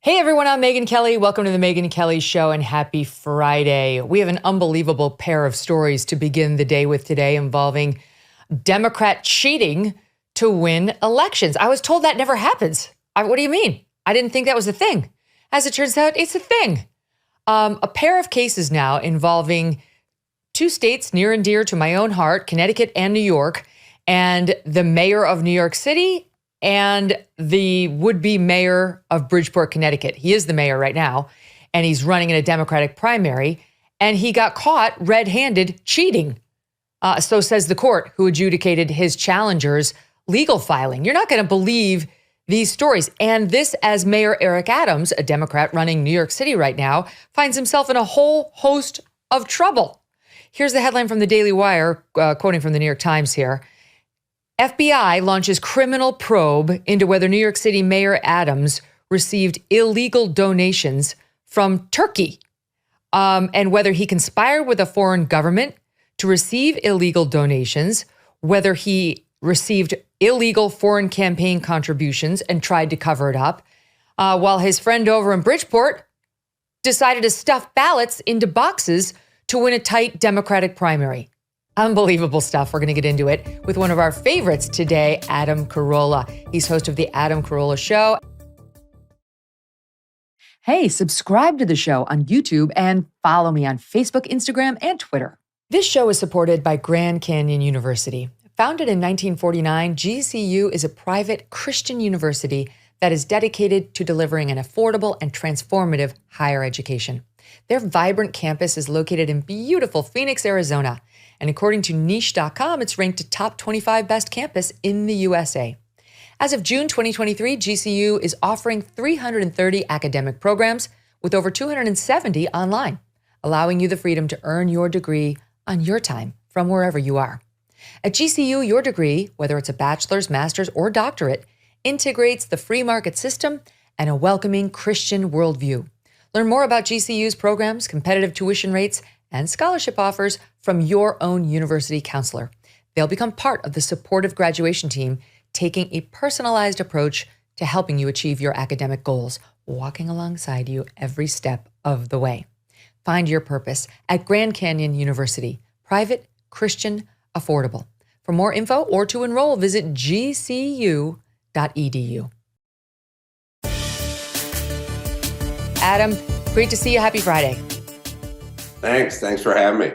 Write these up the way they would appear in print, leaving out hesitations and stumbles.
Hey everyone, I'm Megyn Kelly. Welcome to the Megyn Kelly Show and happy Friday. We have an unbelievable pair of stories to begin the day with today involving Democrat cheating to win elections. I was told that never happens. What do you mean? I didn't think that was a thing. As it turns out, it's a thing. A pair of cases now involving two states near and dear to my own heart, Connecticut and New York, and the mayor of New York City and the would-be mayor of Bridgeport, Connecticut. He is the mayor right now, and he's running in a Democratic primary, and he got caught red-handed cheating. So says the court who adjudicated his challenger's legal filing. You're not going to believe these stories. And this as Mayor Eric Adams, a Democrat running New York City right now, finds himself in a whole host of trouble. Here's the headline from the Daily Wire, quoting from the New York Times here. FBI launches criminal probe into whether New York City Mayor Adams received illegal donations from Turkey, and whether he conspired with a foreign government to receive illegal donations, whether he received illegal foreign campaign contributions and tried to cover it up, while his friend over in Bridgeport decided to stuff ballots into boxes to win a tight Democratic primary. Unbelievable stuff. We're going to get into it with one of our favorites today, Adam Carolla. He's host of the Adam Carolla Show. Hey, subscribe to the show on YouTube and follow me on Facebook, Instagram, and Twitter. This show is supported by Grand Canyon University. Founded in 1949, GCU is a private Christian university that is dedicated to delivering an affordable and transformative higher education. Their vibrant campus is located in beautiful Phoenix, Arizona. And according to niche.com, it's ranked a top 25 best campus in the USA. As of June 2023, GCU is offering 330 academic programs with over 270 online, allowing you the freedom to earn your degree on your time from wherever you are. At GCU, your degree, whether it's a bachelor's, master's, or doctorate, integrates the free market system and a welcoming Christian worldview. Learn more about GCU's programs, competitive tuition rates, and scholarship offers from your own university counselor. They'll become part of the supportive graduation team, taking a personalized approach to helping you achieve your academic goals, walking alongside you every step of the way. Find your purpose at Grand Canyon University. Private, Christian, affordable. For more info or to enroll, visit gcu.edu. Adam, great to see you. Happy Friday. Thanks for having me.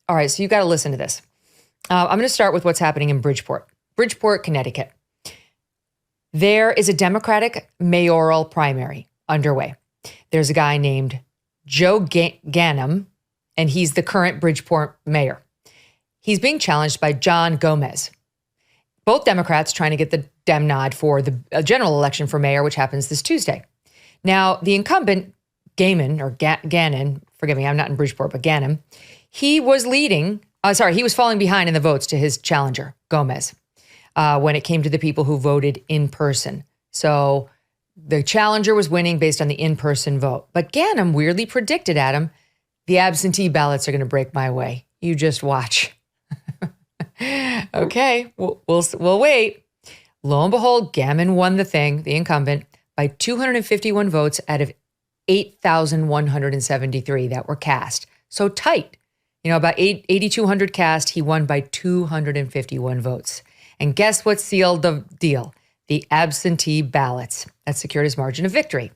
All right, so you got to listen to this. I'm going to start with what's happening in Bridgeport, Connecticut. There is a Democratic mayoral primary underway. There's a guy named Joe Ganim, and he's the current Bridgeport mayor. He's being challenged by John Gomez. Both Democrats trying to get the Dem nod for the general election for mayor, which happens this Tuesday. Now, the incumbent, Gannon, forgive me, I'm not in Bridgeport, but Ganim, he was falling behind in the votes to his challenger, Gomez, when it came to the people who voted in person. So the challenger was winning based on the in-person vote. But Ganim weirdly predicted, Adam, the absentee ballots are going to break my way. You just watch. Okay, we'll wait. Lo and behold, Ganim won the incumbent, by 251 votes out of 8,173 that were cast. So tight. About 8,200 cast, he won by 251 votes. And guess what sealed the deal? The absentee ballots. That secured his margin of victory.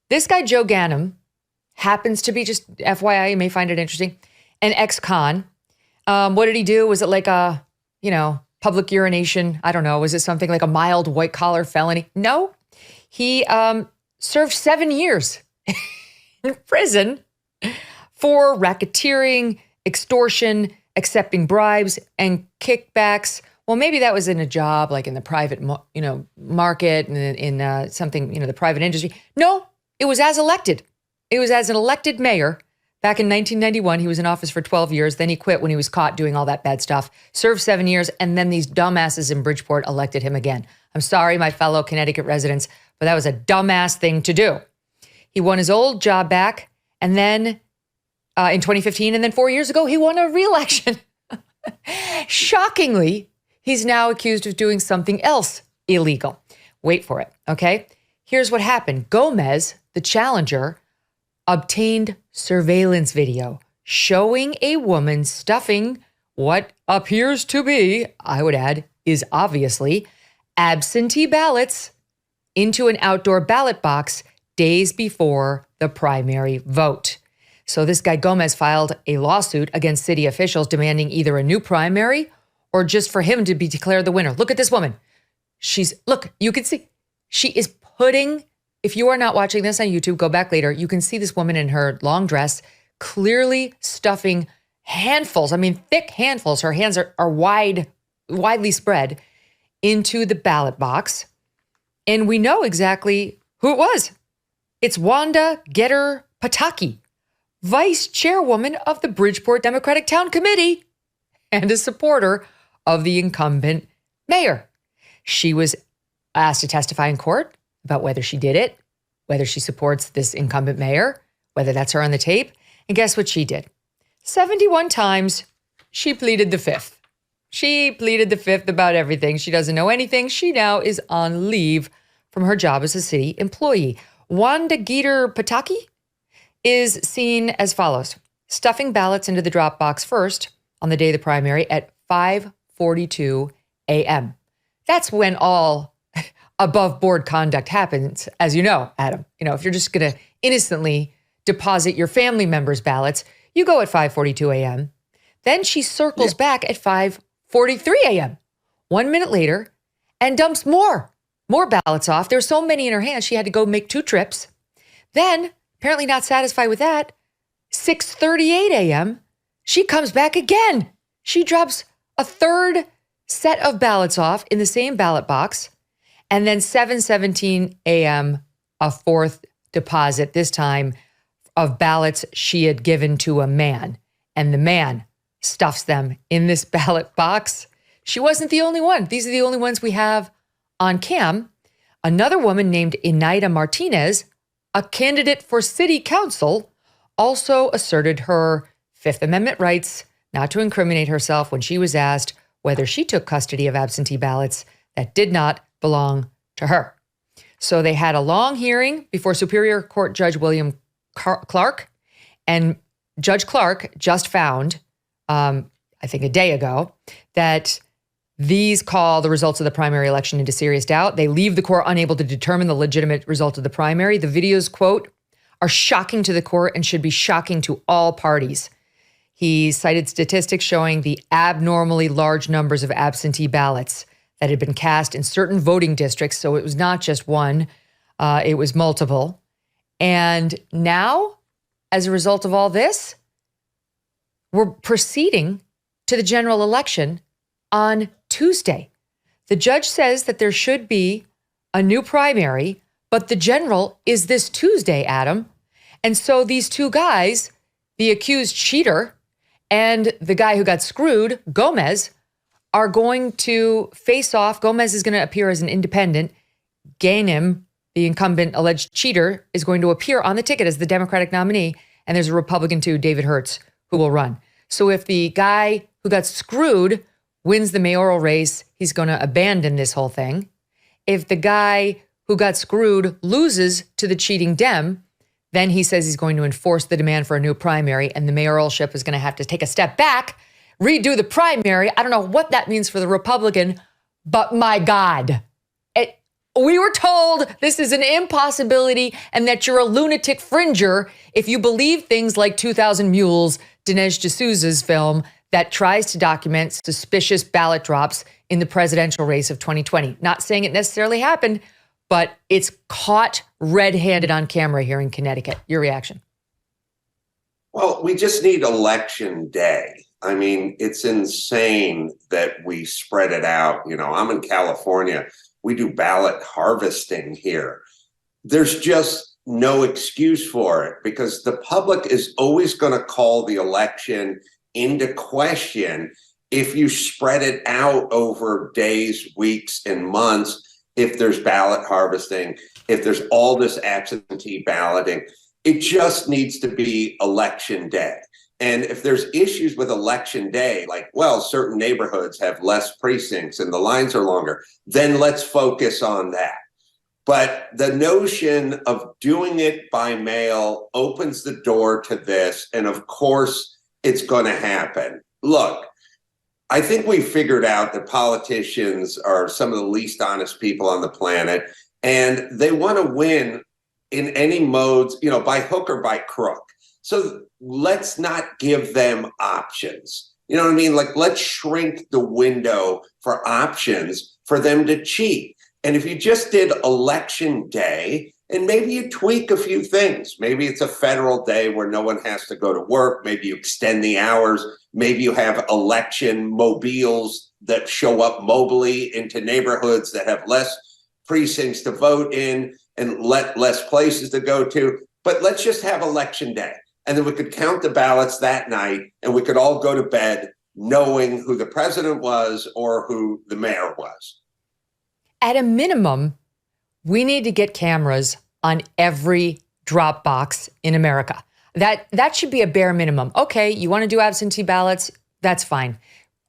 This guy, Joe Ganim, happens to be, just FYI, you may find it interesting, an ex-con. What did he do? Was it like a, public urination? I don't know. Was it something like a mild white-collar felony? No. He served 7 years in prison for racketeering, extortion, accepting bribes, and kickbacks. Well, maybe that was in a job like in the private, market and in something, the private industry. No, it was as elected. It was as an elected mayor. Back in 1991, he was in office for 12 years. Then he quit when he was caught doing all that bad stuff, served 7 years, and then these dumbasses in Bridgeport elected him again. I'm sorry, my fellow Connecticut residents, but that was a dumbass thing to do. He won his old job back, and then in 2015, and then 4 years ago, he won a re-election. Shockingly, he's now accused of doing something else illegal. Wait for it, okay? Here's what happened. Gomez, the challenger, obtained surveillance video showing a woman stuffing what appears to be, I would add, is obviously absentee ballots into an outdoor ballot box days before the primary vote. So this guy Gomez filed a lawsuit against city officials demanding either a new primary or just for him to be declared the winner. Look at this woman. Look, you can see, she is putting, if you are not watching this on YouTube, go back later. You can see this woman in her long dress clearly stuffing handfuls, thick handfuls. Her hands are widely spread into the ballot box. And we know exactly who it was. It's Wanda Getter Pataki, vice chairwoman of the Bridgeport Democratic Town Committee and a supporter of the incumbent mayor. She was asked to testify in court about whether she did it, whether she supports this incumbent mayor, whether that's her on the tape. And guess what she did? 71 times, she pleaded the fifth. She pleaded the fifth about everything. She doesn't know anything. She now is on leave from her job as a city employee. Wanda Geter Pataki is seen as follows: stuffing ballots into the drop box first on the day of the primary at 5:42 a.m. That's when all above board conduct happens, as you know, Adam. If you're just going to innocently deposit your family members' ballots, you go at 5:42 a.m. Then she circles back at 5:43 a.m. 1 minute later and dumps more ballots off. There's so many in her hand, she had to go make 2 trips. Then, apparently not satisfied with that, 6:38 a.m., she comes back again. She drops a third set of ballots off in the same ballot box. And then 7:17 a.m., a fourth deposit, this time of ballots she had given to a man. And the man stuffs them in this ballot box. She wasn't the only one. These are the only ones we have on cam. Another woman named Inaida Martinez, a candidate for city council, also asserted her Fifth Amendment rights not to incriminate herself when she was asked whether she took custody of absentee ballots that did not belong to her. So they had a long hearing before Superior Court Judge William Clark, and Judge Clark just found, I think a day ago, that these call the results of the primary election into serious doubt. They leave the court unable to determine the legitimate result of the primary. The videos, quote, are shocking to the court and should be shocking to all parties. He cited statistics showing the abnormally large numbers of absentee ballots that had been cast in certain voting districts. So it was not just one, it was multiple. And now, as a result of all this, we're proceeding to the general election on Tuesday. The judge says that there should be a new primary, but the general is this Tuesday, Adam. And so these two guys, the accused cheater and the guy who got screwed, Gomez, are going to face off. Gomez is going to appear as an independent. Ghanem, the incumbent alleged cheater, is going to appear on the ticket as the Democratic nominee. And there's a Republican too, David Hertz, who will run. So if the guy who got screwed wins the mayoral race, he's going to abandon this whole thing. If the guy who got screwed loses to the cheating Dem, then he says he's going to enforce the demand for a new primary, and the mayoralship is going to have to take a step back, redo the primary. I don't know what that means for the Republican, but my God, we were told this is an impossibility and that you're a lunatic fringer if you believe things like 2,000 Mules, Dinesh D'Souza's film that tries to document suspicious ballot drops in the presidential race of 2020. Not saying it necessarily happened, but it's caught red-handed on camera here in Connecticut. Your reaction? Well, we just need election day. It's insane that we spread it out. I'm in California. We do ballot harvesting here. There's just no excuse for it because the public is always going to call the election into question if you spread it out over days, weeks, and months. If there's ballot harvesting, if there's all this absentee balloting, it just needs to be election day. And if there's issues with election day, like, well, certain neighborhoods have less precincts and the lines are longer, then let's focus on that. But the notion of doing it by mail opens the door to this. And of course, it's going to happen. Look, I think we figured out that politicians are some of the least honest people on the planet, and they want to win in any modes, by hook or by crook. So let's not give them options. You know what I mean? Like, let's shrink the window for options for them to cheat. And if you just did election day, and maybe you tweak a few things, maybe it's a federal day where no one has to go to work, maybe you extend the hours, maybe you have election mobiles that show up mobily into neighborhoods that have less precincts to vote in and less places to go to. But let's just have election day. And then we could count the ballots that night, and we could all go to bed knowing who the president was or who the mayor was. At a minimum, we need to get cameras on every drop box in America. That should be a bare minimum. Okay, you want to do absentee ballots? That's fine.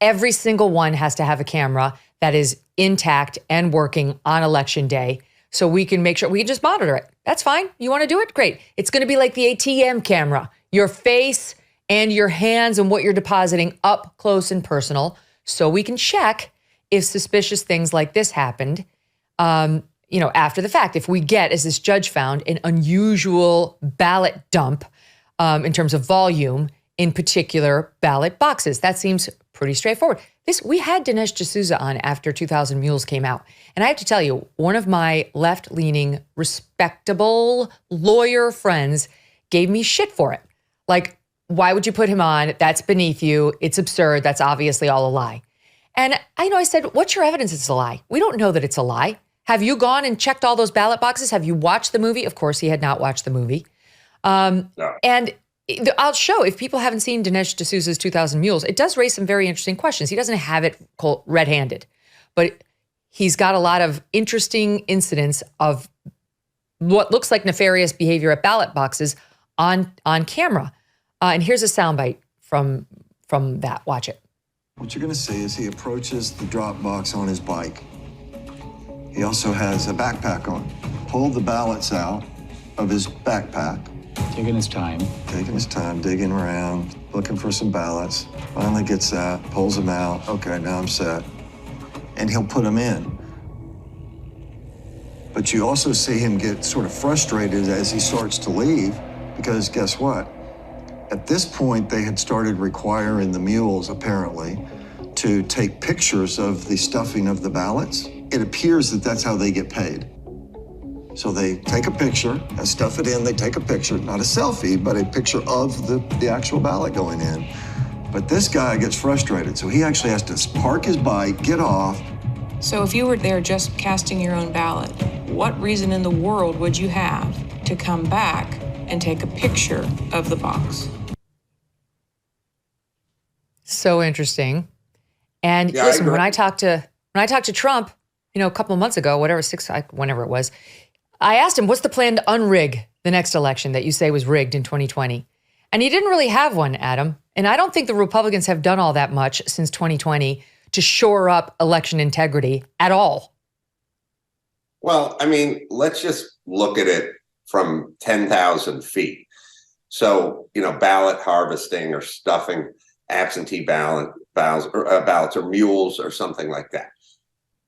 Every single one has to have a camera that is intact and working on election day, so we can make sure we can just monitor it. That's fine. You want to do it? Great. It's going to be like the ATM camera, your face and your hands and what you're depositing up close and personal, so we can check if suspicious things like this happened, after the fact. If we get, as this judge found, an unusual ballot dump in terms of volume in particular ballot boxes, that seems pretty straightforward. We had Dinesh D'Souza on after 2000 Mules came out. And I have to tell you, one of my left-leaning, respectable lawyer friends gave me shit for it. Like, why would you put him on? That's beneath you. It's absurd. That's obviously all a lie. And I said, what's your evidence it's a lie? We don't know that it's a lie. Have you gone and checked all those ballot boxes? Have you watched the movie? Of course, he had not watched the movie. No. And I'll show, if people haven't seen Dinesh D'Souza's 2000 Mules, it does raise some very interesting questions. He doesn't have it red-handed, but he's got a lot of interesting incidents of what looks like nefarious behavior at ballot boxes on camera. And here's a soundbite from that. Watch it. What you're going to see is he approaches the drop box on his bike. He also has a backpack on. Pulled the ballots out of his backpack. Taking his time, digging around, looking for some ballots. Finally gets that, pulls them out. Okay, now I'm set. And he'll put them in. But you also see him get sort of frustrated as he starts to leave, because guess what? At this point, they had started requiring the mules, apparently, to take pictures of the stuffing of the ballots. It appears that that's how they get paid. So they take a picture and stuff it in. They take a picture, not a selfie, but a picture of the actual ballot going in. But this guy gets frustrated, so he actually has to park his bike, get off. So if you were there just casting your own ballot, what reason in the world would you have to come back and take a picture of the box? So interesting. And yeah, listen, when I talked to Trump, a couple of months ago, whenever it was, I asked him, what's the plan to unrig the next election that you say was rigged in 2020? And he didn't really have one, Adam. And I don't think the Republicans have done all that much since 2020 to shore up election integrity at all. Well, let's just look at it from 10,000 feet. So, ballot harvesting or stuffing absentee ballots or mules or something like that.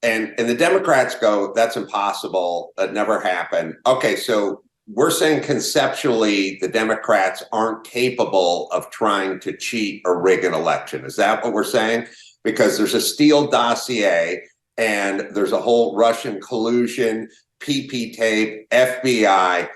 And the Democrats go, that's impossible. That never happened. Okay, so we're saying conceptually the Democrats aren't capable of trying to cheat or rig an election. Is that what we're saying? Because there's a Steele dossier and there's a whole Russian collusion, PP tape, FBI,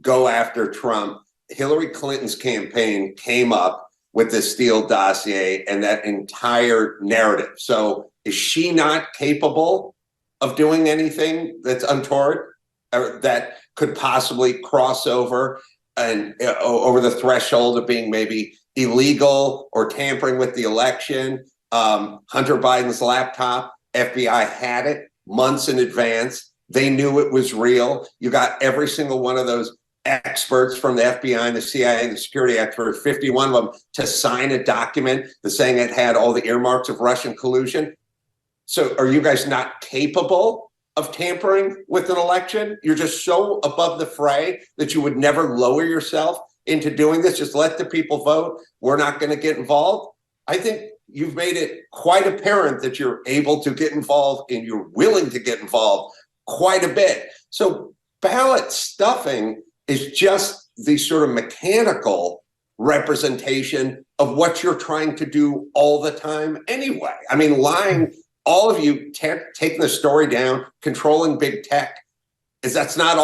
go after Trump. Hillary Clinton's campaign came up with the Steele dossier and that entire narrative. So is she not capable of doing anything that's untoward or that could possibly cross over and over the threshold of being maybe illegal or tampering with the election? Hunter Biden's laptop, FBI had it months in advance. They knew it was real. You got every single one of those experts from the FBI and the CIA and the security experts, 51 of them, to sign a document that's saying it had all the earmarks of Russian collusion. So are you guys not capable of tampering with an election. You're just so above the fray that you would never lower yourself into doing this. Just let the people vote. We're not going to get involved. I think you've made it quite apparent that you're able to get involved and you're willing to get involved quite a bit. So ballot stuffing is just the sort of mechanical representation of what you're trying to do all the time anyway. I mean, lying, all of you taking the story down, controlling big tech, that's not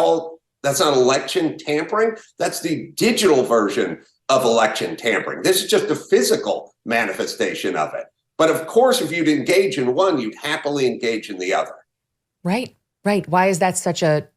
election tampering. That's the digital version of election tampering. This is just a physical manifestation of it. But of course, if you'd engage in one, you'd happily engage in the other. Right. Why is that such a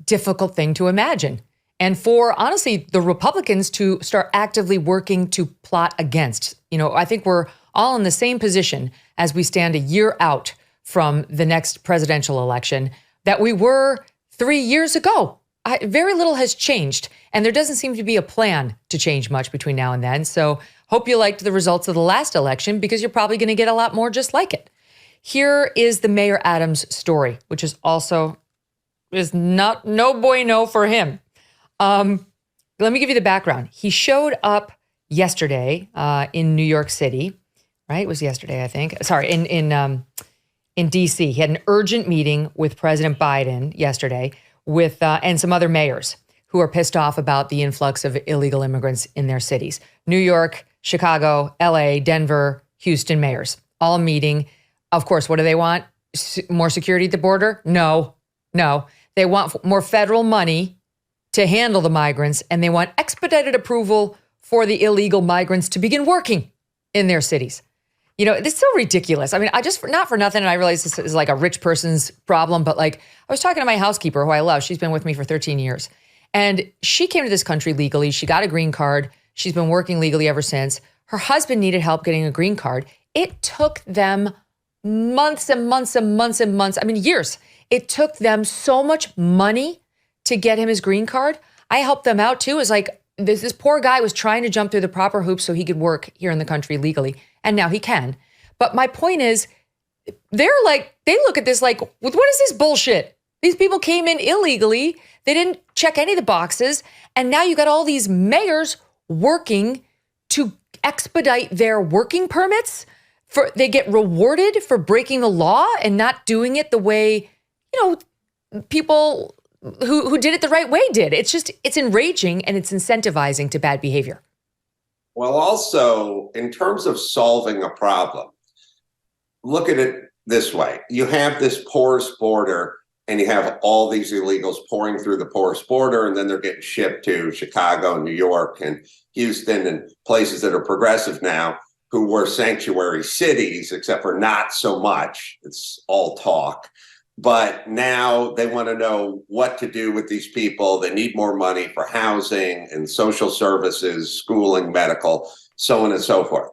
difficult thing to imagine? And for, honestly, the Republicans to start actively working to plot against. I think we're all in the same position as we stand a year out from the next presidential election that we were 3 years ago. Very little has changed, and there doesn't seem to be a plan to change much between now and then. So hope you liked the results of the last election, because you're probably going to get a lot more just like it. Here is the Mayor Adams story, which is not no bueno for him. Let me give you the background. He showed up yesterday in New York City, right? It was yesterday, I think. Sorry, in D.C. He had an urgent meeting with President Biden yesterday with and some other mayors who are pissed off about the influx of illegal immigrants in their cities. New York, Chicago, L.A., Denver, Houston mayors all meeting. Of course, what do they want? More security at the border? No. They want more federal money to handle the migrants, and they want expedited approval for the illegal migrants to begin working in their cities. This is so ridiculous. I mean, not for nothing, and I realize this is like a rich person's problem, but I was talking to my housekeeper, who I love. She's been with me for 13 years. And she came to this country legally. She got a green card. She's been working legally ever since. Her husband needed help getting a green card. It took them months and months and months and months. I mean, years. It took them so much money to get him his green card. I helped them out too. It's like this poor guy was trying to jump through the proper hoops so he could work here in the country legally. And now he can. But my point is, they look at this like, what is this bullshit? These people came in illegally. They didn't check any of the boxes. And now you got all these mayors working to expedite their working permits. They get rewarded for breaking the law and not doing it the way, people who did it the right way did. It's enraging, and it's incentivizing to bad behavior. Well, also, in terms of solving a problem, look at it this way. You have this porous border, and you have all these illegals pouring through the porous border, and then they're getting shipped to Chicago, New York, and Houston, and places that are progressive now, who were sanctuary cities, except for not so much. It's all talk. But now they want to know what to do with these people. They need more money for housing and social services, schooling, medical, so on and so forth.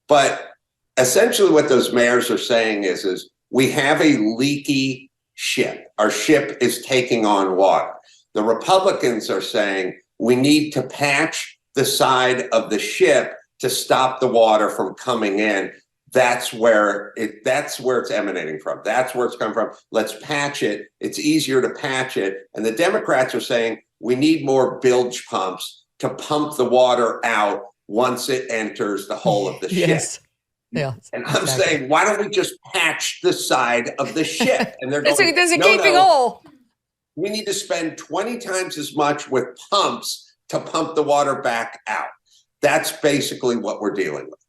But essentially what those mayors are saying is we have a leaky ship. Our ship is taking on water. The Republicans are saying we need to patch the side of the ship to stop the water from coming in. That's where it's emanating from. That's where it's coming from. Let's patch it. It's easier to patch it. And the Democrats are saying we need more bilge pumps to pump the water out once it enters the hull of the Yes. ship. Yeah. And I'm saying, why don't we just patch the side of the ship? And they're going, there's a gaping hole. We need to spend 20 times as much with pumps to pump the water back out. That's basically what we're dealing with.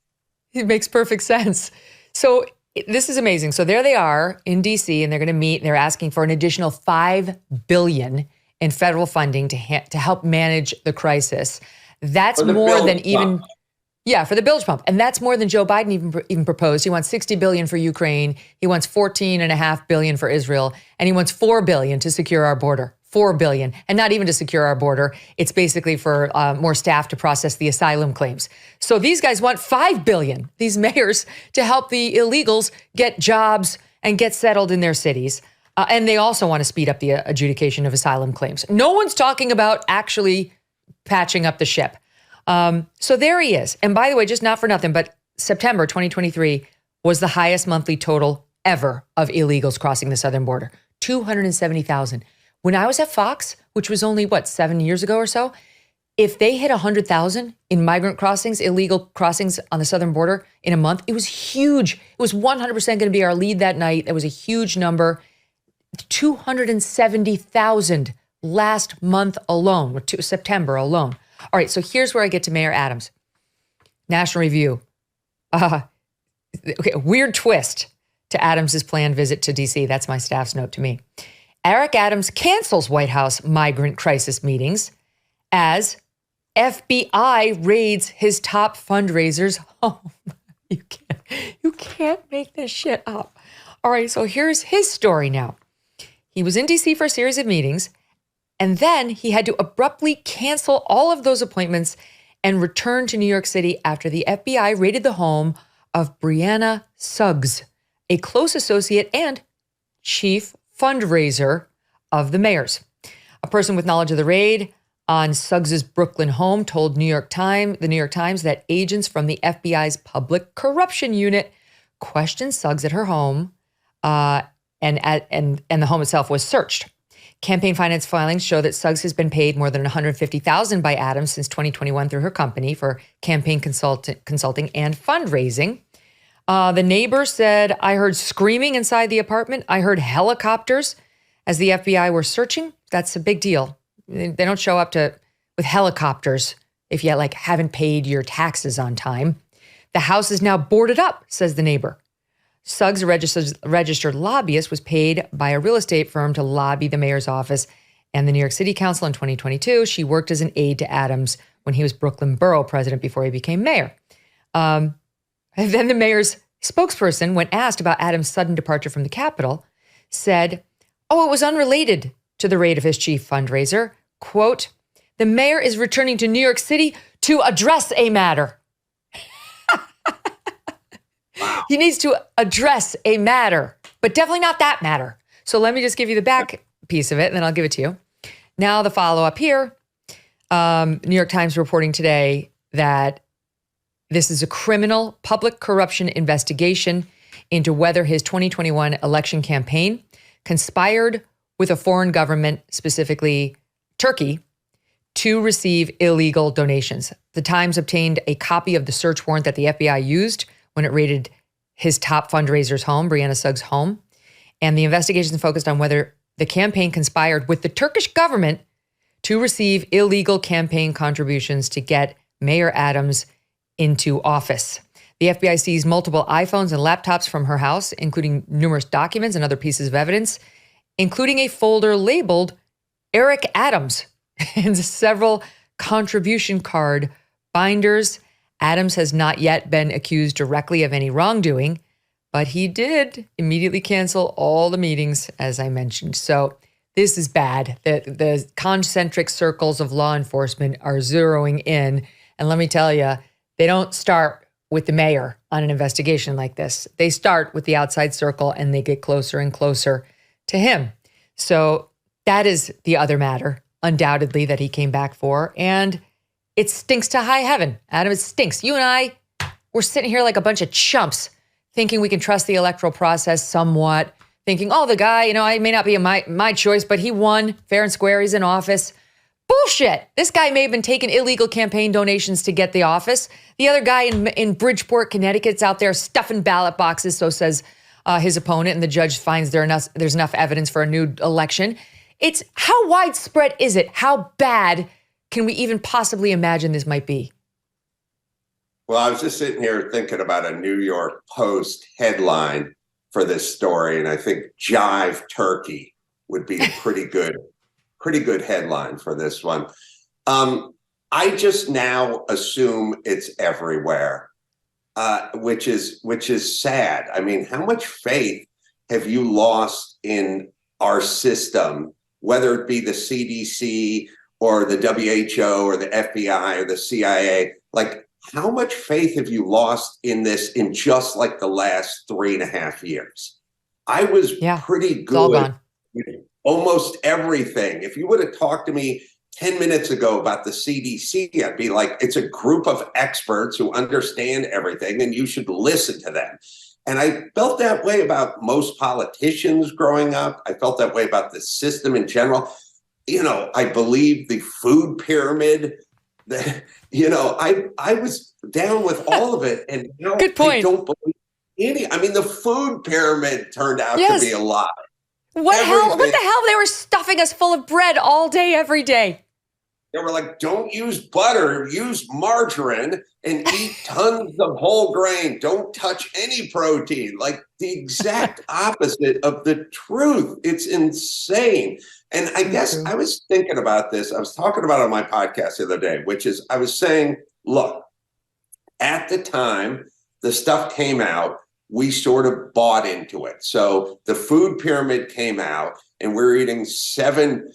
It makes perfect sense. So this is amazing. So there they are in D.C., and they're going to meet. And they're asking for an additional $5 billion in federal funding to help manage the crisis. That's more than even, for the bilge pump. And that's more than Joe Biden even proposed. He wants $60 billion for Ukraine. He wants $14.5 billion for Israel. And he wants $4 billion to secure our border. $4 billion, and not even to secure our border. It's basically for more staff to process the asylum claims. So these guys want $5 billion, these mayors, to help the illegals get jobs and get settled in their cities. And they also want to speed up the adjudication of asylum claims. No one's talking about actually patching up the ship. So there he is. And by the way, just not for nothing, but September 2023 was the highest monthly total ever of illegals crossing the southern border. 270,000. When I was at Fox, which was only, 7 years ago or so, if they hit 100,000 in migrant crossings, illegal crossings on the southern border in a month, it was huge. It was 100% going to be our lead that night. It was a huge number. 270,000 last month alone, September alone. All right, so here's where I get to Mayor Adams. National Review. Okay, weird twist to Adams' planned visit to D.C. That's my staff's note to me. Eric Adams cancels White House migrant crisis meetings as FBI raids his top fundraisers home. You can't make this shit up. All right, so here's his story now. He was in D.C. for a series of meetings, and then he had to abruptly cancel all of those appointments and return to New York City after the FBI raided the home of Brianna Suggs, a close associate and chief fundraiser of the mayor's. A person with knowledge of the raid on Suggs's Brooklyn home told the New York Times that agents from the FBI's Public Corruption Unit questioned Suggs at her home, and the home itself was searched. Campaign finance filings show that Suggs has been paid more than $150,000 by Adams since 2021 through her company for campaign consulting and fundraising. The neighbor said, "I heard screaming inside the apartment. I heard helicopters as the FBI were searching." That's a big deal. They don't show up with helicopters if you haven't paid your taxes on time. The house is now boarded up, says the neighbor. Suggs, a registered lobbyist, was paid by a real estate firm to lobby the mayor's office and the New York City Council in 2022. She worked as an aide to Adams when he was Brooklyn Borough president before he became mayor. And then the mayor's spokesperson, when asked about Adams' sudden departure from the Capitol, said, it was unrelated to the raid of his chief fundraiser. Quote, "The mayor is returning to New York City to address a matter." Wow. He needs to address a matter, but definitely not that matter. So let me just give you the back piece of it, and then I'll give it to you. Now the follow-up here. New York Times reporting today that this is a criminal public corruption investigation into whether his 2021 election campaign conspired with a foreign government, specifically Turkey, to receive illegal donations. The Times obtained a copy of the search warrant that the FBI used when it raided his top fundraiser's home, Brianna Suggs' home. And the investigation focused on whether the campaign conspired with the Turkish government to receive illegal campaign contributions to get Mayor Adams into office. The FBI seized multiple iPhones and laptops from her house, including numerous documents and other pieces of evidence, including a folder labeled Eric Adams and several contribution card binders. Adams has not yet been accused directly of any wrongdoing, but he did immediately cancel all the meetings, as I mentioned. So this is bad. The concentric circles of law enforcement are zeroing in. And let me tell you, they don't start with the mayor on an investigation like this. They start with the outside circle and they get closer and closer to him. So that is the other matter, undoubtedly, that he came back for. And it stinks to high heaven. Adam, it stinks. You and I, we're sitting here like a bunch of chumps thinking we can trust the electoral process somewhat, thinking, the guy, I may not be my choice, but he won fair and square. He's in office. Bullshit. This guy may have been taking illegal campaign donations to get the office. The other guy in Bridgeport, Connecticut's out there stuffing ballot boxes, so says his opponent, and the judge finds there's enough evidence for a new election. It's how widespread is it? How bad can we even possibly imagine this might be? Well, I was just sitting here thinking about a New York Post headline for this story, and I think Jive Turkey would be a pretty good headline for this one. I just now assume it's everywhere, which is sad. I mean, how much faith have you lost in our system, whether it be the CDC or the WHO or the FBI or the CIA? Like, how much faith have you lost in this in just like the last 3.5 years? I was pretty good at almost everything. If you would have talked to me 10 minutes ago about the CDC, I'd be like, it's a group of experts who understand everything and you should listen to them. And I felt that way about most politicians growing up. I felt that way about the system in general. I believe the food pyramid. I was down with all of it, and now Good point. I don't believe any. I mean, the food pyramid turned out to be a lie. What the hell? They were stuffing us full of bread all day, every day. They were like, don't use butter, use margarine, and eat tons of whole grain. Don't touch any protein. Like the exact opposite of the truth. It's insane. And I guess I was thinking about this. I was talking about it on my podcast the other day, which is I was saying, look, at the time the stuff came out, we sort of bought into it. So the food pyramid came out, and we're eating seven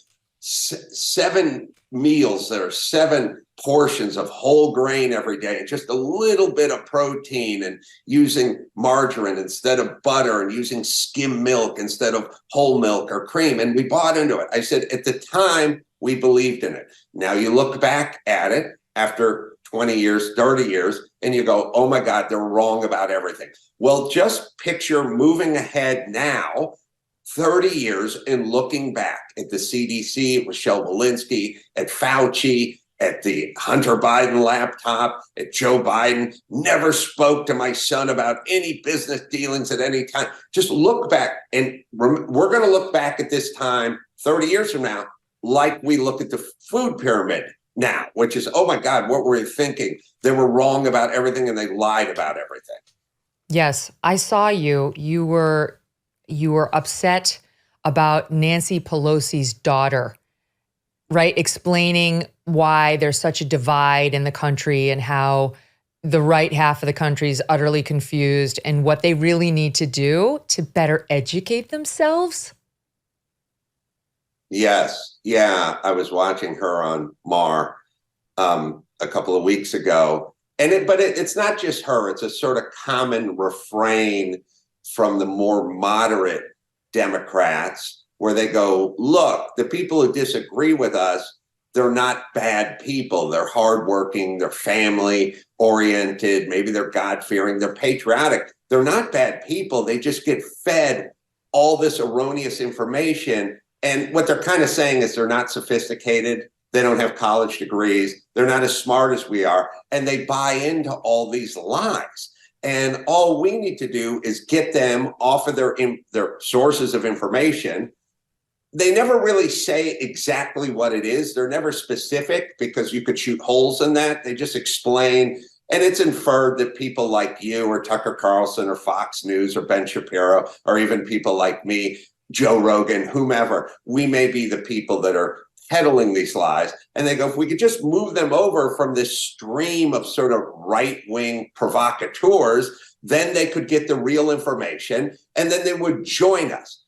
meals that are 7 portions of whole grain every day, and just a little bit of protein, and using margarine instead of butter, and using skim milk instead of whole milk or cream. And we bought into it. I said at the time we believed in it. Now you look back at it after 20 years, 30 years, and you go, oh my God, they're wrong about everything. Well, just picture moving ahead now, 30 years, and looking back at the CDC, at Michelle Walensky, at Fauci, at the Hunter Biden laptop, at Joe Biden, never spoke to my son about any business dealings at any time. Just look back, and we're going to look back at this time 30 years from now like we look at the food pyramid now, which is, oh my God, what were they thinking? They were wrong about everything, and they lied about everything. Yes, I saw you. You were upset about Nancy Pelosi's daughter, right? Explaining why there's such a divide in the country and how the right half of the country is utterly confused and what they really need to do to better educate themselves. Yes. Yeah. I was watching her on Mar a couple of weeks ago. But it's not just her. It's a sort of common refrain from the more moderate Democrats, where they go, look, the people who disagree with us, they're not bad people. They're hardworking, they're family oriented, maybe they're God-fearing, they're patriotic. They're not bad people. They just get fed all this erroneous information. And what they're kind of saying is they're not sophisticated. They don't have college degrees. They're not as smart as we are. And they buy into all these lies. And all we need to do is get them off of their sources of information. They never really say exactly what it is. They're never specific, because you could shoot holes in that. They just explain. And it's inferred that people like you or Tucker Carlson or Fox News or Ben Shapiro, or even people like me, Joe Rogan, whomever, we may be the people that are peddling these lies. And they go, if we could just move them over from this stream of sort of right-wing provocateurs, then they could get the real information, and then they would join us.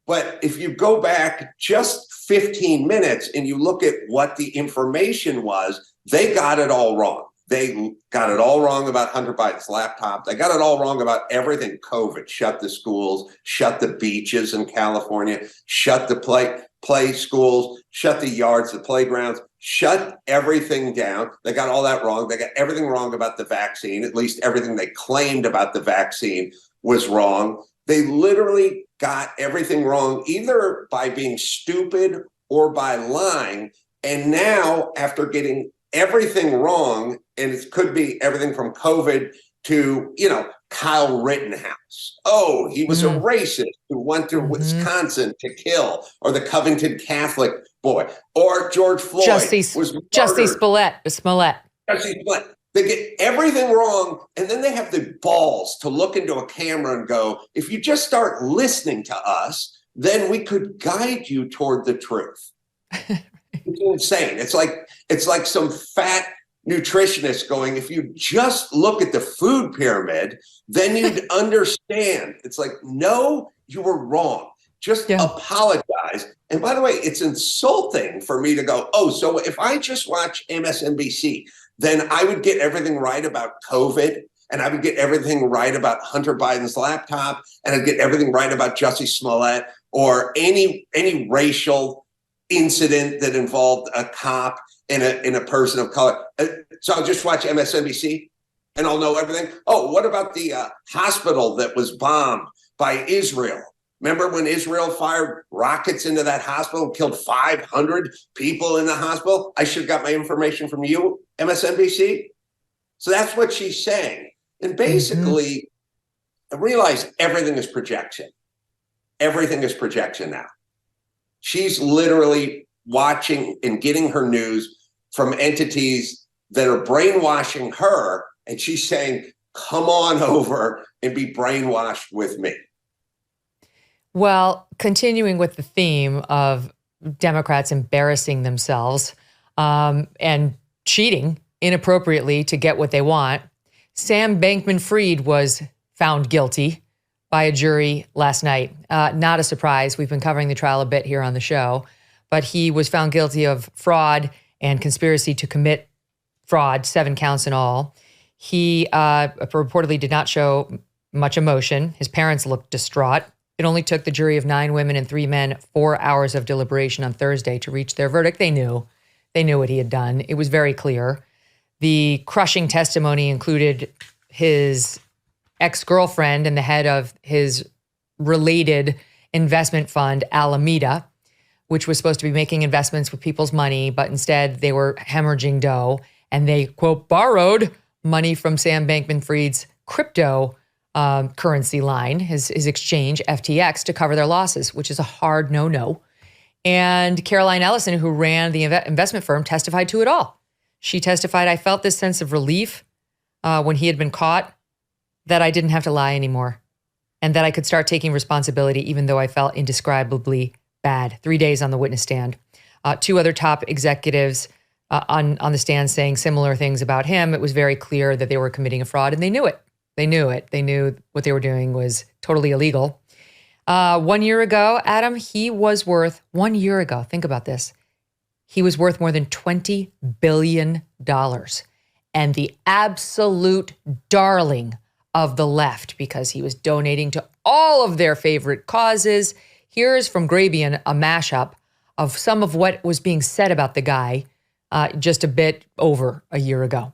But if you go back just 15 minutes and you look at what the information was, they got it all wrong. They got it all wrong about Hunter Biden's laptop. They got it all wrong about everything. COVID, shut the schools, shut the beaches in California, shut the play schools, shut the yards, the playgrounds, shut everything down. They got all that wrong. They got everything wrong about the vaccine. At least everything they claimed about the vaccine was wrong. They literally got everything wrong, either by being stupid or by lying. And now, after getting everything wrong, and it could be everything from COVID to, Kyle Rittenhouse. Oh, he was a racist who went to Wisconsin to kill, or the Covington Catholic boy, or George Floyd was murdered. Smollett. Jussie Smollett. They get everything wrong, and then they have the balls to look into a camera and go, if you just start listening to us, then we could guide you toward the truth. It's insane. It's like some fat nutritionist going, if you just look at the food pyramid, then you'd understand. It's like, no, you were wrong. Just apologize. And by the way, it's insulting for me to go, oh, so if I just watch MSNBC, then I would get everything right about COVID, and I would get everything right about Hunter Biden's laptop, and I'd get everything right about Jussie Smollett, or any racial incident that involved a cop and a person of color. So I'll just watch MSNBC. and I'll know everything. Oh, what about the hospital that was bombed by Israel? Remember when Israel fired rockets into that hospital and killed 500 people in the hospital? I should have got my information from you, MSNBC. So that's what she's saying. And basically, I realize everything is projection. Everything is projection now. She's literally watching and getting her news from entities that are brainwashing her. And she's saying, come on over and be brainwashed with me. Well, continuing with the theme of Democrats embarrassing themselves and cheating inappropriately to get what they want, Sam Bankman-Fried was found guilty by a jury last night. Not a surprise. We've been covering the trial a bit here on the show, but he was found guilty of fraud and conspiracy to commit fraud, 7 counts in all. He reportedly did not show much emotion. His parents looked distraught. It only took the jury of 9 women and 3 men 4 hours of deliberation on Thursday to reach their verdict. They knew what he had done. It was very clear. The crushing testimony included his ex-girlfriend and the head of his related investment fund, Alameda, which was supposed to be making investments with people's money, but instead they were hemorrhaging dough, and they, quote, borrowed money from Sam Bankman-Fried's crypto currency line, his exchange, FTX, to cover their losses, which is a hard no-no. And Caroline Ellison, who ran the investment firm, testified to it all. She testified, I felt this sense of relief when he had been caught, that I didn't have to lie anymore, and that I could start taking responsibility, even though I felt indescribably bad. 3 days on the witness stand. 2 other top executives on the stand saying similar things about him. It was very clear that they were committing a fraud, and they knew it. They knew it. They knew what they were doing was totally illegal. 1 year ago, Adam, he was worth, 1 year ago, think about this, he was worth more than $20 billion, and the absolute darling of the left because he was donating to all of their favorite causes. Here's from Grabian, a mashup of some of what was being said about the guy just a bit over a year ago.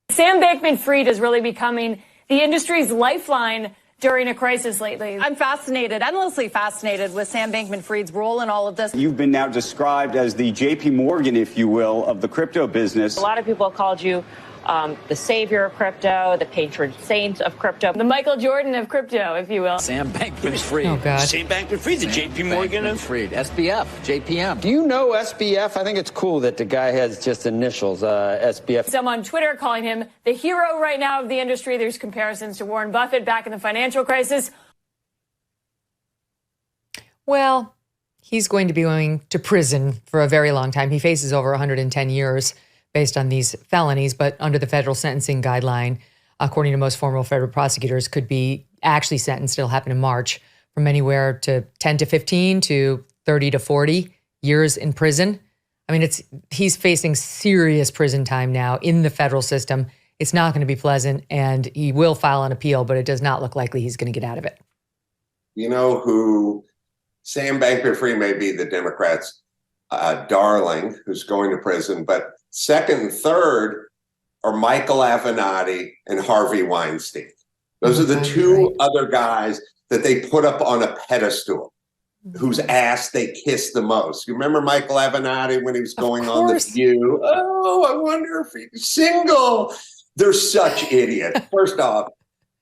Sam Bankman-Fried is really becoming the industry's lifeline during a crisis lately. I'm fascinated, endlessly fascinated with Sam Bankman-Fried's role in all of this. You've been now described as the JP Morgan, if you will, of the crypto business. A lot of people have called you the savior of crypto, the patron saint of crypto. The Michael Jordan of crypto, if you will. Sam Bankman-Fried. Oh, God. Sam Bankman-Fried, the JP Morgan of Fried. SBF, JPM. Do you know SBF? I think it's cool that the guy has just initials, SBF. Some on Twitter calling him the hero right now of the industry. There's comparisons to Warren Buffett back in the financial crisis. Well, he's going to be going to prison for a very long time. He faces over 110 years based on these felonies, but under the federal sentencing guideline, according to most former federal prosecutors, could be actually sentenced, it'll happen in March, from anywhere to 10 to 15 to 30 to 40 years in prison. I mean, he's facing serious prison time now in the federal system. It's not going to be pleasant, and he will file an appeal, but it does not look likely he's going to get out of it. You know who Sam Bankman-Fried may be the Democrats' darling who's going to prison, but second and third are Michael Avenatti and Harvey Weinstein. Those are the 2 other guys that they put up on a pedestal, whose ass they kiss the most. You remember Michael Avenatti when he was going on The View? Oh, I wonder if he's single. They're such idiots. First off,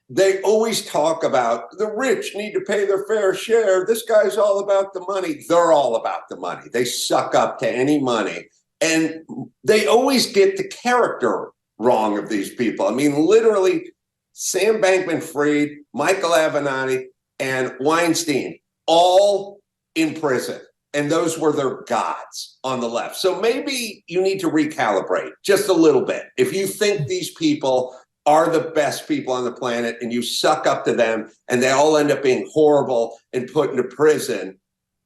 they always talk about the rich need to pay their fair share. This guy's all about the money. They're all about the money. They suck up to any money. And they always get the character wrong of these people. I mean, literally, Sam Bankman-Fried, Michael Avenatti, and Weinstein, all in prison. And those were their gods on the left. So maybe you need to recalibrate just a little bit. If you think these people are the best people on the planet and you suck up to them and they all end up being horrible and put into prison,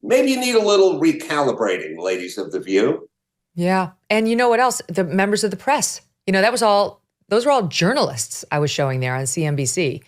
maybe you need a little recalibrating, ladies of The View. Yeah. And you know what else? The members of the press, those were all journalists I was showing there on CNBC.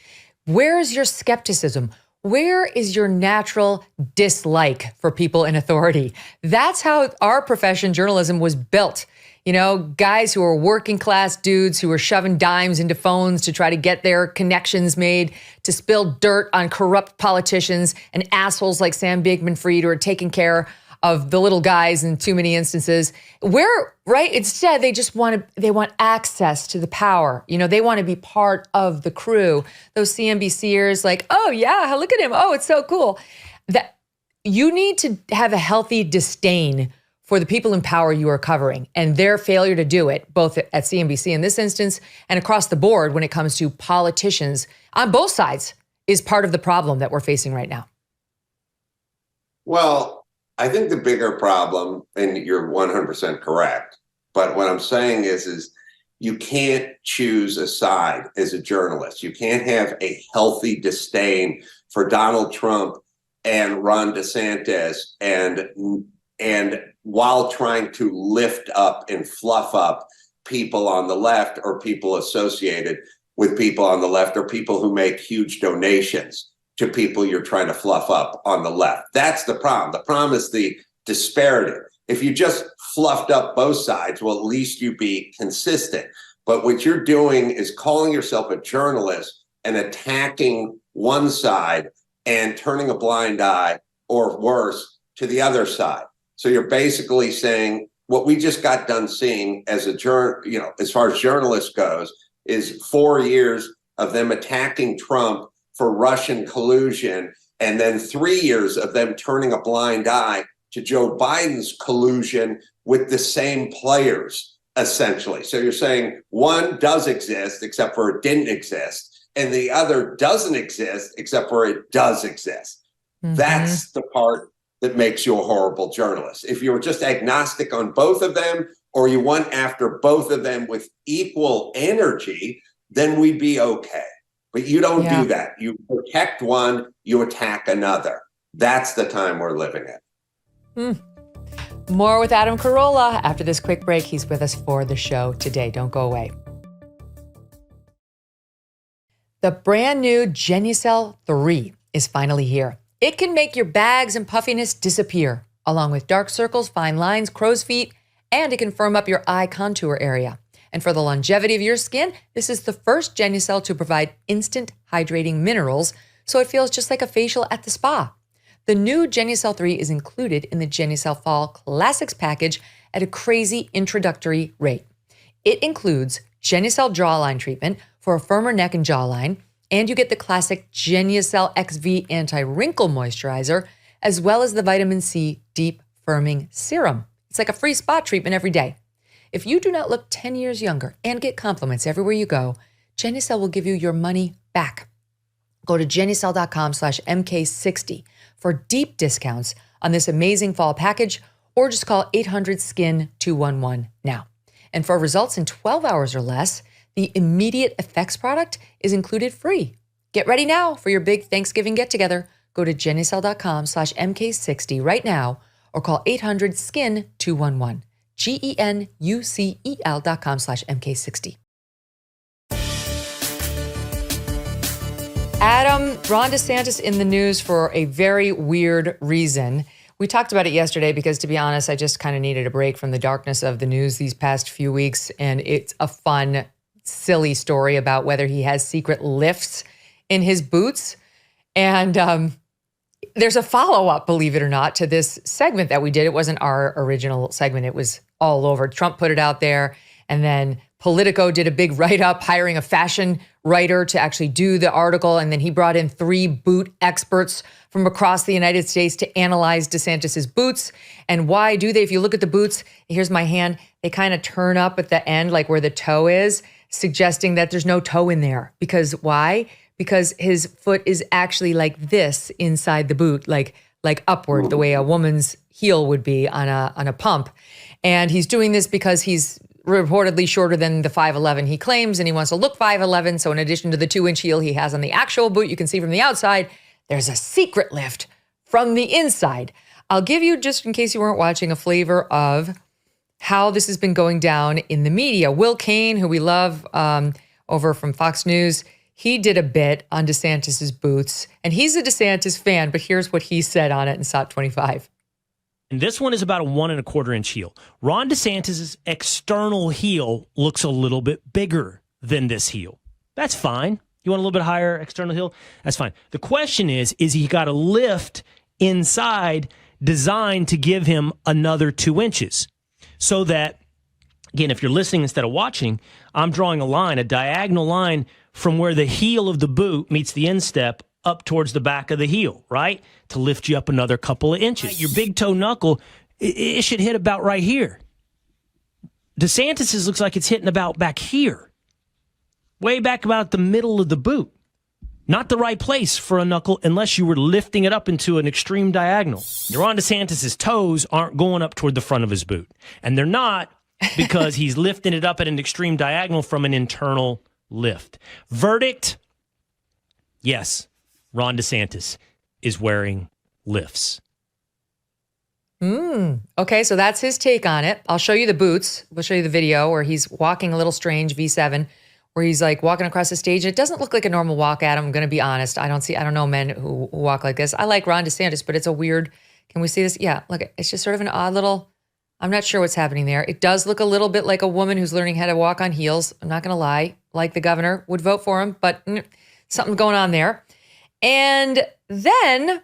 Where is your skepticism? Where is your natural dislike for people in authority? That's how our profession, journalism, was built. guys who are working class dudes who are shoving dimes into phones to try to get their connections made, to spill dirt on corrupt politicians and assholes like Sam Bankman-Fried who are taking care of the little guys in too many instances. Instead, they want access to the power. They want to be part of the crew. Those CNBCers like, oh yeah, look at him. Oh, it's so cool. That you need to have a healthy disdain for the people in power you are covering and their failure to do it, both at CNBC in this instance and across the board when it comes to politicians on both sides, is part of the problem that we're facing right now. Well, I think the bigger problem, and you're 100% correct, but what I'm saying is you can't choose a side as a journalist. You can't have a healthy disdain for Donald Trump and Ron DeSantis and while trying to lift up and fluff up people on the left or people associated with people on the left or people who make huge donations to people you're trying to fluff up on the left. That's the problem. The problem is the disparity. If you just fluffed up both sides, well, at least you'd be consistent. But what you're doing is calling yourself a journalist and attacking one side and turning a blind eye, or worse, to the other side. So you're basically saying what we just got done seeing as as far as journalists goes, is 4 years of them attacking Trump for Russian collusion, and then 3 years of them turning a blind eye to Joe Biden's collusion with the same players, essentially. So you're saying one does exist, except for it didn't exist, and the other doesn't exist, except for it does exist. Mm-hmm. That's the part that makes you a horrible journalist. If you were just agnostic on both of them, or you went after both of them with equal energy, then we'd be okay. But you don't do that. You protect one, you attack another. That's the time we're living in. More with Adam Carolla after this quick break. He's with us for the show today. Don't go away. The brand new Genucel 3 is finally here. It can make your bags and puffiness disappear, along with dark circles, fine lines, crow's feet, and it can firm up your eye contour area. And for the longevity of your skin, this is the first Genucel to provide instant hydrating minerals, so it feels just like a facial at the spa. The new Genucel 3 is included in the Genucel Fall Classics package at a crazy introductory rate. It includes Genucel jawline treatment for a firmer neck and jawline, and you get the classic Genucel XV anti-wrinkle moisturizer, as well as the vitamin C deep firming serum. It's like a free spa treatment every day. If you do not look 10 years younger and get compliments everywhere you go, Genucel will give you your money back. Go to Genucel.com/MK60 for deep discounts on this amazing fall package, or just call 800-SKIN-211 now. And for results in 12 hours or less, the immediate effects product is included free. Get ready now for your big Thanksgiving get-together. Go to Genucel.com/MK60 right now, or call 800-SKIN-211. GENUCEL.com/MK60. Adam, Ron DeSantis in the news for a very weird reason. We talked about it yesterday because, to be honest, I just kind of needed a break from the darkness of the news these past few weeks. And it's a fun, silly story about whether he has secret lifts in his boots. And there's a follow-up, believe it or not, to this segment that we did. It wasn't our original segment. It was all over. Trump put it out there. And then Politico did a big write-up, hiring a fashion writer to actually do the article. And then he brought in 3 boot experts from across the United States to analyze DeSantis's boots. And why do they? If you look at the boots, here's my hand, they kind of turn up at the end, like where the toe is, suggesting that there's no toe in there. Because why? Because his foot is actually like this inside the boot, like upward, the way a woman's heel would be on a pump. And he's doing this because he's reportedly shorter than the 5'11" he claims, and he wants to look 5'11". So in addition to the 2-inch heel he has on the actual boot, you can see from the outside, there's a secret lift from the inside. I'll give you, just in case you weren't watching, a flavor of how this has been going down in the media. Will Cain, who we love over from Fox News, he did a bit on DeSantis's boots, and he's a DeSantis fan, but here's what he said on it in SOT 25. And this one is about a 1 1/4 inch heel. Ron DeSantis' external heel looks a little bit bigger than this heel. That's fine. You want a little bit higher external heel? That's fine. The question is he got a lift inside designed to give him another 2 inches so that, again, if you're listening instead of watching, I'm drawing a line, a diagonal line from where the heel of the boot meets the instep up towards the back of the heel, right? To lift you up another couple of inches. Your big toe knuckle, it should hit about right here. DeSantis's looks like it's hitting about back here. Way back about the middle of the boot. Not the right place for a knuckle unless you were lifting it up into an extreme diagonal. Ron DeSantis' toes aren't going up toward the front of his boot. And they're not because he's lifting it up at an extreme diagonal from an internal lift. Verdict, yes, Ron DeSantis is wearing lifts. Okay, so that's his take on it. I'll show you the boots. We'll show you the video where he's walking a little strange, V7, where he's like walking across the stage. It doesn't look like a normal walk, Adam. I'm going to be honest. I don't know men who walk like this. I like Ron DeSantis, but it's a weird, can we see this? Yeah, look, it's just sort of an odd little, I'm not sure what's happening there. It does look a little bit like a woman who's learning how to walk on heels. I'm not going to lie, like the governor, would vote for him, but something going on there. And then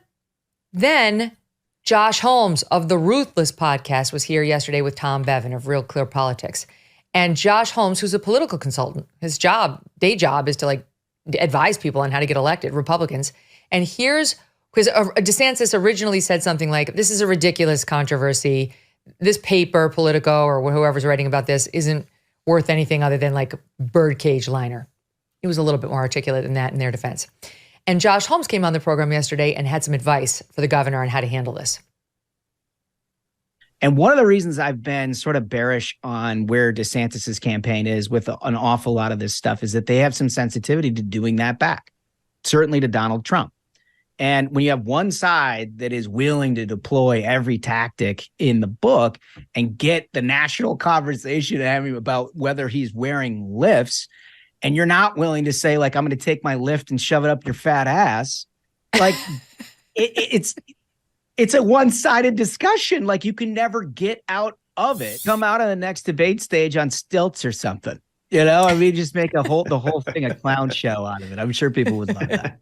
Josh Holmes of the Ruthless podcast was here yesterday with Tom Bevan of Real Clear Politics. And Josh Holmes, who's a political consultant, his day job is to like advise people on how to get elected, Republicans. And here's, because DeSantis originally said something like, this is a ridiculous controversy. This paper, Politico, or whoever's writing about this isn't worth anything other than like birdcage liner. He was a little bit more articulate than that in their defense. And Josh Holmes came on the program yesterday and had some advice for the governor on how to handle this. And one of the reasons I've been sort of bearish on where DeSantis's campaign is with an awful lot of this stuff is that they have some sensitivity to doing that back, certainly to Donald Trump. And when you have one side that is willing to deploy every tactic in the book and get the national conversation having about whether he's wearing lifts, and you're not willing to say, like, I'm going to take my lift and shove it up your fat ass, like it's a one-sided discussion. Like, you can never get out of it. Come out on the next debate stage on stilts or something. You know, I mean, just make the whole thing a clown show out of it. I'm sure people would love that.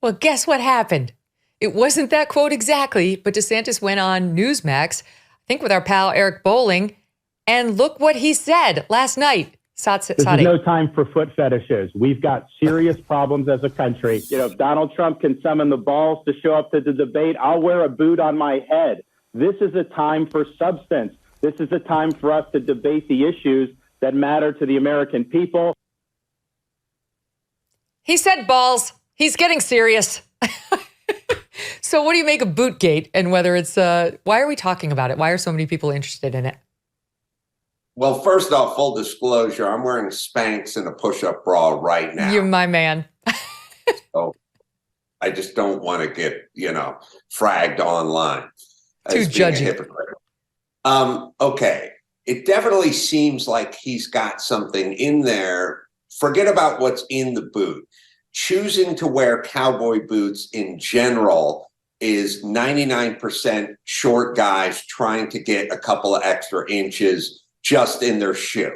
Well, guess what happened? It wasn't that quote exactly, but DeSantis went on Newsmax, I think with our pal Eric Bolling, and look what he said last night. This is no time for foot fetishes. We've got serious problems as a country. You know, if Donald Trump can summon the balls to show up to the debate, I'll wear a boot on my head. This is a time for substance. This is a time for us to debate the issues that matter to the American people. He said balls. He's getting serious. So what do you make of Bootgate and whether it's, why are we talking about it? Why are so many people interested in it? Well, first off, full disclosure, I'm wearing Spanx and a push-up bra right now. You're my man. So I just don't want to get, fragged online. Too judgy. Okay. It definitely seems like he's got something in there. Forget about what's in the boot. Choosing to wear cowboy boots in general is 99% short guys trying to get a couple of extra inches just in their shoe.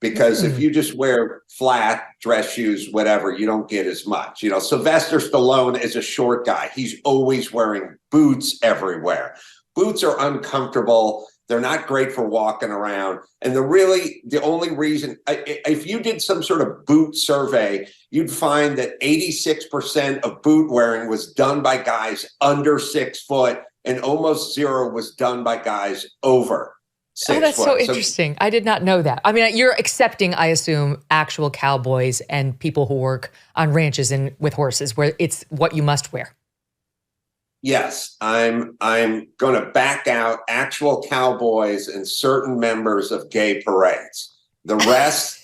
Because if you just wear flat dress shoes, whatever, you don't get as much. Sylvester Stallone is a short guy. He's always wearing boots everywhere. Boots are uncomfortable. They're not great for walking around. And the only reason, if you did some sort of boot survey, you'd find that 86% of boot wearing was done by guys under 6 foot and almost zero was done by guys over 6 Oh, that's foot. so interesting. I did not know that. I mean, you're accepting, I assume, actual cowboys and people who work on ranches and with horses where it's what you must wear. Yes, I'm going to back out actual cowboys and certain members of gay parades. The rest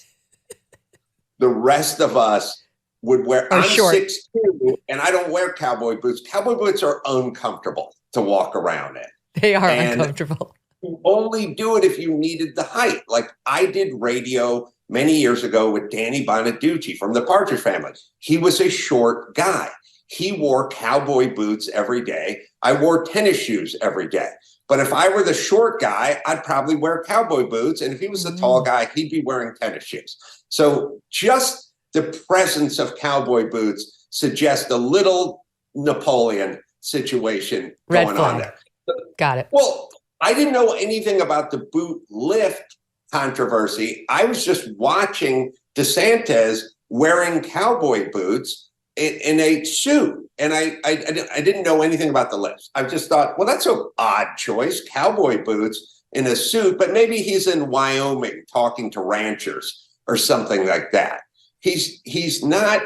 of us would wear. I'm 6'2", and I don't wear cowboy boots. Cowboy boots are uncomfortable to walk around in. They are uncomfortable. You only do it if you needed the height. Like I did radio many years ago with Danny Bonaducci from the Partridge Family. He was a short guy. he wore cowboy boots every day. I wore tennis shoes every day. But if I were the short guy, I'd probably wear cowboy boots. And if he was the tall guy, he'd be wearing tennis shoes. So just the presence of cowboy boots suggests a little Napoleon situation going on there. Got it. Well, I didn't know anything about the boot lift controversy. I was just watching DeSantis wearing cowboy boots in a suit. And I didn't know anything about the lifts. I just thought, well, that's an odd choice, cowboy boots in a suit, but maybe he's in Wyoming talking to ranchers or something like that. He's not,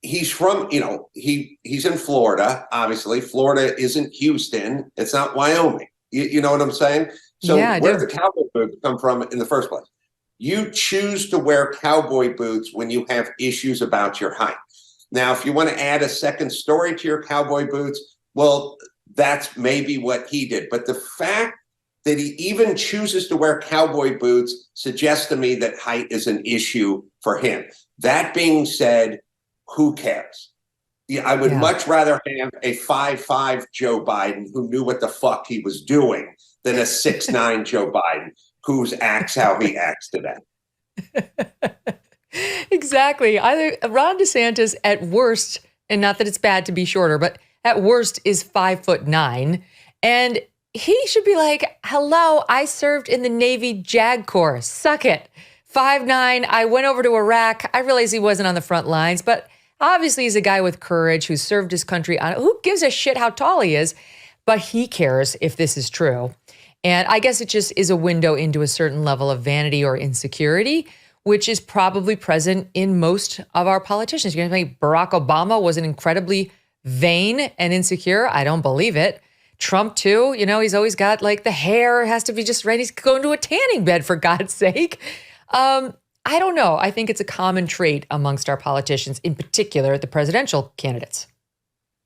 he's from, he's in Florida, obviously. Florida isn't Houston. It's not Wyoming. You know what I'm saying? So where did the cowboy boots come from in the first place? You choose to wear cowboy boots when you have issues about your height. Now, if you want to add a second story to your cowboy boots, well, that's maybe what he did. But the fact that he even chooses to wear cowboy boots suggests to me that height is an issue for him. That being said, who cares? Yeah, I would much rather have a 5'5" Joe Biden who knew what the fuck he was doing than a 6'9" Joe Biden who acts how he acts today. Exactly. Ron DeSantis at worst, and not that it's bad to be shorter, but at worst is 5'9", and he should be like, hello, I served in the Navy JAG Corps. Suck it. 5'9", I went over to Iraq. I realized he wasn't on the front lines, but obviously he's a guy with courage who served his country on it. Who gives a shit how tall he is? But he cares if this is true. And I guess it just is a window into a certain level of vanity or insecurity, which is probably present in most of our politicians. You're going to think Barack Obama was an incredibly vain and insecure? I don't believe it. Trump too, he's always got like the hair has to be just right. He's going to a tanning bed for God's sake. I don't know. I think it's a common trait amongst our politicians, in particular the presidential candidates.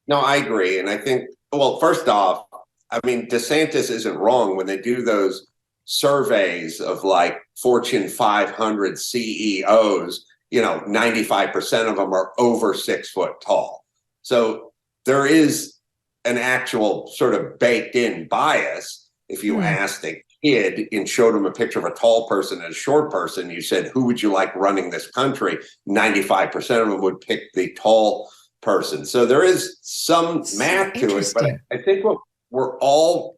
No, I agree. And I think, well, first off, DeSantis isn't wrong when they do those surveys of like Fortune 500 CEOs, 95% of them are over 6 foot tall. So there is an actual sort of baked in bias. If you asked a kid and showed him a picture of a tall person and a short person, you said, who would you like running this country? 95% of them would pick the tall person. So there is some math to it, but I think what we're all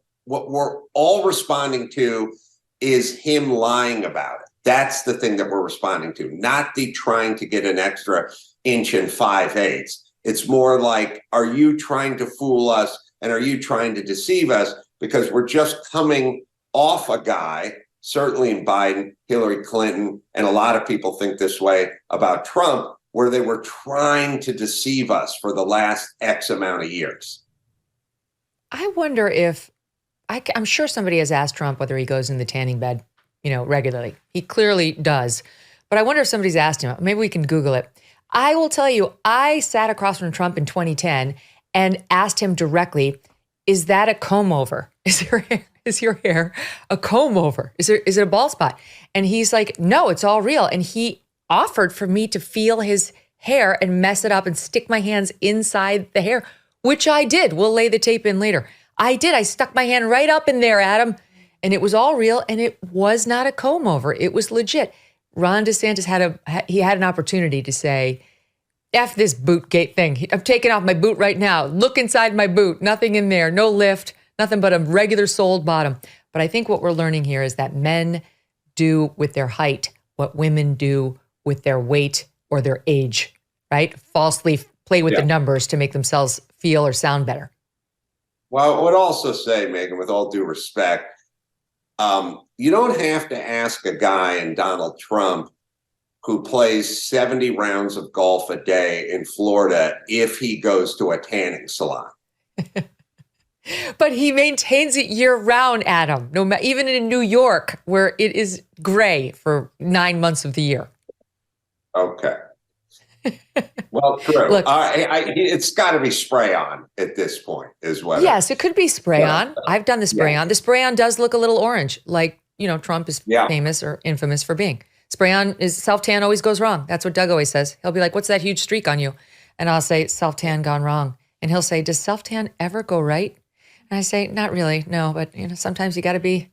responding to is him lying about it. That's the thing that we're responding to, not the trying to get an extra inch and 5/8. It's more like, are you trying to fool us and are you trying to deceive us? Because we're just coming off a guy, certainly in Biden, Hillary Clinton, and a lot of people think this way about Trump, where they were trying to deceive us for the last X amount of years. I wonder if, I'm sure somebody has asked Trump whether he goes in the tanning bed, regularly. He clearly does. But I wonder if somebody's asked him. Maybe we can Google it. I will tell you, I sat across from Trump in 2010 and asked him directly, is that a comb over? Is your hair a comb over? Is it a bald spot? And he's like, no, it's all real. And he offered for me to feel his hair and mess it up and stick my hands inside the hair, which I did. We'll lay the tape in later. I did. I stuck my hand right up in there, Adam, and it was all real, and it was not a comb over. It was legit. Ron DeSantis had an opportunity to say, F this bootgate thing. I'm taking off my boot right now. Look inside my boot. Nothing in there. No lift. Nothing but a regular soled bottom. But I think what we're learning here is that men do with their height what women do with their weight or their age, right? Falsely play with the numbers to make themselves feel or sound better. Well, I would also say, Megyn, with all due respect, you don't have to ask a guy in Donald Trump who plays 70 rounds of golf a day in Florida if he goes to a tanning salon. But he maintains it year round, Adam, even in New York, where it is gray for 9 months of the year. Okay. Well, true. Look, it's got to be spray on at this point, is what. Yes, it could be spray on. I've done the spray on. The spray on does look a little orange, like Trump is famous or infamous for being. Spray on is self tan always goes wrong. That's what Doug always says. He'll be like, "What's that huge streak on you?" And I'll say, self-tan gone wrong. And he'll say, does self-tan ever go right? And I say, not really, no, but sometimes you got to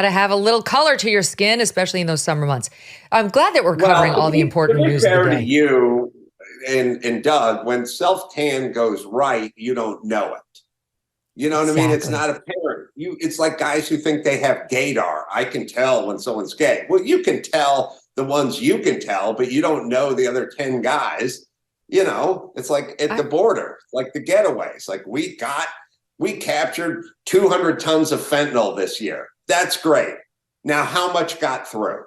have a little color to your skin, especially in those summer months. I'm glad that we're covering all the important news of the day. To you and Doug, when self-tan goes right, you don't know it. You know what I mean? It's not apparent. It's like guys who think they have gaydar. I can tell when someone's gay. Well, you can tell the ones you can tell, but you don't know the other 10 guys. It's like at the border, like the getaways. Like we captured 200 tons of fentanyl this year. That's great. Now, how much got through?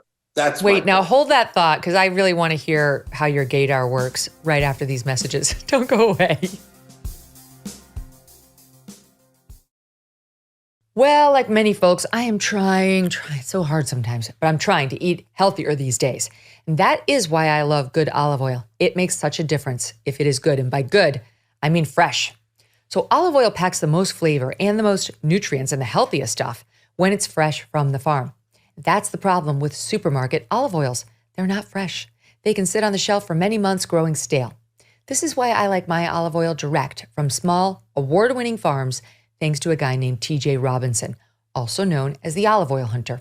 Wait, now hold that thought, because I really want to hear how your gaydar works right after these messages. Don't go away. Well, like many folks, I am trying, it's so hard sometimes, but I'm trying to eat healthier these days. And that is why I love good olive oil. It makes such a difference if it is good. And by good, I mean fresh. So olive oil packs the most flavor and the most nutrients and the healthiest stuff when it's fresh from the farm. That's the problem with supermarket olive oils. They're not fresh. They can sit on the shelf for many months growing stale. This is why I like my olive oil direct from small, award-winning farms, thanks to a guy named TJ Robinson, also known as the olive oil hunter.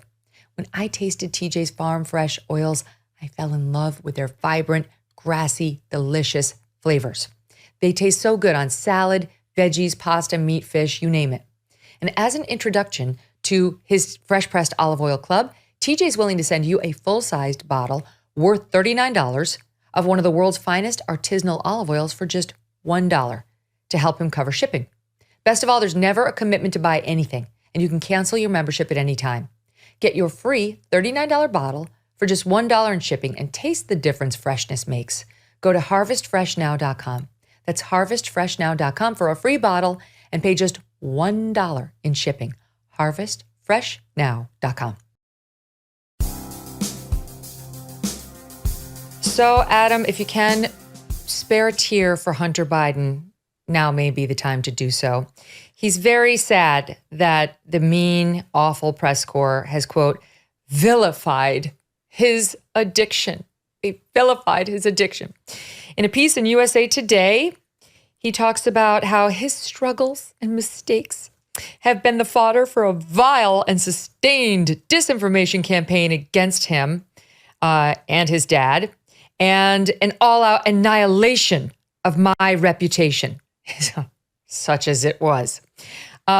When I tasted TJ's farm fresh oils, I fell in love with their vibrant, grassy, delicious flavors. They taste so good on salad, veggies, pasta, meat, fish, you name it. And as an introduction to his Fresh Pressed Olive Oil Club, TJ's willing to send you a full-sized bottle worth $39 of one of the world's finest artisanal olive oils for just $1 to help him cover shipping. Best of all, there's never a commitment to buy anything, and you can cancel your membership at any time. Get your free $39 bottle for just $1 in shipping and taste the difference freshness makes. Go to harvestfreshnow.com. That's harvestfreshnow.com for a free bottle and pay just $1 in shipping. harvestfreshnow.com. So, Adam, if you can spare a tear for Hunter Biden, now may be the time to do so. He's very sad that the mean, awful press corps has, quote, vilified his addiction. They vilified his addiction. In a piece in USA Today, he talks about how his struggles and mistakes have been the fodder for a vile and sustained disinformation campaign against him and his dad, and an all-out annihilation of my reputation, such as it was.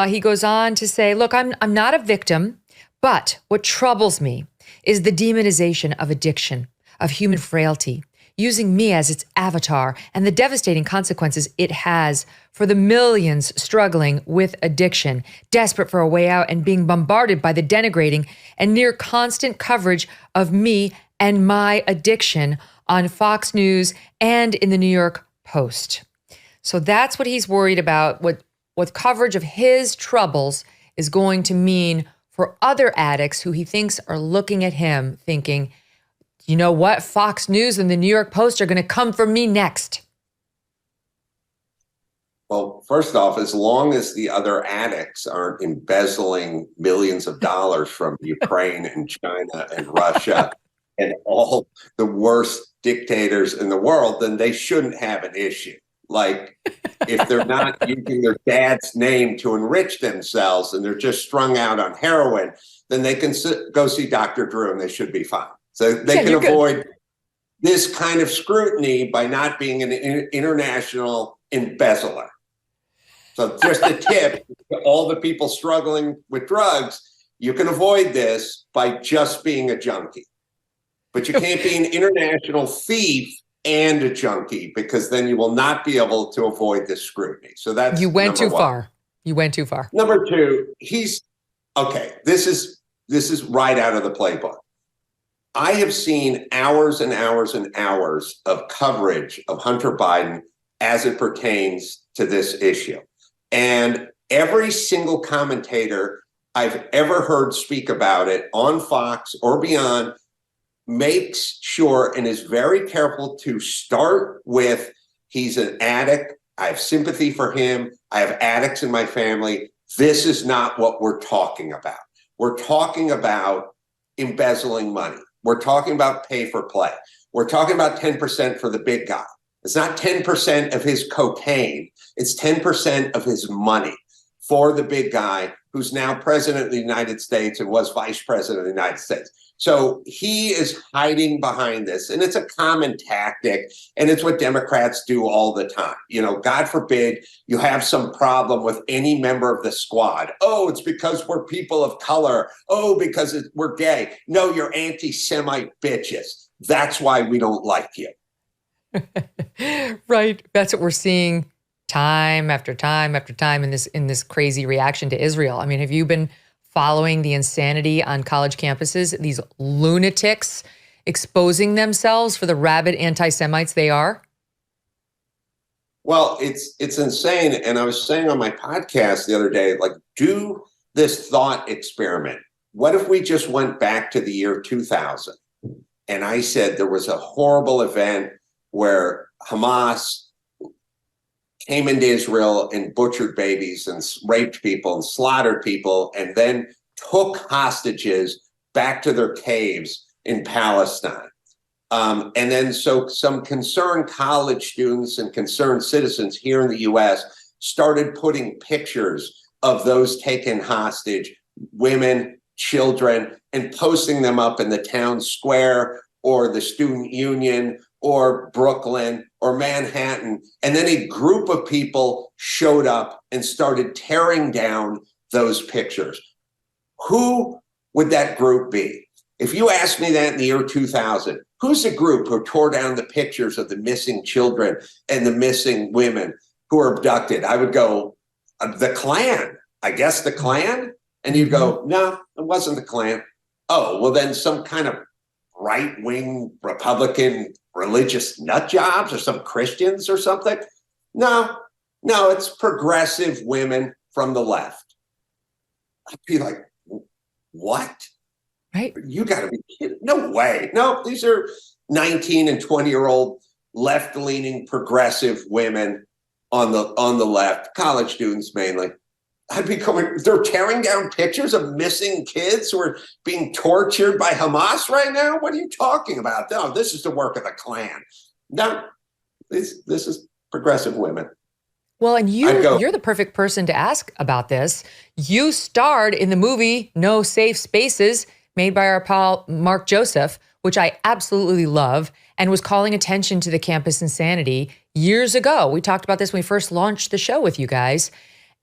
He goes on to say, look, I'm not a victim, but what troubles me is the demonization of addiction, of human frailty, using me as its avatar, and the devastating consequences it has for the millions struggling with addiction, desperate for a way out and being bombarded by the denigrating and near constant coverage of me and my addiction on Fox News and in the New York Post. So that's what he's worried about, what coverage of his troubles is going to mean for other addicts who he thinks are looking at him thinking, you know what, Fox News and the New York Post are going to come for me next. Well, first off, as long as the other addicts aren't embezzling millions of dollars from Ukraine and China and Russia and all the worst dictators in the world, then they shouldn't have an issue. Like, if they're not using their dad's name to enrich themselves and they're just strung out on heroin, then they can go see Dr. Drew and they should be fine. So they can avoid this kind of scrutiny by not being an international embezzler. So just a tip to all the people struggling with drugs, you can avoid this by just being a junkie. But you can't be an international thief and a junkie, because then you will not be able to avoid this scrutiny. So that's you went too one. far. You went too far. Number two, he's okay. This is right out of the playbook. I have seen hours and hours and hours of coverage of Hunter Biden as it pertains to this issue. And every single commentator I've ever heard speak about it on Fox or beyond makes sure and is very careful to start with, he's an addict. I have sympathy for him. I have addicts in my family. This is not what we're talking about. We're talking about embezzling money. We're talking about pay for play. We're talking about 10% for the big guy. It's not 10% of his cocaine. It's 10% of his money for the big guy who's now president of the United States and was vice president of the United States. So he is hiding behind this, and it's a common tactic, and it's what Democrats do all the time. You know, God forbid you have some problem with any member of the squad. Oh, it's because we're people of color. Oh, because we're gay. No, you're anti-Semite bitches. That's why we don't like you. Right. That's what we're seeing time after time after time in this crazy reaction to Israel. I mean, have you been following the insanity on college campuses, these lunatics exposing themselves for the rabid anti-Semites they are? Well, it's insane. And I was saying on my podcast the other day, like, do this thought experiment. What if we just went back to the year 2000? And I said there was a horrible event where Hamas came into Israel and butchered babies and raped people and slaughtered people and then took hostages back to their caves in Palestine. And then so some concerned college students and concerned citizens here in the US started putting pictures of those taken hostage, women, children, and posting them up in the town square or the student union or Brooklyn or Manhattan. And then a group of people showed up and started tearing down those pictures. Who would that group be? If you asked me that in the year 2000, who's the group who tore down the pictures of the missing children and the missing women who were abducted? I would go, the Klan. I guess the Klan? And you'd go, no, it wasn't the Klan. Oh, well, then some kind of right-wing Republican religious nut jobs or some Christians or something. No, it's progressive women from the left. I'd be like, what? Right. You got to be kidding. No way. No, these are 19 and 20-year-old left-leaning progressive women on the left, college students mainly. They're tearing down pictures of missing kids who are being tortured by Hamas right now. What are you talking about? No, this is the work of the Klan. No, this is progressive women. Well, and you're the perfect person to ask about this. You starred in the movie No Safe Spaces, made by our pal Mark Joseph, which I absolutely love, and was calling attention to the campus insanity years ago. We talked about this when we first launched the show with you guys.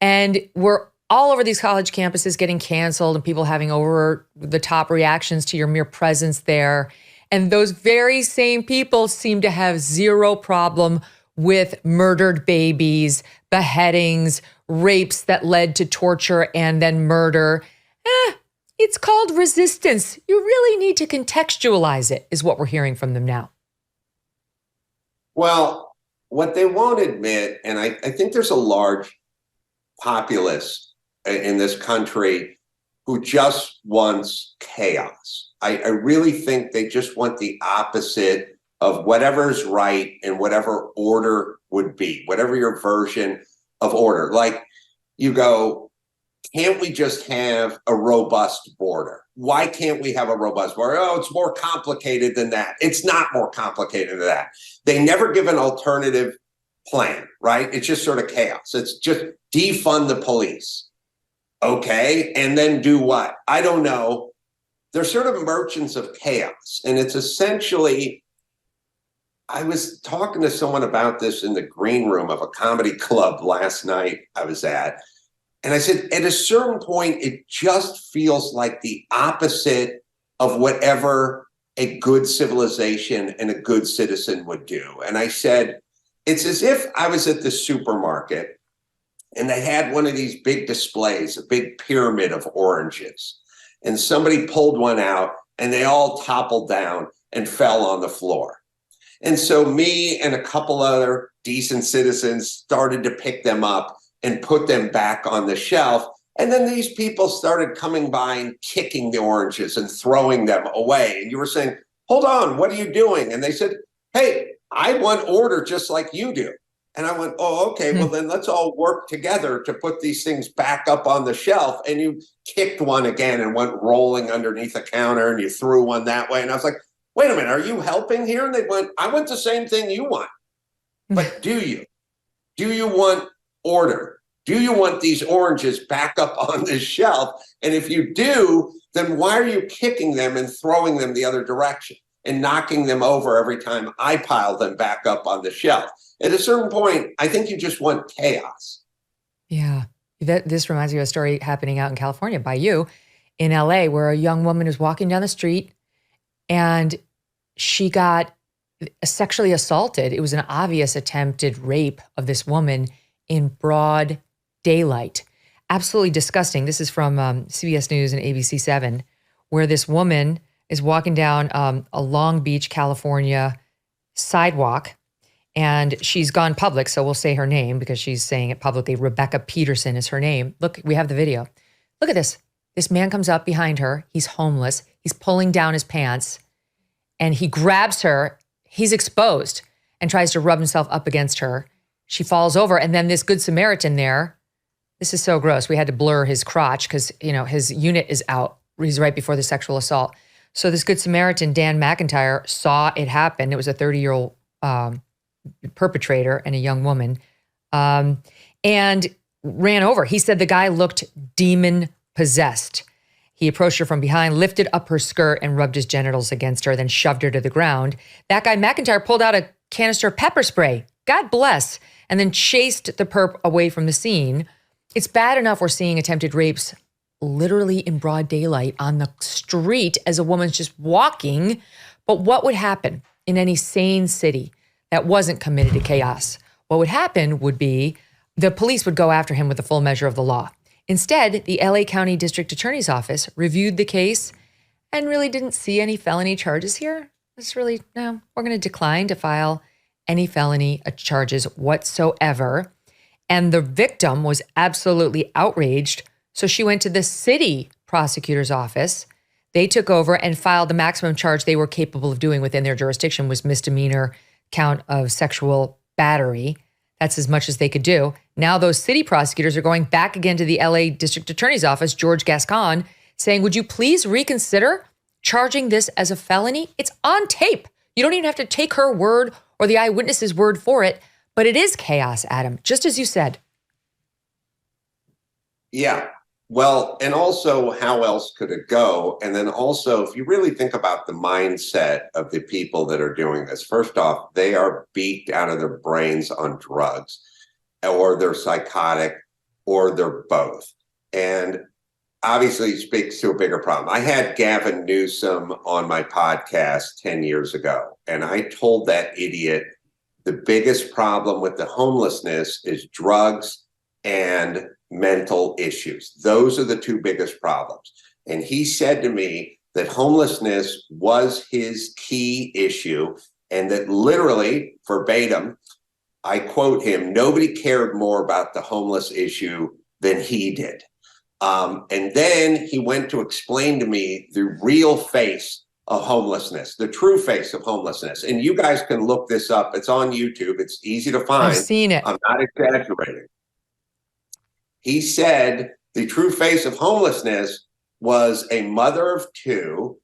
And we're all over these college campuses getting canceled and people having over the top reactions to your mere presence there. And those very same people seem to have zero problem with murdered babies, beheadings, rapes that led to torture and then murder. It's called resistance. You really need to contextualize it, is what we're hearing from them now. Well, what they won't admit, and I think there's a large populace in this country who just wants chaos. I really think they just want the opposite of whatever's right and whatever order would be, whatever your version of order. Like you go, can't we just have a robust border? Why can't we have a robust border? Oh, it's more complicated than that. It's not more complicated than that. They never give an alternative plan, right? It's just sort of chaos. It's just defund the police. Okay, and then do what? I don't know. They're sort of merchants of chaos. And it's essentially, I was talking to someone about this in the green room of a comedy club last night I was at. And I said, at a certain point, it just feels like the opposite of whatever a good civilization and a good citizen would do. And I said, it's as if I was at the supermarket and they had one of these big displays, a big pyramid of oranges. And somebody pulled one out and they all toppled down and fell on the floor. And so me and a couple other decent citizens started to pick them up and put them back on the shelf. And then these people started coming by and kicking the oranges and throwing them away. And you were saying, hold on, what are you doing? And they said, hey, I want order just like you do. And I went, oh, okay, well, then let's all work together to put these things back up on the shelf. And you kicked one again and went rolling underneath the counter and you threw one that way. And I was like, wait a minute, are you helping here? And they went, I want the same thing you want. But do you? Do you want order? Do you want these oranges back up on the shelf? And if you do, then why are you kicking them and throwing them the other direction and knocking them over every time I pile them back up on the shelf? At a certain point, I think you just want chaos. Yeah. This reminds me of a story happening out in California by you in LA, where a young woman was walking down the street and she got sexually assaulted. It was an obvious attempted rape of this woman in broad daylight. Absolutely disgusting. This is from CBS News and ABC7, where this woman is walking down a Long Beach, California sidewalk, and she's gone public, so we'll say her name because she's saying it publicly. Rebecca Peterson is her name. Look, we have the video. Look at this. This man comes up behind her. He's homeless. He's pulling down his pants, and he grabs her. He's exposed and tries to rub himself up against her. She falls over, and then this Good Samaritan there, this is so gross. We had to blur his crotch because, his unit is out. He's right before the sexual assault. So this Good Samaritan, Dan McIntyre, saw it happen. It was a 30-year-old perpetrator and a young woman, and ran over. He said the guy looked demon-possessed. He approached her from behind, lifted up her skirt, and rubbed his genitals against her, then shoved her to the ground. That guy, McIntyre, pulled out a canister of pepper spray, God bless, and then chased the perp away from the scene. It's bad enough we're seeing attempted rapes literally in broad daylight on the street as a woman's just walking. But what would happen in any sane city that wasn't committed to chaos? What would happen would be the police would go after him with the full measure of the law. Instead, the LA County District Attorney's Office reviewed the case and really didn't see any felony charges here. We're going to decline to file any felony charges whatsoever. And the victim was absolutely outraged. So she went to the city prosecutor's office. They took over and filed the maximum charge they were capable of doing within their jurisdiction was misdemeanor count of sexual battery. That's as much as they could do. Now those city prosecutors are going back again to the LA District Attorney's Office, George Gascon, saying, would you please reconsider charging this as a felony? It's on tape. You don't even have to take her word or the eyewitness's word for it, but it is chaos, Adam, just as you said. Yeah. Well, and also, how else could it go? And then also, if you really think about the mindset of the people that are doing this, first off, they are beaked out of their brains on drugs, or they're psychotic, or they're both. And obviously, it speaks to a bigger problem. I had Gavin Newsom on my podcast 10 years ago, and I told that idiot the biggest problem with the homelessness is drugs and mental issues. Those are the two biggest problems. And he said to me that homelessness was his key issue, and that literally, verbatim, I quote him, nobody cared more about the homeless issue than he did. And then he went to explain to me the real face of homelessness, the true face of homelessness. And you guys can look this up. It's on YouTube. It's easy to find. I've seen it. I'm not exaggerating. He said the true face of homelessness was a mother of two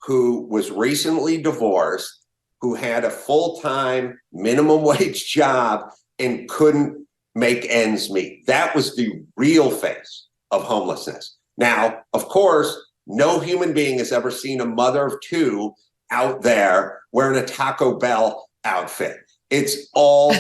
who was recently divorced, who had a full-time minimum wage job and couldn't make ends meet. That was the real face of homelessness. Now, of course, no human being has ever seen a mother of two out there wearing a Taco Bell outfit. It's all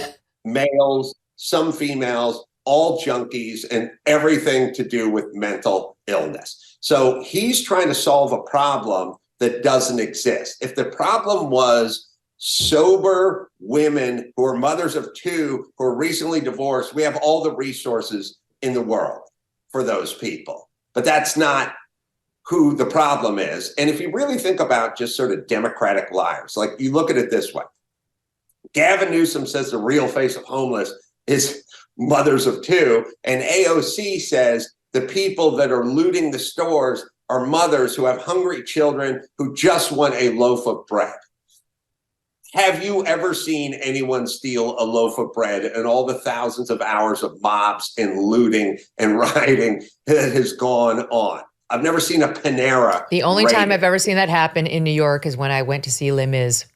males, some females, all junkies, and everything to do with mental illness. So he's trying to solve a problem that doesn't exist. If the problem was sober women who are mothers of two who are recently divorced, we have all the resources in the world for those people. But that's not who the problem is. And if you really think about just sort of Democratic liars, like you look at it this way, Gavin Newsom says the real face of homeless is mothers of two, and AOC says the people that are looting the stores are mothers who have hungry children who just want a loaf of bread. Have you ever seen anyone steal a loaf of bread and all the thousands of hours of mobs and looting and rioting that has gone on? I've never seen a Panera. The only time I've ever seen that happen in New York is when I went to see Les Mis.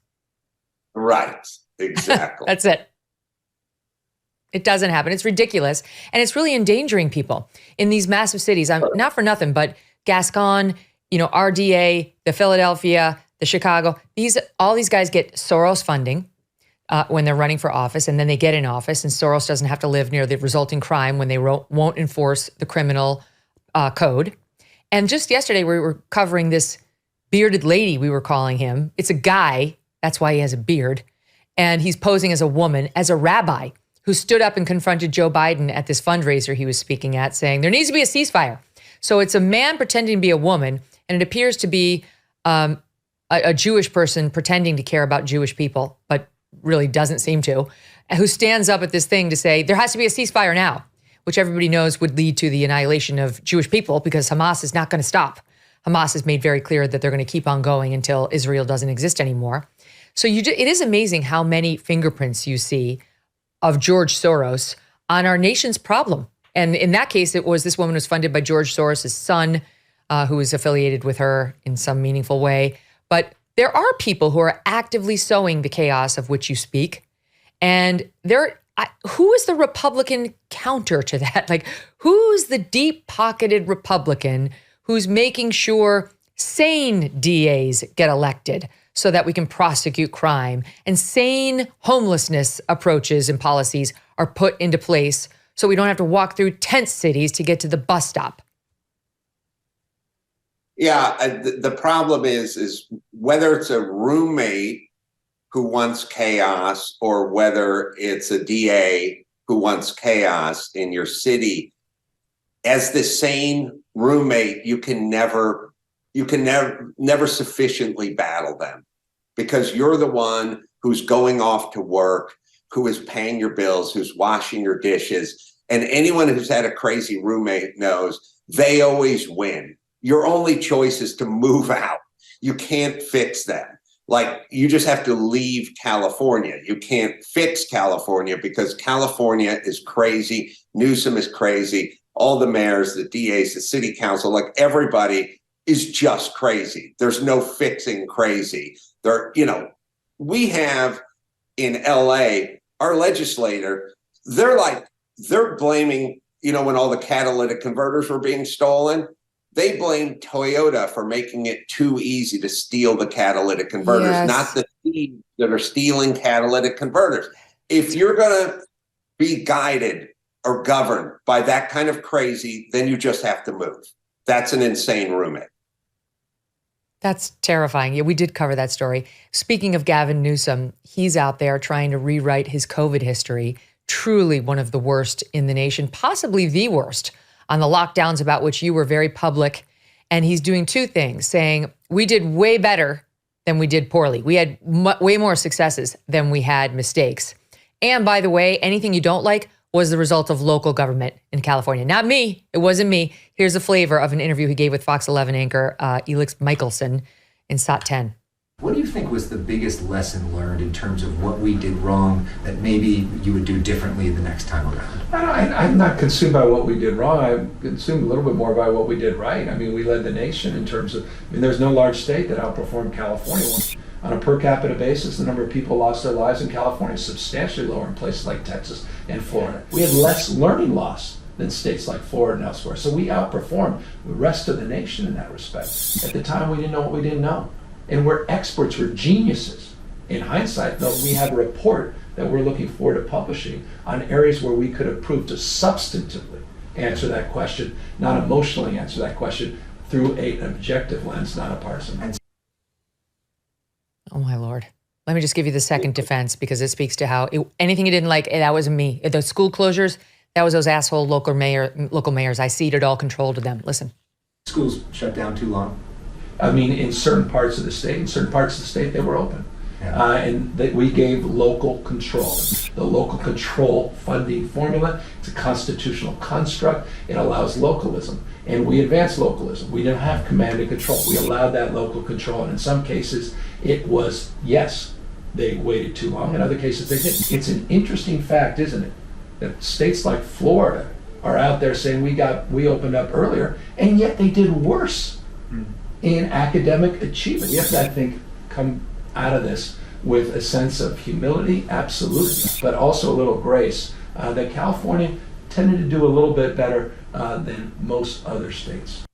Right, exactly. That's it. It doesn't happen. It's ridiculous. And it's really endangering people in these massive cities. I'm not for nothing, but Gascon, RDA, the Philadelphia, the Chicago, all these guys get Soros funding when they're running for office, and then they get in office, and Soros doesn't have to live near the resulting crime when they won't enforce the criminal code. And just yesterday, we were covering this bearded lady, we were calling him. It's a guy. That's why he has a beard. And he's posing as a woman, as a rabbi who stood up and confronted Joe Biden at this fundraiser he was speaking at, saying there needs to be a ceasefire. So it's a man pretending to be a woman, and it appears to be a Jewish person pretending to care about Jewish people, but really doesn't seem to, who stands up at this thing to say there has to be a ceasefire now, which everybody knows would lead to the annihilation of Jewish people because Hamas is not going to stop. Hamas has made very clear that they're going to keep on going until Israel doesn't exist anymore. So it is amazing how many fingerprints you see of George Soros on our nation's problem. And in that case, this woman was funded by George Soros' son, who is affiliated with her in some meaningful way. But there are people who are actively sowing the chaos of which you speak. And who is the Republican counter to that? Like, who's the deep-pocketed Republican who's making sure sane DAs get elected so that we can prosecute crime, and sane homelessness approaches and policies are put into place so we don't have to walk through tent cities to get to the bus stop? Yeah, the problem is whether it's a roommate who wants chaos or whether it's a DA who wants chaos in your city, as the sane roommate, you can never sufficiently battle them, because you're the one who's going off to work, who is paying your bills, who's washing your dishes. And anyone who's had a crazy roommate knows they always win. Your only choice is to move out. You can't fix them. Like, you just have to leave California. You can't fix California because California is crazy. Newsom is crazy. All the mayors, the DAs, the city council, like everybody is just crazy. There's no fixing crazy. We have in LA, our legislator, they're blaming, when all the catalytic converters were being stolen, they blame Toyota for making it too easy to steal the catalytic converters, not the thieves that are stealing catalytic converters. If you're going to be guided or governed by that kind of crazy, then you just have to move. That's an insane roommate. That's terrifying. Yeah, we did cover that story. Speaking of Gavin Newsom, he's out there trying to rewrite his COVID history. Truly one of the worst in the nation, possibly the worst on the lockdowns about which you were very public. And he's doing two things, saying we did way better than we did poorly. We had way more successes than we had mistakes. And by the way, anything you don't like was the result of local government in California. Not me. It wasn't me. Here's a flavor of an interview he gave with Fox 11 anchor Elix Michelson in SOT 10. What do you think was the biggest lesson learned in terms of what we did wrong that maybe you would do differently the next time around? I'm not consumed by what we did wrong. I'm consumed a little bit more by what we did right. I mean, we led the nation in terms of, there's no large state that outperformed California. On a per capita basis, the number of people lost their lives in California is substantially lower in places like Texas and Florida. We had less learning loss than states like Florida and elsewhere. So we outperformed the rest of the nation in that respect. At the time, we didn't know what we didn't know. And we're experts, we're geniuses. In hindsight, though, we have a report that we're looking forward to publishing on areas where we could have proved to substantively answer that question, not emotionally answer that question, through an objective lens, not a partisan lens. Oh, my Lord. Let me just give you the second defense, because it speaks to how anything you didn't like, that was me. The school closures, that was those asshole local mayors. I ceded all control to them. Listen. Schools shut down too long. I mean, in certain parts of the state, they were open. Yeah. And that we gave local control. The local control funding formula, it's a constitutional construct. It allows localism. And we advanced localism. We didn't have command and control. We allowed that local control. And in some cases, it was, yes, they waited too long. In other cases, they didn't. It's an interesting fact, isn't it, that states like Florida are out there saying we opened up earlier, and yet they did worse in academic achievement. You have to, I think, come out of this with a sense of humility, absolutely, but also a little grace that California tended to do a little bit better than most other states.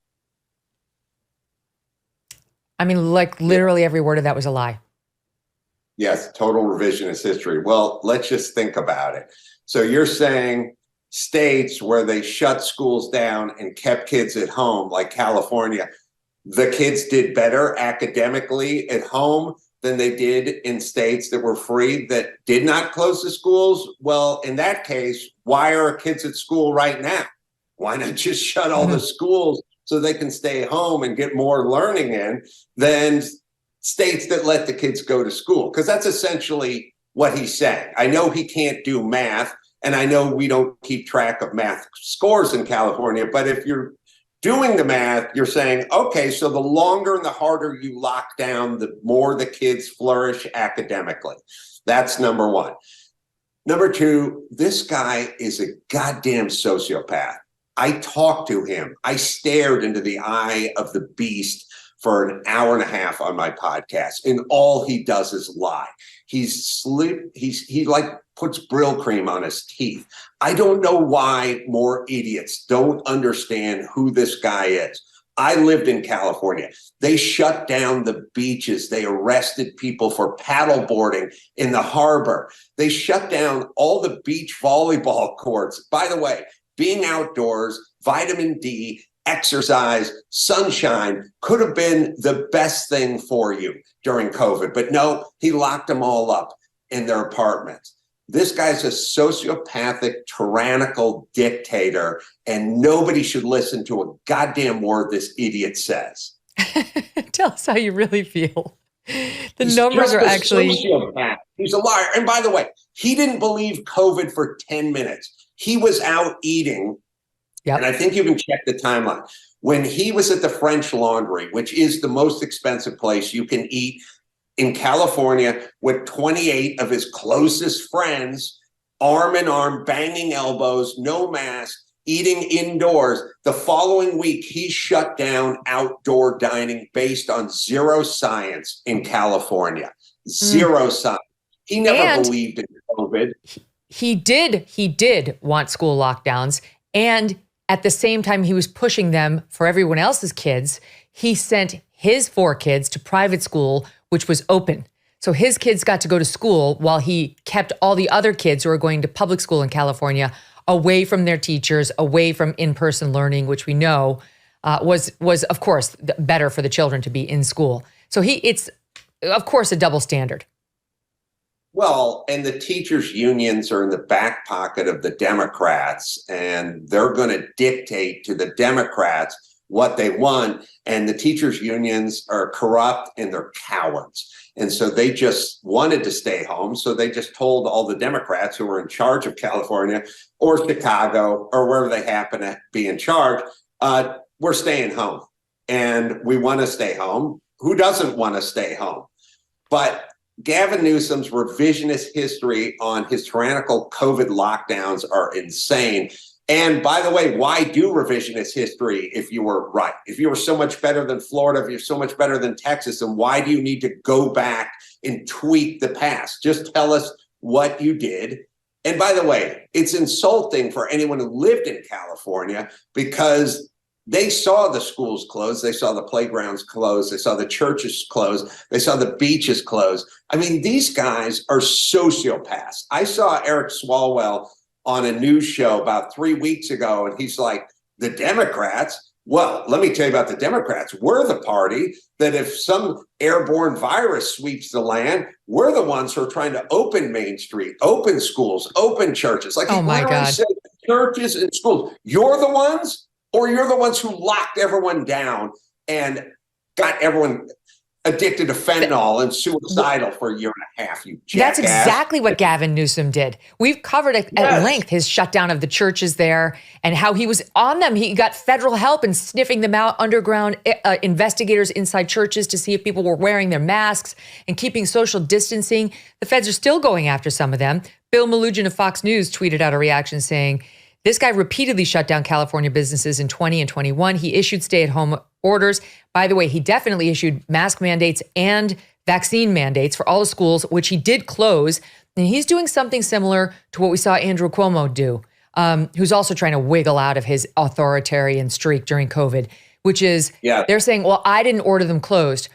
I mean, like literally every word of that was a lie. Yes, total revisionist history. Well, let's just think about it. So you're saying states where they shut schools down and kept kids at home, like California, the kids did better academically at home than they did in states that were free, that did not close the schools? Well, in that case, why are kids at school right now? Why not just shut all the schools so they can stay home and get more learning in than states that let the kids go to school? Because that's essentially what he's saying. I know he can't do math, and I know we don't keep track of math scores in California, but if you're doing the math, you're saying, okay, so the longer and the harder you lock down, the more the kids flourish academically. That's number one. Number two, this guy is a goddamn sociopath. I talked to him. I stared into the eye of the beast for an hour and a half on my podcast, and all he does is lie. He like puts Brill cream on his teeth. I don't know why more idiots don't understand who this guy is. I lived in California. They shut down the beaches. They arrested people for paddleboarding in the harbor. They shut down all the beach volleyball courts. By the way, being outdoors, vitamin D, exercise, sunshine could have been the best thing for you during COVID. But no, he locked them all up in their apartments. This guy's a sociopathic, tyrannical dictator, and nobody should listen to a goddamn word this idiot says. Tell us how you really feel. He's numbers are actually... sociopath. He's a liar. And by the way, he didn't believe COVID for 10 minutes. He was out eating. Yep. And I think you can check the timeline. When he was at the French Laundry, which is the most expensive place you can eat in California, with 28 of his closest friends, arm in arm, banging elbows, no mask, eating indoors. The following week, he shut down outdoor dining based on zero science in California. Zero science. He never believed in COVID. He did want school lockdowns. And at the same time he was pushing them for everyone else's kids, he sent his 4 kids to private school, which was open. So his kids got to go to school while he kept all the other kids who are going to public school in California away from their teachers, away from in-person learning, which we know was of course better for the children to be in school. So it's of course a double standard. Well, and the teachers' unions are in the back pocket of the Democrats, and they're going to dictate to the Democrats what they want. And the teachers' unions are corrupt and they're cowards. And so they just wanted to stay home. So they just told all the Democrats who were in charge of California or Chicago or wherever they happen to be in charge, we're staying home. And we want to stay home. Who doesn't want to stay home? But Gavin Newsom's revisionist history on his tyrannical COVID lockdowns are insane. And by the way, why do revisionist history if you were right? If you were so much better than Florida, if you're so much better than Texas, then why do you need to go back and tweak the past? Just tell us what you did. And by the way, it's insulting for anyone who lived in California because they saw the schools closed. They saw the playgrounds closed. They saw the churches closed. They saw the beaches closed. I mean, these guys are sociopaths. I saw Eric Swalwell on a news show about 3 weeks ago, and he's like, the Democrats? Well, let me tell you about the Democrats. We're the party that if some airborne virus sweeps the land, we're the ones who are trying to open Main Street, open schools, open churches. Like, oh my God. Said, churches and schools. You're the ones? Or you're the ones who locked everyone down and got everyone addicted to fentanyl and suicidal for a year and a half, you jackass. That's exactly what Gavin Newsom did. We've covered at length his shutdown of the churches there and how he was on them. He got federal help in sniffing them out, underground investigators inside churches to see if people were wearing their masks and keeping social distancing. The feds are still going after some of them. Bill Malugin of Fox News tweeted out a reaction saying, this guy repeatedly shut down California businesses in 20 and 21. He issued stay-at-home orders. By the way, he definitely issued mask mandates and vaccine mandates for all the schools, which he did close. And he's doing something similar to what we saw Andrew Cuomo do, who's also trying to wiggle out of his authoritarian streak during COVID, which is they're saying, well, I didn't order them closed.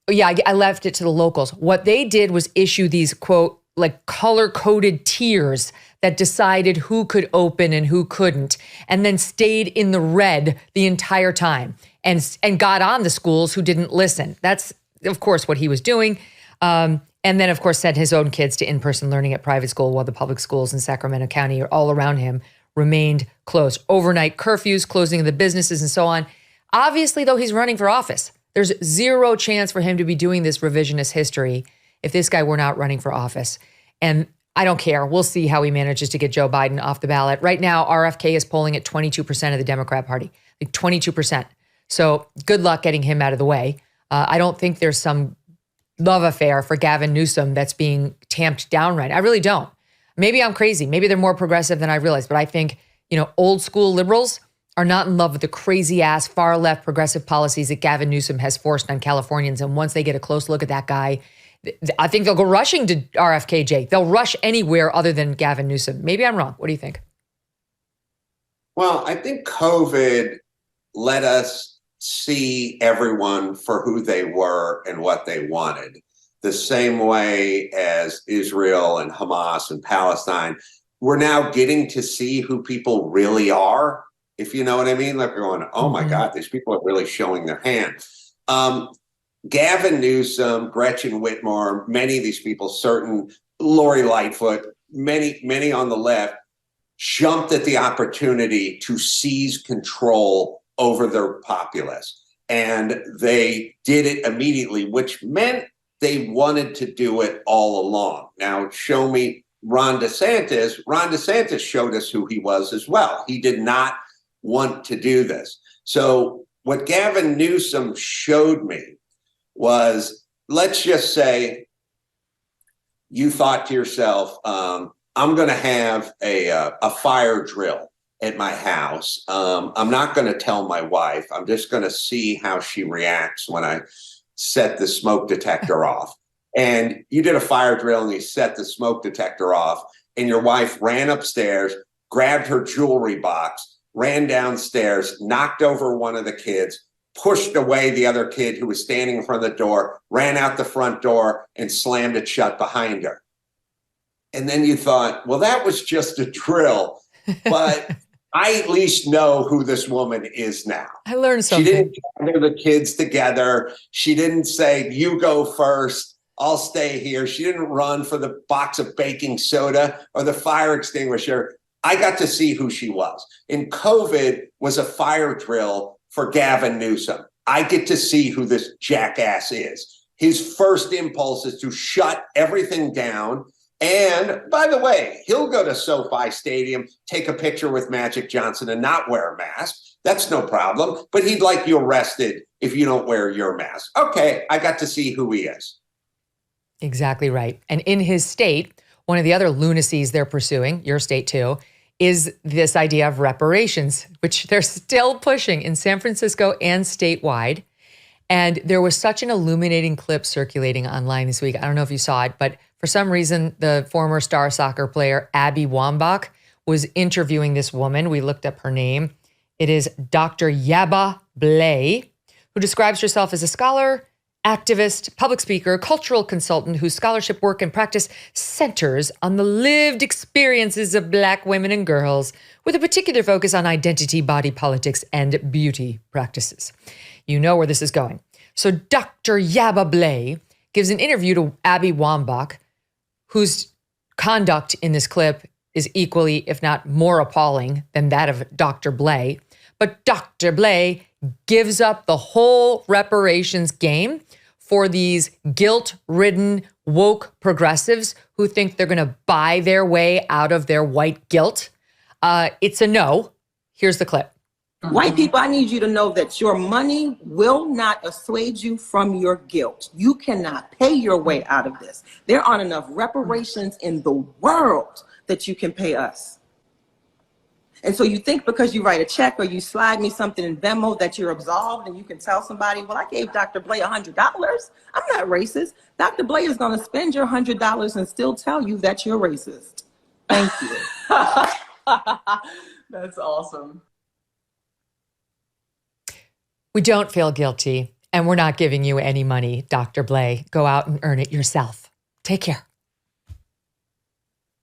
Yeah, I left it to the locals. What they did was issue these, quote, like color-coded tiers that decided who could open and who couldn't, and then stayed in the red the entire time and got on the schools who didn't listen. That's, of course, what he was doing. And then, of course, sent his own kids to in-person learning at private school while the public schools in Sacramento County, all around him, remained closed. Overnight curfews, closing of the businesses, and so on. Obviously, though, he's running for office. There's zero chance for him to be doing this revisionist history if this guy were not running for office. And I don't care. We'll see how he manages to get Joe Biden off the ballot. Right now, RFK is polling at 22% of the Democrat Party, like 22%. So good luck getting him out of the way. I don't think there's some love affair for Gavin Newsom that's being tamped down right now. I really don't. Maybe I'm crazy. Maybe they're more progressive than I realize. But I think, old school liberals are not in love with the crazy ass far left progressive policies that Gavin Newsom has forced on Californians. And once they get a close look at that guy, I think they'll go rushing to RFK, Jake. They'll rush anywhere other than Gavin Newsom. Maybe I'm wrong. What do you think? Well, I think COVID let us see everyone for who they were and what they wanted. The same way as Israel and Hamas and Palestine, we're now getting to see who people really are, if you know what I mean. Like we're going, oh my God, these people are really showing their hand. Gavin Newsom, Gretchen Whitmer, many of these people, certain Lori Lightfoot, many on the left, jumped at the opportunity to seize control over their populace. And they did it immediately, which meant they wanted to do it all along. Now, show me Ron DeSantis. Ron DeSantis showed us who he was as well. He did not want to do this. So what Gavin Newsom showed me was, let's just say you thought to yourself, I'm going to have a fire drill at my house. I'm not going to tell my wife. I'm just going to see how she reacts when I set the smoke detector off. And you did a fire drill and you set the smoke detector off, and your wife ran upstairs, grabbed her jewelry box, ran downstairs, knocked over one of the kids, pushed away the other kid who was standing in front of the door, ran out the front door and slammed it shut behind her. And then you thought, well, that was just a drill, but I at least know who this woman is now. I learned something. She didn't gather the kids together. She didn't say, you go first, I'll stay here. She didn't run for the box of baking soda or the fire extinguisher. I got to see who she was. And COVID was a fire drill for Gavin Newsom. I get to see who this jackass is. His first impulse is to shut everything down. And by the way, he'll go to SoFi Stadium, take a picture with Magic Johnson and not wear a mask. That's no problem. But he'd like you arrested if you don't wear your mask. Okay, I got to see who he is. Exactly right. And in his state, one of the other lunacies they're pursuing, your state too, is this idea of reparations, which they're still pushing in San Francisco and statewide. And there was such an illuminating clip circulating online this week. I don't know if you saw it, but for some reason, the former star soccer player, Abby Wambach, was interviewing this woman. We looked up her name. It is Dr. Yaba Blay, who describes herself as a scholar, activist, public speaker, cultural consultant whose scholarship work and practice centers on the lived experiences of Black women and girls, with a particular focus on identity, body politics, and beauty practices. You know where this is going. So Dr. Yaba Blay gives an interview to Abby Wambach, whose conduct in this clip is equally, if not more appalling than that of Dr. Blay. But Dr. Blay gives up the whole reparations game for these guilt-ridden, woke progressives who think they're going to buy their way out of their white guilt. It's a no. Here's the clip. White people, I need you to know that your money will not assuage you from your guilt. You cannot pay your way out of this. There aren't enough reparations in the world that you can pay us. And so you think because you write a check or you slide me something in Venmo that you're absolved and you can tell somebody, well, I gave Dr. Blay $100. I'm not racist. Dr. Blay is going to spend your $100 and still tell you that you're racist. Thank you. That's awesome. We don't feel guilty, and we're not giving you any money, Dr. Blay. Go out and earn it yourself. Take care.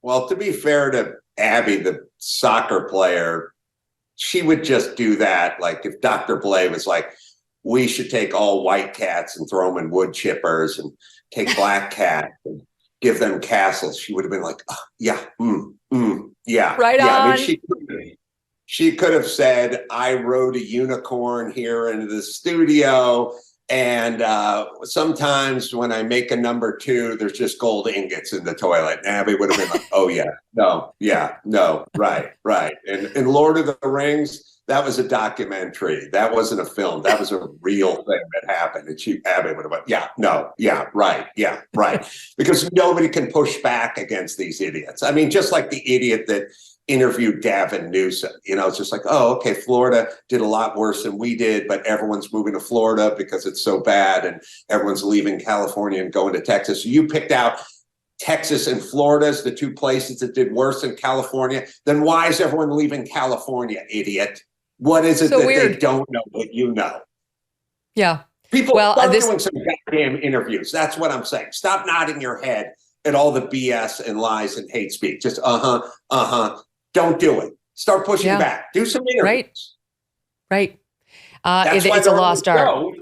Well, to be fair to Abby, the soccer player, she would just do that. Like if Dr. Blay was like, we should take all white cats and throw them in wood chippers and take black cats and give them castles, she would have been like, oh, yeah, yeah. Right yeah. on. I mean, she could have said, I rode a unicorn here into the studio. And sometimes when I make a number 2, there's just gold ingots in the toilet. And Abby would have been like, oh, yeah, no, right. And Lord of the Rings, that was a documentary. That wasn't a film. That was a real thing that happened. And Abby would have went, right. Because nobody can push back against these idiots. I mean, just like the idiot that interviewed Gavin Newsom. It's just like, oh, okay, Florida did a lot worse than we did, but everyone's moving to Florida because it's so bad and everyone's leaving California and going to Texas. So you picked out Texas and Florida as the 2 places that did worse than California. Then why is everyone leaving California, idiot? What is it so that weird. They don't know that you know? Yeah. People start doing some goddamn interviews. That's what I'm saying. Stop nodding your head at all the BS and lies and hate speech. Just Don't do it. Start pushing back. Do some interviews. Right. It's a lost art.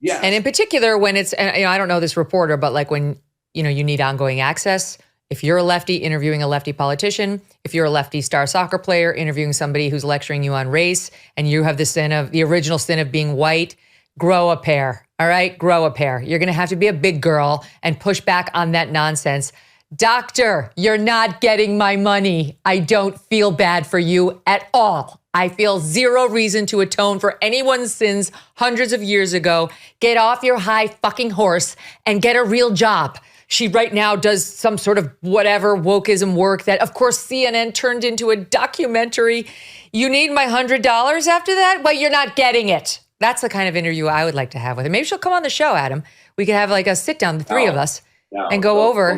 Yeah. And in particular, when it's, I don't know this reporter, but like when, you need ongoing access, if you're a lefty interviewing a lefty politician, if you're a lefty star soccer player interviewing somebody who's lecturing you on race, and you have the original sin of being white, grow a pair. All right. Grow a pair. You're going to have to be a big girl and push back on that nonsense. Doctor, you're not getting my money. I don't feel bad for you at all. I feel zero reason to atone for anyone's sins hundreds of years ago. Get off your high fucking horse and get a real job. She right now does some sort of whatever wokeism work that, of course, CNN turned into a documentary. You need my $100 after that? Well, you're not getting it. That's the kind of interview I would like to have with her. Maybe she'll come on the show, Adam. We could have like a sit down, the 3 of us, and go over.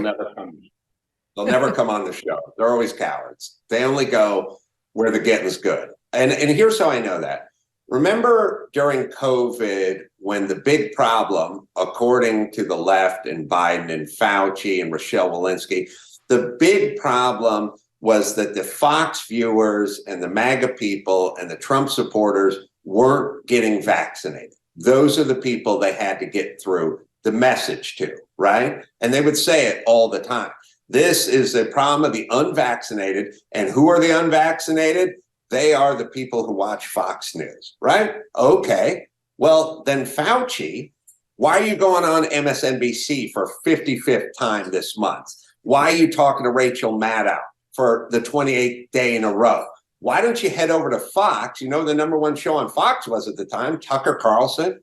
They'll never come on the show. They're always cowards. They only go where the getting's good. And here's how I know that. Remember during COVID, when the big problem, according to the left and Biden and Fauci and Rochelle Walensky, the big problem was that the Fox viewers and the MAGA people and the Trump supporters weren't getting vaccinated. Those are the people they had to get through the message to, right? And they would say it all the time. This is a problem of the unvaccinated. And who are the unvaccinated? They are the people who watch Fox News, right? Okay. Well, then Fauci, why are you going on MSNBC for 55th time this month? Why are you talking to Rachel Maddow for the 28th day in a row? Why don't you head over to Fox? The number 1 show on Fox was at the time, Tucker Carlson,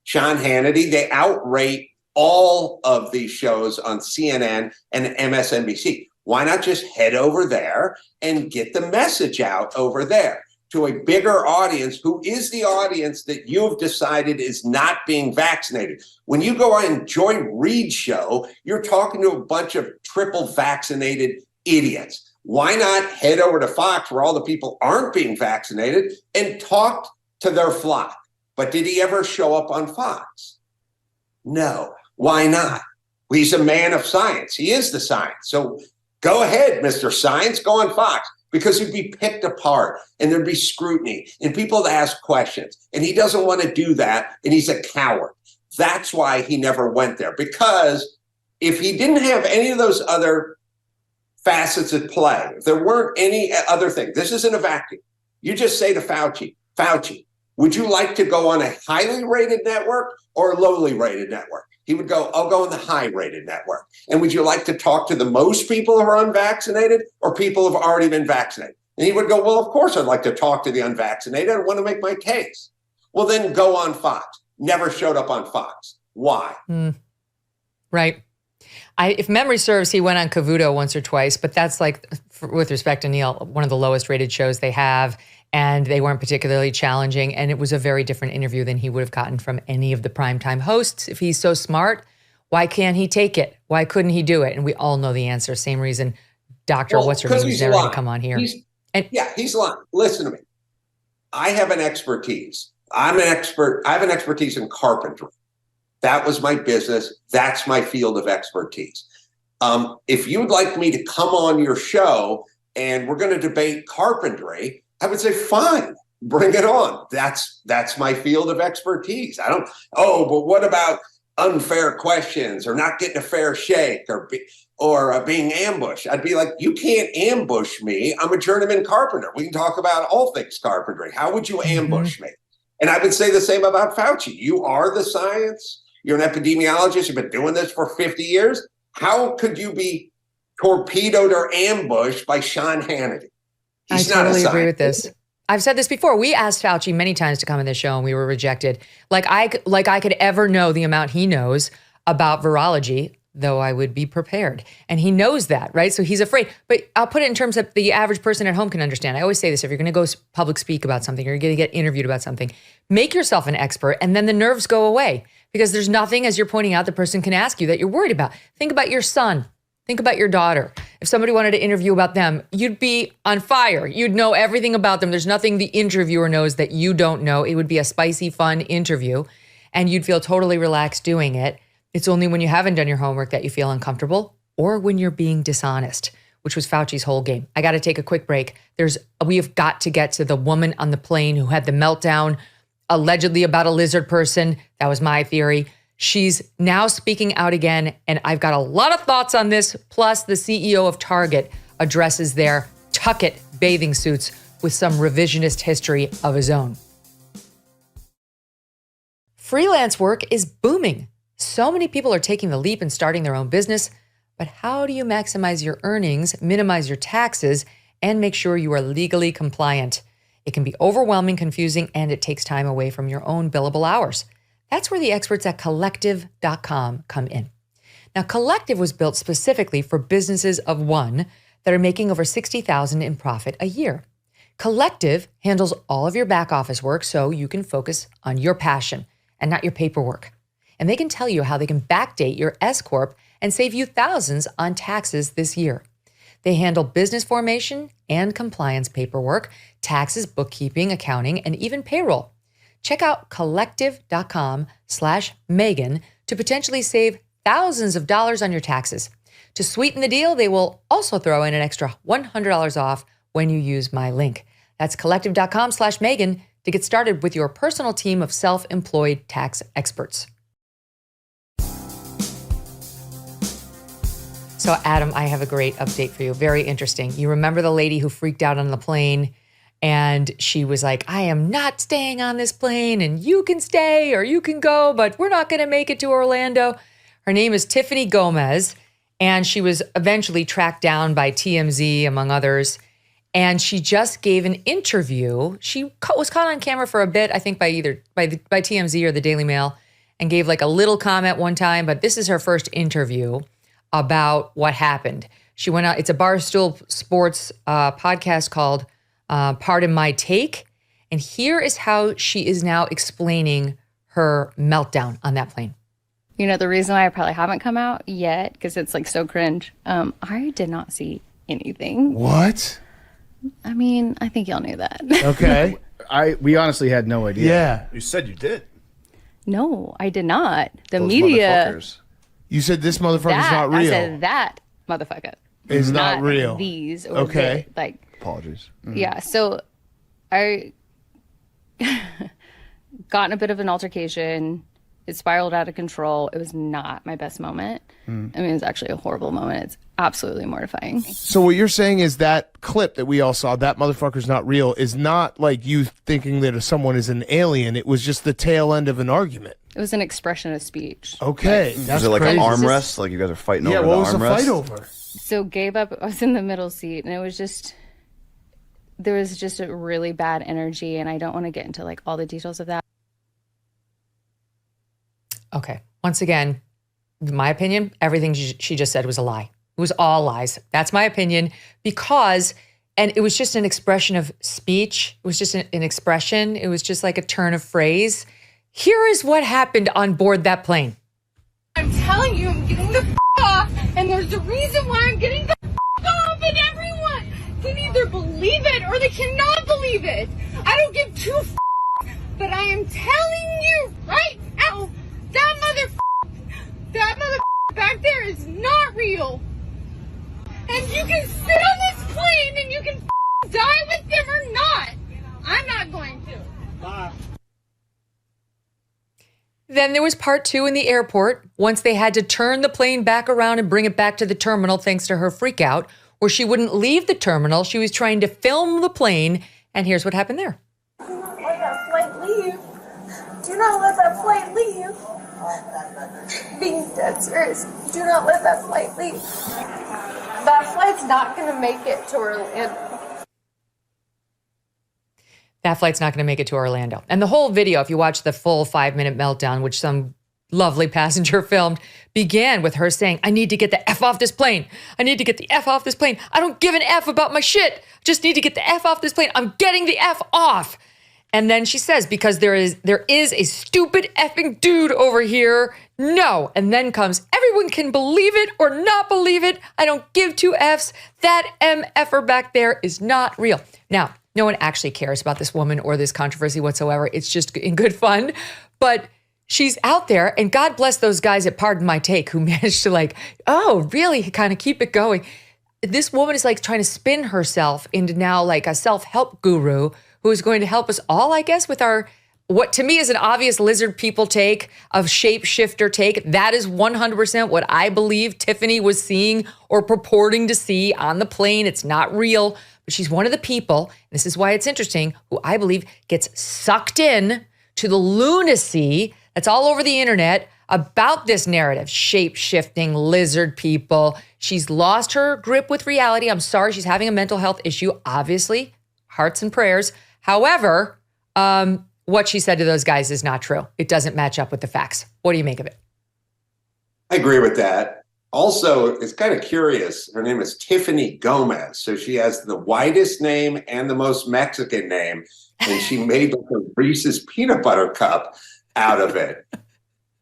Sean Hannity. They outrate all of these shows on CNN and MSNBC. Why not just head over there and get the message out over there to a bigger audience who is the audience that you've decided is not being vaccinated? When you go on Joy Reid's show, you're talking to a bunch of triple vaccinated idiots. Why not head over to Fox where all the people aren't being vaccinated and talk to their flock? But did he ever show up on Fox? No. Why not? Well, he's a man of science. He is the science. So go ahead, Mr. Science, go on Fox, because he'd be picked apart and there'd be scrutiny and people to ask questions. And he doesn't want to do that. And he's a coward. That's why he never went there, because if he didn't have any of those other facets at play, if there weren't any other thing, this isn't a vacuum. You just say to Fauci, would you like to go on a highly rated network or a lowly rated network? He would go, I'll go on the high rated network. And would you like to talk to the most people who are unvaccinated or people who have already been vaccinated? And he would go, well, of course, I'd like to talk to the unvaccinated. I want to make my case. Well, then go on Fox. Never showed up on Fox. Why? Right. If memory serves, he went on Cavuto once or twice, but that's like, with respect to Neil, one of the lowest rated shows they have, and they weren't particularly challenging, and it was a very different interview than he would have gotten from any of the primetime hosts. If he's so smart, why can't he take it? Why couldn't he do it? And we all know the answer. Same reason Dr. What's-her-name is never going to come on here. He's lying. Listen to me. I have an expertise. I have an expertise in carpentry. That was my business. That's my field of expertise. If you'd like me to come on your show and we're going to debate carpentry, I would say, fine, bring it on. That's my field of expertise. But what about unfair questions or not getting a fair shake or being ambushed? I'd be like, you can't ambush me. I'm a journeyman carpenter. We can talk about all things carpentry. How would you ambush me? And I would say the same about Fauci. You are the science. You're an epidemiologist. You've been doing this for 50 years. How could you be torpedoed or ambushed by Sean Hannity? I totally agree with this. I've said this before. We asked Fauci many times to come on this show, and we were rejected. Like I could ever know the amount he knows about virology, though I would be prepared. And he knows that, right? So he's afraid. But I'll put it in terms that the average person at home can understand. I always say this: if you're going to go public speak about something, or you're going to get interviewed about something, make yourself an expert, and then the nerves go away. Because there's nothing, as you're pointing out, the person can ask you that you're worried about. Think about your son. Think about your daughter. If somebody wanted to interview about them, you'd be on fire. You'd know everything about them. There's nothing the interviewer knows that you don't know. It would be a spicy, fun interview, and you'd feel totally relaxed doing it. It's only when you haven't done your homework that you feel uncomfortable, or when you're being dishonest, which was Fauci's whole game. I got to take a quick break. We have got to get to the woman on the plane who had the meltdown, allegedly about a lizard person. That was my theory. She's now speaking out again, and I've got a lot of thoughts on this. Plus, the CEO of Target addresses their tuck-it bathing suits with some revisionist history of his own. Freelance work is booming. So many people are taking the leap and starting their own business. But how do you maximize your earnings, minimize your taxes, and make sure you are legally compliant? It can be overwhelming, confusing, and it takes time away from your own billable hours. That's where the experts at Collective.com come in. Now, Collective was built specifically for businesses of one that are making over $60,000 in profit a year. Collective handles all of your back office work so you can focus on your passion and not your paperwork. And they can tell you how they can backdate your S-Corp and save you thousands on taxes this year. They handle business formation and compliance paperwork, taxes, bookkeeping, accounting, and even payroll. Check out collective.com/Megyn to potentially save thousands of dollars on your taxes. To sweeten the deal, they will also throw in an extra $100 off when you use my link. That's collective.com/Megyn to get started with your personal team of self-employed tax experts. So, Adam, I have a great update for you. Very interesting. You remember the lady who freaked out on the plane, and she was like, I am not staying on this plane, and you can stay or you can go, but we're not going to make it to Orlando. Her name is Tiffany Gomez, and she was eventually tracked down by TMZ, among others. And she just gave an interview. She was caught on camera for a bit, I think by TMZ or the Daily Mail, and gave like a little comment one time, but this is her first interview about what happened. She went out, it's a Barstool Sports podcast called Pardon My Take. And here is how she is now explaining her meltdown on that plane. You know, the reason why I probably haven't come out yet, because it's like so cringe, I did not see anything. What? I mean, I think y'all knew that. Okay. We honestly had no idea. Yeah. You said you did. No, I did not. The Those media. motherfuckers. You said this motherfucker's not real. I said that motherfucker. Is not real. These. Or okay. Apologies. Mm-hmm. Yeah. So I got in a bit of an altercation. It spiraled out of control. It was not my best moment. I mean, it was actually a horrible moment. It's absolutely mortifying. So what you're saying is that clip that we all saw, that motherfucker's not real, is not like you thinking that someone is an alien. It was just the tail end of an argument. It was an expression of speech. Okay. Was it like an arm wrest? Like you guys are fighting over the arm rest? Yeah, what was the fight over? So gave up. I was in the middle seat, and it was just, there was just a really bad energy, and I don't want to get into like all the details of that. Okay. Once again, my opinion, everything she just said was a lie. It was all lies. That's my opinion and it was just an expression of speech. It was just an expression. It was just like a turn of phrase. Here is what happened on board that plane. I'm telling you, I'm getting the off, and there's a reason why I'm getting the off, and everyone can either believe it or they cannot believe it. I don't give two but I am telling you right now, that mother back there is not real. And you can sit on this plane and you can die with them or not. I'm not going to. Bye. Then there was part 2 in the airport, once they had to turn the plane back around and bring it back to the terminal thanks to her freak out, where she wouldn't leave the terminal. She was trying to film the plane, and here's what happened there. Do not let that flight leave. Do not let that flight leave. Being dead serious. Do not let that flight leave. That flight's not going to make it to Orlando. That flight's not going to make it to Orlando. And the whole video, if you watch the full 5-minute meltdown, which some lovely passenger filmed, began with her saying, I need to get the F off this plane. I need to get the F off this plane. I don't give an F about my shit. Just need to get the F off this plane. I'm getting the F off. And then she says, because there is a stupid effing dude over here. No. And then comes, everyone can believe it or not believe it. I don't give two Fs. That MFer back there is not real. Now, no one actually cares about this woman or this controversy whatsoever. It's just in good fun. But she's out there, and God bless those guys at Pardon My Take who managed to really kind of keep it going. This woman is like trying to spin herself into now like a self-help guru who is going to help us all, I guess, with our, what to me is an obvious lizard people take, of shapeshifter take. That is 100% what I believe Tiffany was seeing or purporting to see on the plane. It's not real, but she's one of the people, this is why it's interesting, who I believe gets sucked in to the lunacy that's all over the internet about this narrative, shape-shifting lizard people. She's lost her grip with reality. I'm sorry, she's having a mental health issue, obviously, hearts and prayers. However, what she said to those guys is not true. It doesn't match up with the facts. What do you make of it? I agree with that. Also, it's kind of curious. Her name is Tiffany Gomez. So she has the whitest name and the most Mexican name. And she made like a Reese's peanut butter cup out of it.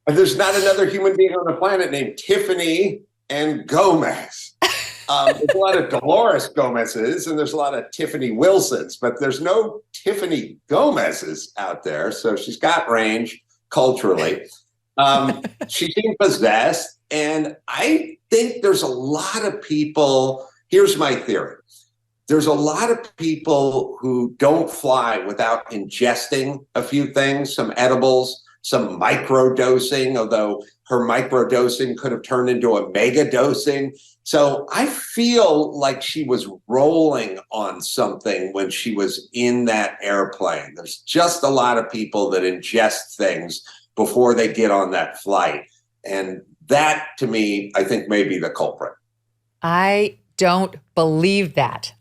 And there's not another human being on the planet named Tiffany and Gomez. There's a lot of Dolores Gomez's and there's a lot of Tiffany Wilsons, but there's no Tiffany Gomez's out there. So she's got range culturally. She seemed possessed. And I think there's a lot of people, here's my theory. There's a lot of people who don't fly without ingesting a few things, some edibles, some micro-dosing, although her micro-dosing could have turned into a mega-dosing. So I feel like she was rolling on something when she was in that airplane. There's just a lot of people that ingest things before they get on that flight. And that, to me, I think may be the culprit. I don't believe that.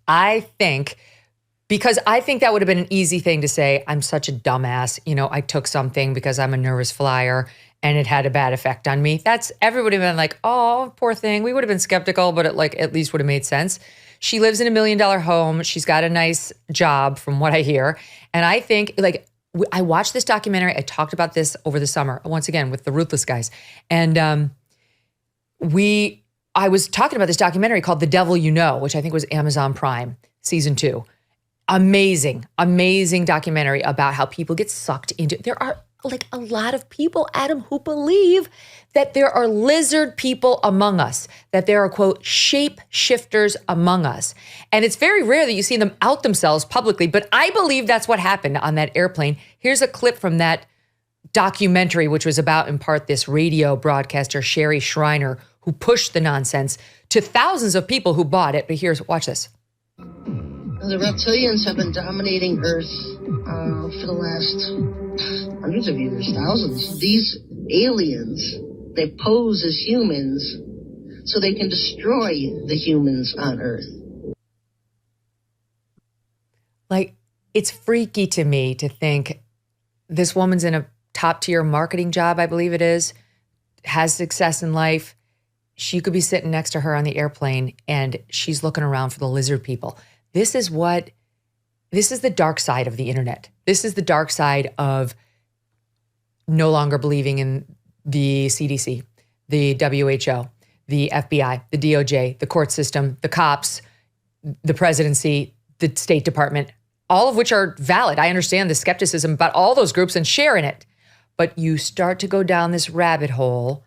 Because I think that would have been an easy thing to say. I'm such a dumbass. I took something because I'm a nervous flyer and it had a bad effect on me. Everybody would have been like, oh, poor thing. We would have been skeptical, but it at least would have made sense. She lives in $1 million home. She's got a nice job from what I hear. And I think I watched this documentary. I talked about this over the summer, once again, with the Ruthless guys. And I was talking about this documentary called The Devil You Know, which I think was Amazon Prime, season 2. Amazing, amazing documentary about how people get sucked into. There are a lot of people, Adam, who believe that there are lizard people among us, that there are, quote, shape shifters among us. And it's very rare that you see them out themselves publicly, but I believe that's what happened on that airplane. Here's a clip from that documentary, which was about, in part, this radio broadcaster, Sherry Shriner, who pushed the nonsense to thousands of people who bought it. But watch this. The reptilians have been dominating Earth for the last hundreds of years, thousands. These aliens, they pose as humans so they can destroy the humans on Earth. It's freaky to me to think this woman's in a top-tier marketing job, I believe it is, has success in life, she could be sitting next to her on the airplane and she's looking around for the lizard people. This is the dark side of the internet. This is the dark side of no longer believing in the CDC, the WHO, the FBI, the DOJ, the court system, the cops, the presidency, the State Department, all of which are valid. I understand the skepticism about all those groups and share in it. But you start to go down this rabbit hole,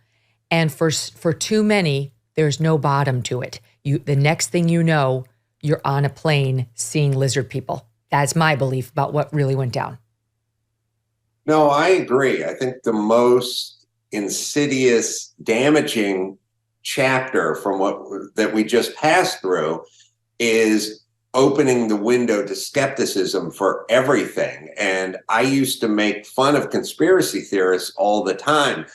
and for too many, there's no bottom to it. The next thing you know, you're on a plane seeing lizard people. That's my belief about what really went down. No, I agree. I think the most insidious, damaging chapter from that we just passed through is opening the window to skepticism for everything. And I used to make fun of conspiracy theorists all the time.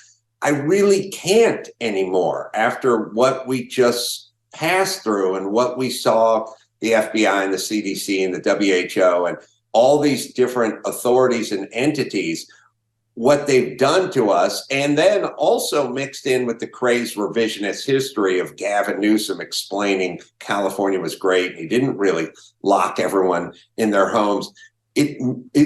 I really can't anymore after what we just passed through and what we saw the FBI and the CDC and the WHO and all these different authorities and entities, what they've done to us, and then also mixed in with the crazed revisionist history of Gavin Newsom explaining California was great. He didn't really lock everyone in their homes. It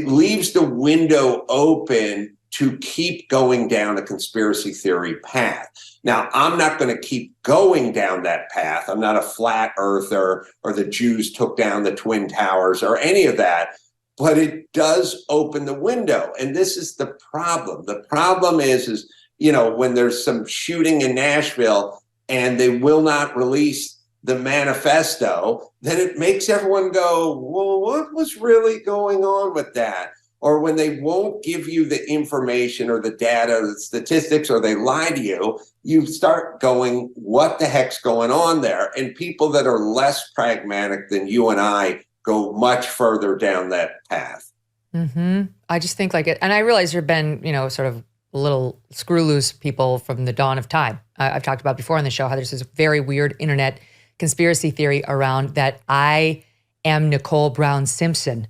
leaves the window open to keep going down a conspiracy theory path. Now, I'm not going to keep going down that path. I'm not a flat earther or the Jews took down the Twin Towers or any of that. But it does open the window. And this is the problem. The problem is, when there's some shooting in Nashville and they will not release the manifesto, then it makes everyone go, well, what was really going on with that? Or when they won't give you the information or the data, or the statistics, or they lie to you, you start going, what the heck's going on there? And people that are less pragmatic than you and I go much further down that path. Mm-hmm. I just think like it. And I realize there have been, sort of little screw loose people from the dawn of time. I've talked about before on the show how there's this very weird internet conspiracy theory around that I am Nicole Brown Simpson,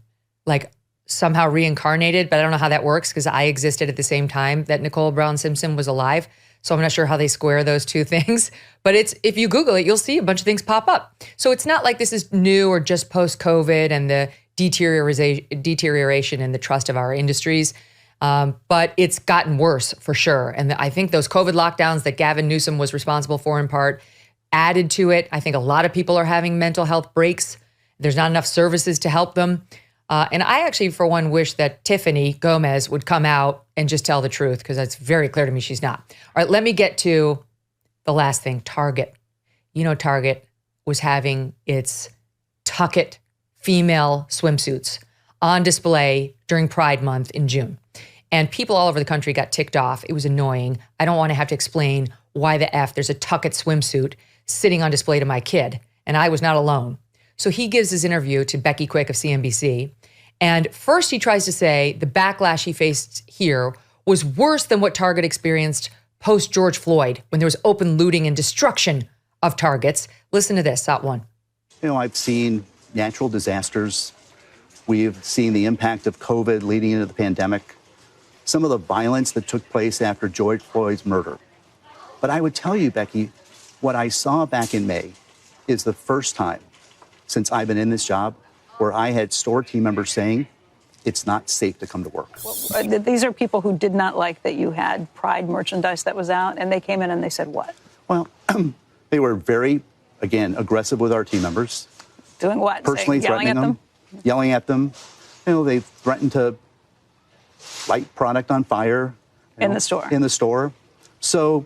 like somehow reincarnated, but I don't know how that works because I existed at the same time that Nicole Brown Simpson was alive. So I'm not sure how they square those two things, but if you Google it, you'll see a bunch of things pop up. So it's not like this is new or just post-COVID and the deterioration in the trust of our industries, but it's gotten worse for sure. And I think those COVID lockdowns that Gavin Newsom was responsible for in part added to it. I think a lot of people are having mental health breaks. There's not enough services to help them. And I actually, for one, wish that Tiffany Gomez would come out and just tell the truth because it's very clear to me she's not. All right, let me get to the last thing, Target. Target was having its Tuck It female swimsuits on display during Pride Month in June. And people all over the country got ticked off. It was annoying. I don't want to have to explain why the F there's a Tuck It swimsuit sitting on display to my kid. And I was not alone. So he gives his interview to Becky Quick of CNBC. And first he tries to say the backlash he faced here was worse than what Target experienced post George Floyd when there was open looting and destruction of Targets. Listen to this, Hot One. I've seen natural disasters. We've seen the impact of COVID leading into the pandemic, some of the violence that took place after George Floyd's murder. But I would tell you, Becky, what I saw back in May is the first time since I've been in this job where I had store team members saying it's not safe to come to work. These are people who did not like that you had Pride merchandise that was out, and they came in and they said what? Well, they were very, again, aggressive with our team members. Doing what? Personally threatening them, yelling at them. They threatened to light product on fire. In the store. In the store. So,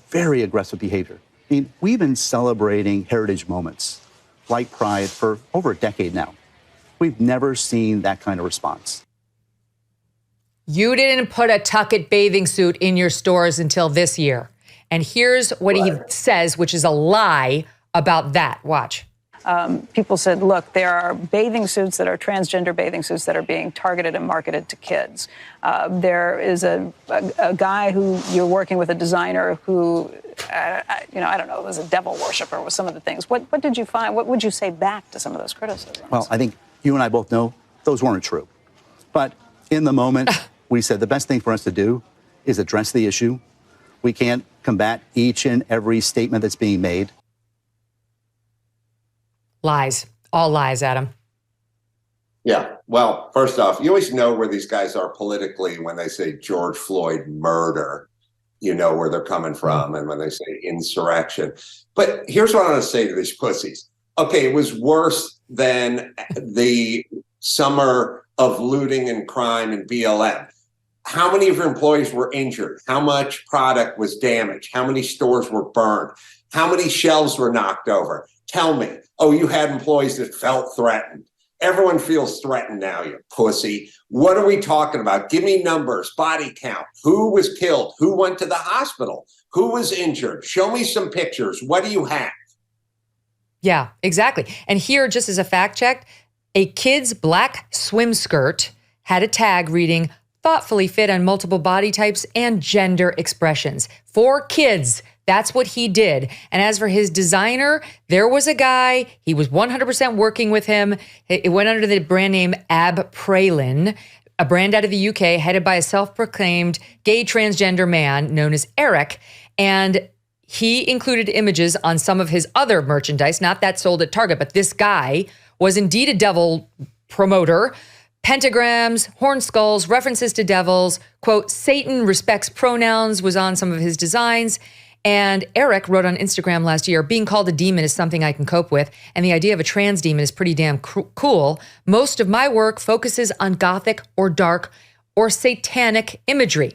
very aggressive behavior. We've been celebrating heritage moments like Pride for over a decade now. We've never seen that kind of response. You didn't put a Tuck It bathing suit in your stores until this year. And here's what he says, which is a lie about that. Watch. People said, look, there are bathing suits that are transgender bathing suits that are being targeted and marketed to kids. There is a guy who you're working with, a designer who, I don't know, was a devil worshiper with some of the things. What did you find? What would you say back to some of those criticisms? Well, I think you and I both know those weren't true. But in the moment, we said the best thing for us to do is address the issue. We can't combat each and every statement that's being made? Lies. All lies, Adam. Yeah. Well, first off, you always know where these guys are politically when they say George Floyd murder. You know where they're coming from, and when they say insurrection. But here's what I want to say to these pussies. Okay, it was worse than the summer of looting and crime in BLM. How many of your employees were injured? How much product was damaged? How many stores were burned? How many shelves were knocked over? Tell me. Oh, you had employees that felt threatened. Everyone feels threatened now, you pussy. What are we talking about? Give me numbers, body count. Who was killed? Who went to the hospital? Who was injured? Show me some pictures. What do you have? Yeah, exactly. And here, just as a fact check, a kid's black swim skirt had a tag reading, thoughtfully fit on multiple body types and gender expressions. For kids. That's what he did. And as for his designer, there was a guy, he was 100% working with him. It went under the brand name Ab Pralin, a brand out of the UK headed by a self-proclaimed gay transgender man known as Eric. And he included images on some of his other merchandise, not that sold at Target, but this guy was indeed a devil promoter. Pentagrams, horn skulls, references to devils, quote, Satan respects pronouns was on some of his designs. And Eric wrote on Instagram last year, being called a demon is something I can cope with, and the idea of a trans demon is pretty damn cool. Most of my work focuses on gothic or dark or satanic imagery.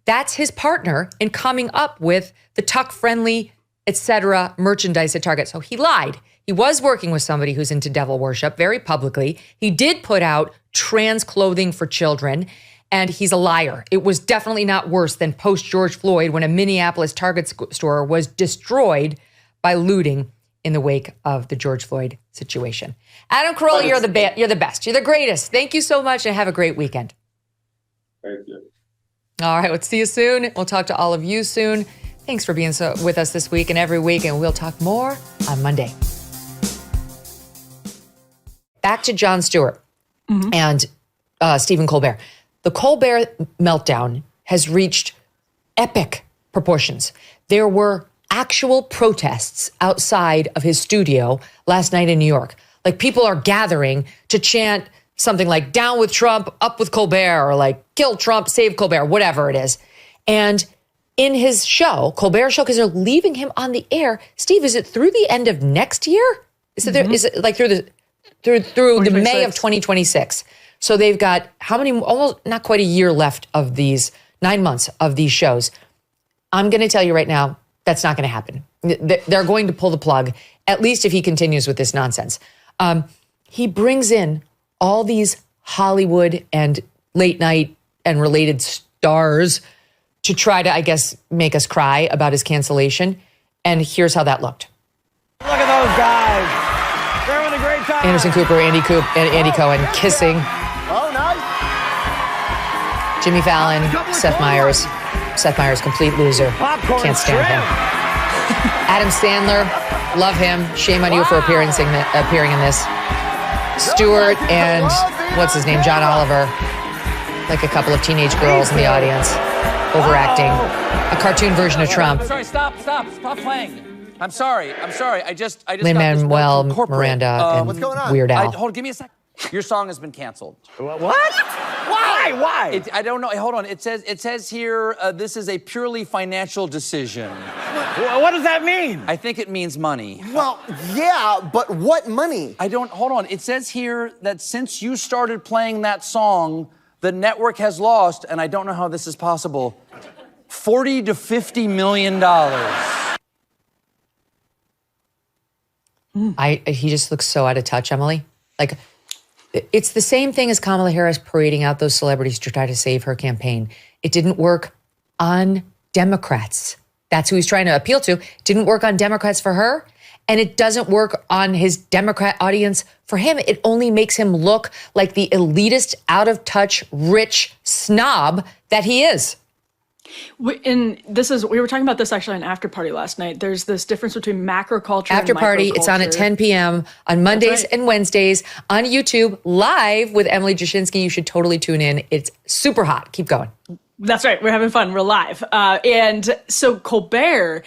That's his partner in coming up with the tuck-friendly, etc. merchandise at Target. So he lied. He was working with somebody who's into devil worship very publicly. He did put out trans clothing for children. And he's a liar. It was definitely not worse than post-George Floyd when a Minneapolis Target store was destroyed by looting in the wake of the George Floyd situation. Adam Carolla, you're the best. You're the greatest. Thank you so much and have a great weekend. Thank you. All right, let's see you soon. We'll talk to all of you soon. Thanks for being with us this week and every week, and we'll talk more on Monday. Back to Jon Stewart and Stephen Colbert. The Colbert meltdown has reached epic proportions. There were actual protests outside of his studio last night in New York. Like, people are gathering to chant something like down with Trump, up with Colbert, or like kill Trump, save Colbert, whatever it is. And in his show, Colbert Show, because they're leaving him on the air. Steve, is it through the end of next year? Is it like through the May of 2026? So they've got almost not quite a year left of these 9 months of these shows. I'm going to tell you right now, that's not going to happen. They're going to pull the plug, at least if he continues with this nonsense. He brings in all these Hollywood and late night and related stars to try to, I guess, make us cry about his cancellation. And here's how that looked. Look at those guys. They're having a great time. Anderson Cooper, Andy Cohen kissing. Oh, nice. Jimmy Fallon, Seth Meyers. Seth Meyers, complete loser. Can't stand him. Adam Sandler, love him. Shame on you for appearing in this. Stewart and, what's his name, John Oliver. Like a couple of teenage girls in the audience. Overacting. A cartoon version of Trump. Sorry, stop playing. I'm sorry. I just Lin-Manuel Miranda and what's going on? Weird Al. Hold, give me a sec. Your song has been canceled. What? Why? I don't know. Hold on. It says here this is a purely financial decision. What does that mean? I think it means money. Well, yeah, but what money? Hold on. It says here that since you started playing that song, the network has lost, and I don't know how this is possible, $40 to $50 million. He just looks so out of touch, Emily. Like, it's the same thing as Kamala Harris parading out those celebrities to try to save her campaign. It didn't work on Democrats. That's who he's trying to appeal to. It didn't work on Democrats for her, and it doesn't work on his Democrat audience for him. It only makes him look like the elitist, out-of-touch, rich snob that he is. We were talking about this actually on After Party last night. There's this difference between macroculture After and Party, it's on at 10 p.m. on Mondays and Wednesdays on YouTube, live with Emily Jashinsky. You should totally tune in. It's super hot. Keep going. That's right. We're having fun. We're live. And so Colbert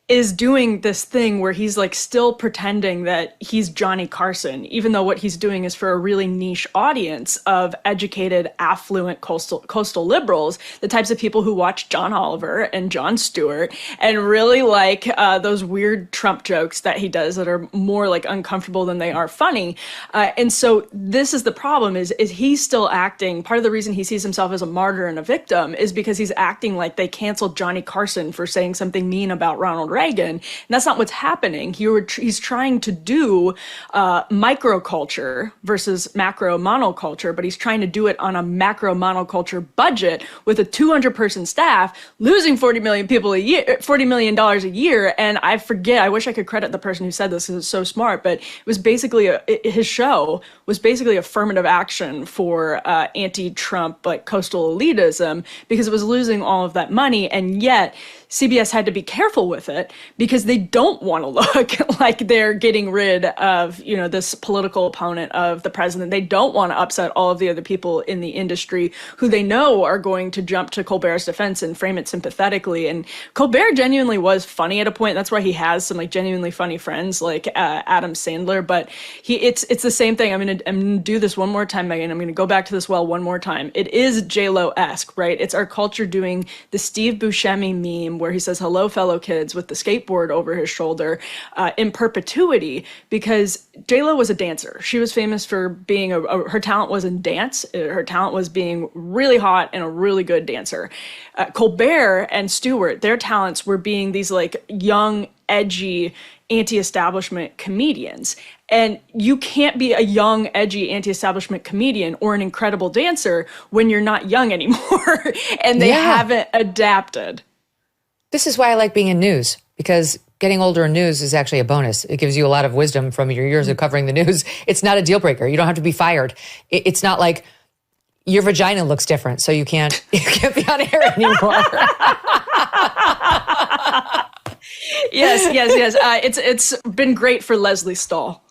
is doing this thing where he's like still pretending that he's Johnny Carson, even though what he's doing is for a really niche audience of educated, affluent coastal liberals, the types of people who watch John Oliver and Jon Stewart and really like those weird Trump jokes that he does that are more like uncomfortable than they are funny. And so this is the problem is he's still acting. Part of the reason he sees himself as a martyr and a victim is because he's acting like they canceled Johnny Carson for saying something mean about Ronald Reagan. And that's not what's happening. He's trying to do microculture versus macro monoculture, but he's trying to do it on a macro monoculture budget with a 200-person staff, losing $40 million a year. And I wish I could credit the person who said this because it's so smart, but it was basically his show was basically affirmative action for anti-Trump, like coastal elitism, because it was losing all of that money. And yet CBS had to be careful with it because they don't want to look like they're getting rid of, this political opponent of the president. They don't want to upset all of the other people in the industry who they know are going to jump to Colbert's defense and frame it sympathetically. And Colbert genuinely was funny at a point. That's why he has some like genuinely funny friends like Adam Sandler. But it's the same thing. I'm gonna do this one more time, Megyn. I'm gonna go back to this well one more time. It is J-Lo-esque, right? It's our culture doing the Steve Buscemi meme where he says, "Hello, fellow kids," with the skateboard over his shoulder in perpetuity, because J-Lo was a dancer. She was famous for being her talent was in dance. Her talent was being really hot and a really good dancer. Colbert and Stewart, their talents were being these like young, edgy, anti-establishment comedians. And you can't be a young, edgy, anti-establishment comedian or an incredible dancer when you're not young anymore. And they haven't adapted. This is why I like being in news, because getting older in news is actually a bonus. It gives you a lot of wisdom from your years of covering the news. It's not a deal breaker. You don't have to be fired. It's not like your vagina looks different, so you can't be on air anymore. Yes. It's been great for Leslie Stahl.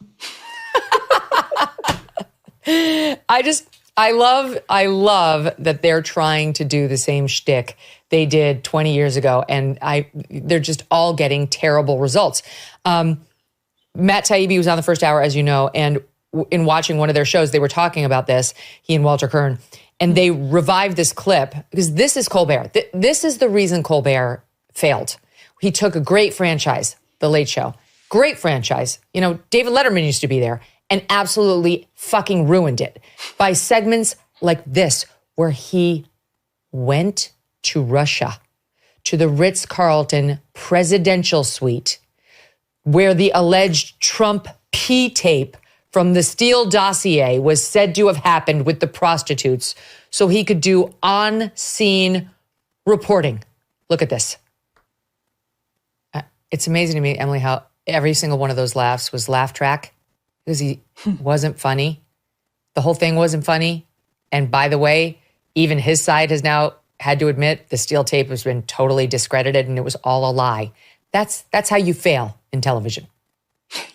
I love that they're trying to do the same shtick they did 20 years ago, and they're just all getting terrible results. Matt Taibbi was on the first hour, as you know, and in watching one of their shows, they were talking about this, he and Walter Kern, and they revived this clip because this is Colbert. This is the reason Colbert failed. He took a great franchise, The Late Show, great franchise. David Letterman used to be there, and absolutely fucking ruined it by segments like this, where he went to Russia, to the Ritz-Carlton presidential suite, where the alleged Trump P-tape from the Steele dossier was said to have happened with the prostitutes, so he could do on-scene reporting. Look at this. It's amazing to me, Emily, how every single one of those laughs was laugh track, because he wasn't funny. The whole thing wasn't funny. And by the way, even his side has now had to admit the Steele tape has been totally discredited and it was all a lie. That's how you fail in television.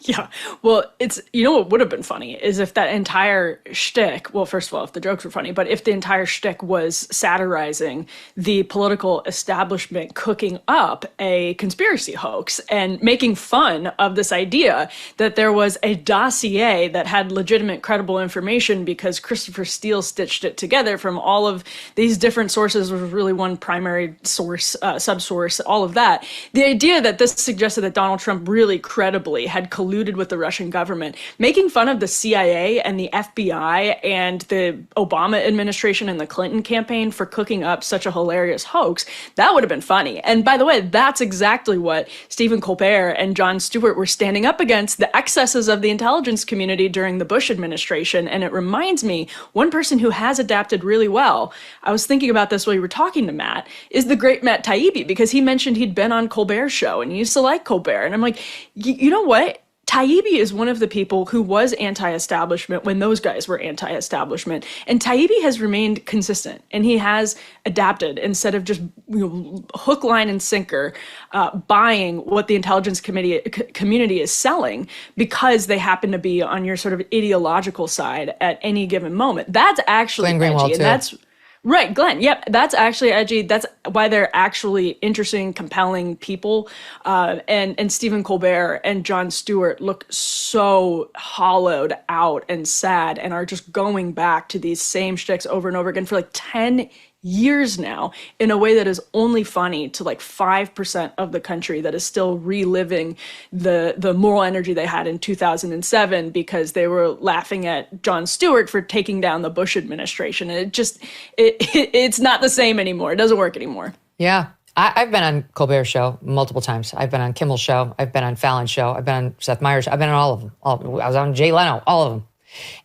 Yeah. Well, what would have been funny is if that entire shtick, well, first of all, if the jokes were funny, but if the entire shtick was satirizing the political establishment cooking up a conspiracy hoax and making fun of this idea that there was a dossier that had legitimate, credible information because Christopher Steele stitched it together from all of these different sources. There was really one primary source, subsource, all of that. The idea that this suggested that Donald Trump really credibly had colluded with the Russian government, making fun of the CIA and the FBI and the Obama administration and the Clinton campaign for cooking up such a hilarious hoax, that would have been funny. And by the way, that's exactly what Stephen Colbert and Jon Stewart were standing up against, the excesses of the intelligence community during the Bush administration. And it reminds me, one person who has adapted really well, I was thinking about this while you were talking to Matt, is the great Matt Taibbi, because he mentioned he'd been on Colbert's show and he used to like Colbert. And I'm like, you know what? Taibbi is one of the people who was anti-establishment when those guys were anti-establishment. And Taibbi has remained consistent, and he has adapted instead of just hook, line, and sinker buying what the intelligence community is selling because they happen to be on your sort of ideological side at any given moment. That's actually edgy, and that's Right, Glenn. Yep, that's actually, Edgy, that's why they're actually interesting, compelling people. And Stephen Colbert and Jon Stewart look so hollowed out and sad and are just going back to these same shticks over and over again for like 10 years now in a way that is only funny to like 5% of the country that is still reliving the moral energy they had in 2007 because they were laughing at Jon Stewart for taking down the Bush administration. And it's not the same anymore. It doesn't work anymore. Yeah. I've been on Colbert's show multiple times. I've been on Kimmel's show. I've been on Fallon's show. I've been on Seth Meyers' show. I've been on all of them. I was on Jay Leno, all of them.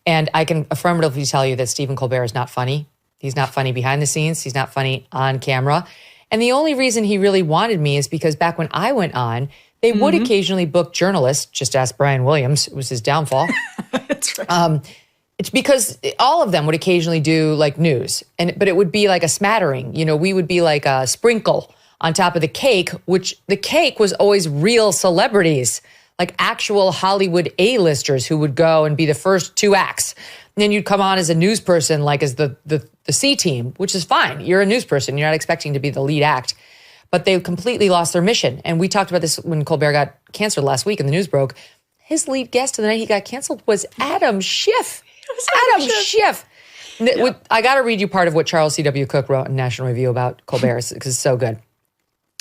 And I can affirmatively tell you that Stephen Colbert is not funny. He's not funny behind the scenes. He's not funny on camera. And the only reason he really wanted me is because back when I went on, they would occasionally book journalists. Just ask Brian Williams. It was his downfall. That's right. It's because all of them would occasionally do like news, but it would be like a smattering. You know, we would be like a sprinkle on top of the cake, which the cake was always real celebrities, like actual Hollywood A-listers who would go and be the first two acts. And then you'd come on as a news person, like as the C team, which is fine. You're a news person. You're not expecting to be the lead act. But they completely lost their mission. And we talked about this when Colbert got canceled last week and the news broke. His lead guest the night he got canceled was Adam Schiff. Adam Schiff. Yeah. I got to read you part of what Charles C.W. Cook wrote in National Review about Colbert because it's so good.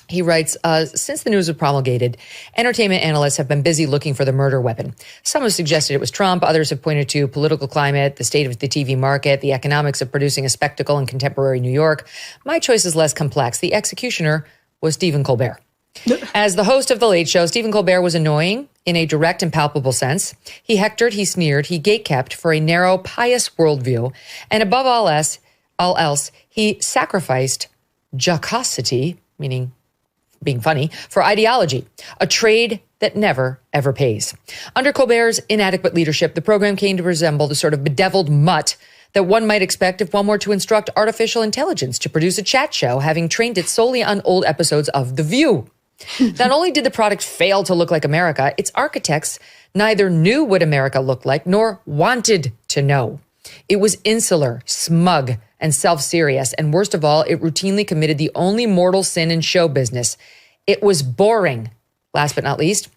He writes, since the news was promulgated, entertainment analysts have been busy looking for the murder weapon. Some have suggested it was Trump. Others have pointed to political climate, the state of the TV market, the economics of producing a spectacle in contemporary New York. My choice is less complex. The executioner was Stephen Colbert. As the host of The Late Show, Stephen Colbert was annoying in a direct and palpable sense. He hectored, he sneered, he gatekept for a narrow, pious worldview. And above all else, he sacrificed jocosity, meaning being funny, for ideology, a trade that never, ever pays. Under Colbert's inadequate leadership, the program came to resemble the sort of bedeviled mutt that one might expect if one were to instruct artificial intelligence to produce a chat show, having trained it solely on old episodes of The View. Not only did the product fail to look like America, its architects neither knew what America looked like nor wanted to know. It was insular, smug, and self-serious, and worst of all, it routinely committed the only mortal sin in show business. It was boring. Last but not least,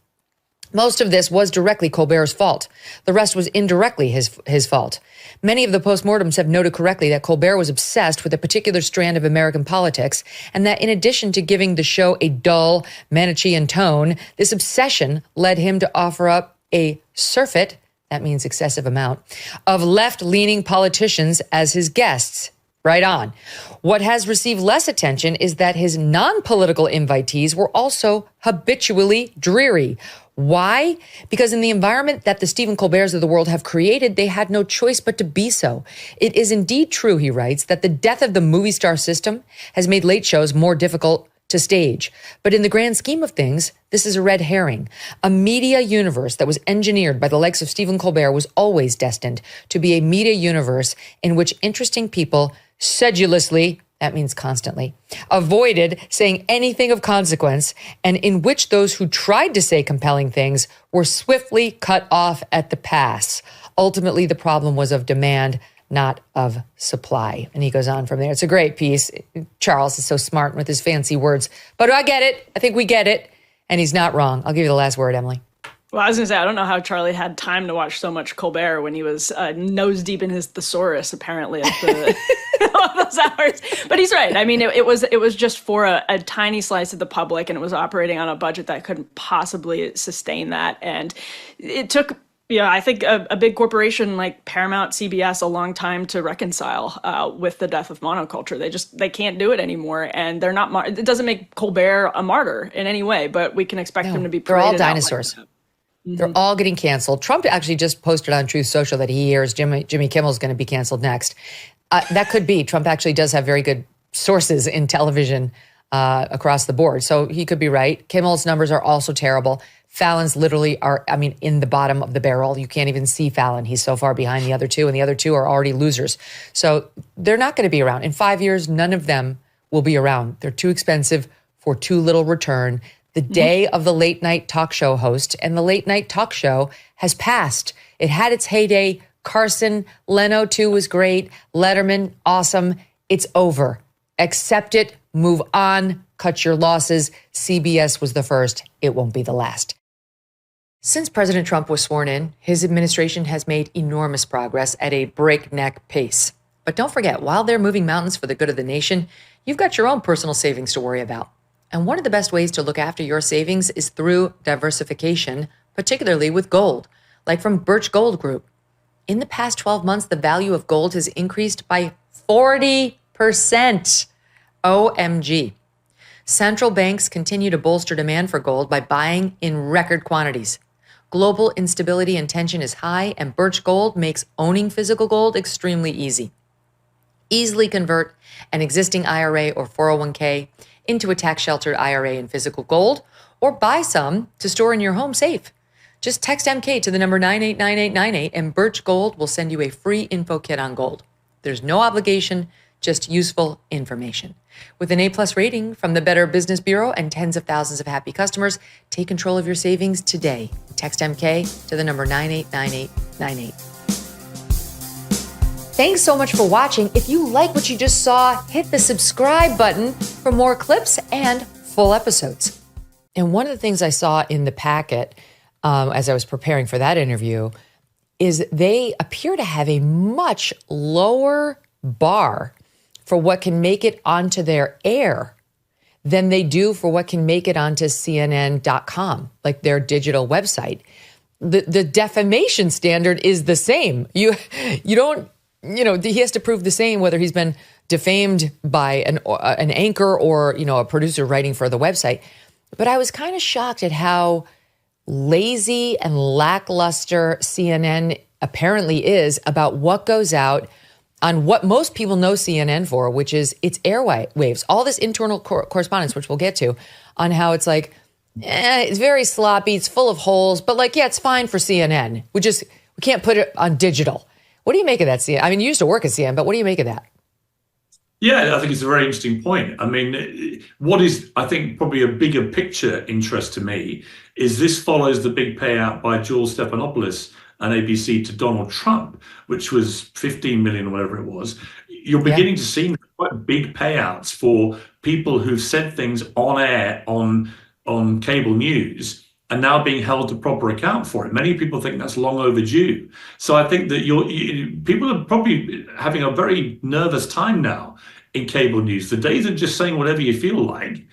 most of this was directly Colbert's fault. The rest was indirectly his fault. Many of the postmortems have noted correctly that Colbert was obsessed with a particular strand of American politics, and that in addition to giving the show a dull, Manichean tone, this obsession led him to offer up a surfeit, that means excessive amount, of left-leaning politicians as his guests. Right on. What has received less attention is that his non-political invitees were also habitually dreary. Why? Because in the environment that the Stephen Colberts of the world have created, they had no choice but to be so. It is indeed true, he writes, that the death of the movie star system has made late shows more difficult to stage. But in the grand scheme of things, this is a red herring. A media universe that was engineered by the likes of Stephen Colbert was always destined to be a media universe in which interesting people sedulously, that means constantly, avoided saying anything of consequence, and in which those who tried to say compelling things were swiftly cut off at the pass. Ultimately, the problem was of demand, not of supply. And he goes on from there. It's a great piece. Charles is so smart with his fancy words. But I get it. I think we get it. And he's not wrong. I'll give you the last word, Emily. Well, I was going to say, I don't know how Charlie had time to watch so much Colbert when he was nose deep in his thesaurus, apparently, at all those hours. But he's right. I mean, it was just for a tiny slice of the public, and it was operating on a budget that couldn't possibly sustain that. And it took, I think a big corporation like Paramount, CBS, a long time to reconcile with the death of monoculture. They can't do it anymore, and they're not. It doesn't make Colbert a martyr in any way, but we can expect him to be. They're all dinosaurs. They're all getting canceled. Trump actually just posted on Truth Social that he hears Jimmy Kimmel's going to be canceled next. That could be. Trump actually does have very good sources in television across the board. So he could be right. Kimmel's numbers are also terrible. Fallon's literally are, in the bottom of the barrel. You can't even see Fallon. He's so far behind the other two, and the other two are already losers. So they're not going to be around. In 5 years, none of them will be around. They're too expensive for too little return. The day of the late night talk show host, and the late night talk show has passed. It had its heyday. Carson, Leno too was great. Letterman, awesome. It's over. Accept it, move on, cut your losses. CBS was the first. It won't be the last. Since President Trump was sworn in, his administration has made enormous progress at a breakneck pace. But don't forget, while they're moving mountains for the good of the nation, you've got your own personal savings to worry about. And one of the best ways to look after your savings is through diversification, particularly with gold, like from Birch Gold Group. In the past 12 months, the value of gold has increased by 40%. OMG. Central banks continue to bolster demand for gold by buying in record quantities. Global instability and tension is high, and Birch Gold makes owning physical gold extremely easy. Easily convert an existing IRA or 401k into a tax-sheltered IRA in physical gold, or buy some to store in your home safe. Just text MK to the number 989898 and Birch Gold will send you a free info kit on gold. There's no obligation, just useful information. With an A+ rating from the Better Business Bureau and tens of thousands of happy customers, take control of your savings today. Text MK to the number 989898. Thanks so much for watching. If you like what you just saw, hit the subscribe button for more clips and full episodes. And one of the things I saw in the packet as I was preparing for that interview is they appear to have a much lower bar for what can make it onto their air than they do for what can make it onto CNN.com, like their digital website. The defamation standard is the same. You don't, he has to prove the same whether he's been defamed by an anchor or, a producer writing for the website. But I was kind of shocked at how lazy and lackluster CNN apparently is about what goes out on what most people know CNN for, which is its airwaves, all this internal correspondence, which we'll get to, on how it's like, it's very sloppy, it's full of holes, but it's fine for CNN. We can't put it on digital. What do you make of that, CNN? I mean, you used to work at CNN, but what do you make of that? Yeah, I think it's a very interesting point. I mean, what is, I think, probably a bigger picture interest to me is this follows the big payout by George Stephanopoulos and ABC to Donald Trump, which was 15 million or whatever it was. You're beginning to see quite big payouts for people who've said things on air on cable news and now being held to proper account for it. Many people think that's long overdue. So I think that people are probably having a very nervous time now in cable news. The days of just saying whatever you feel like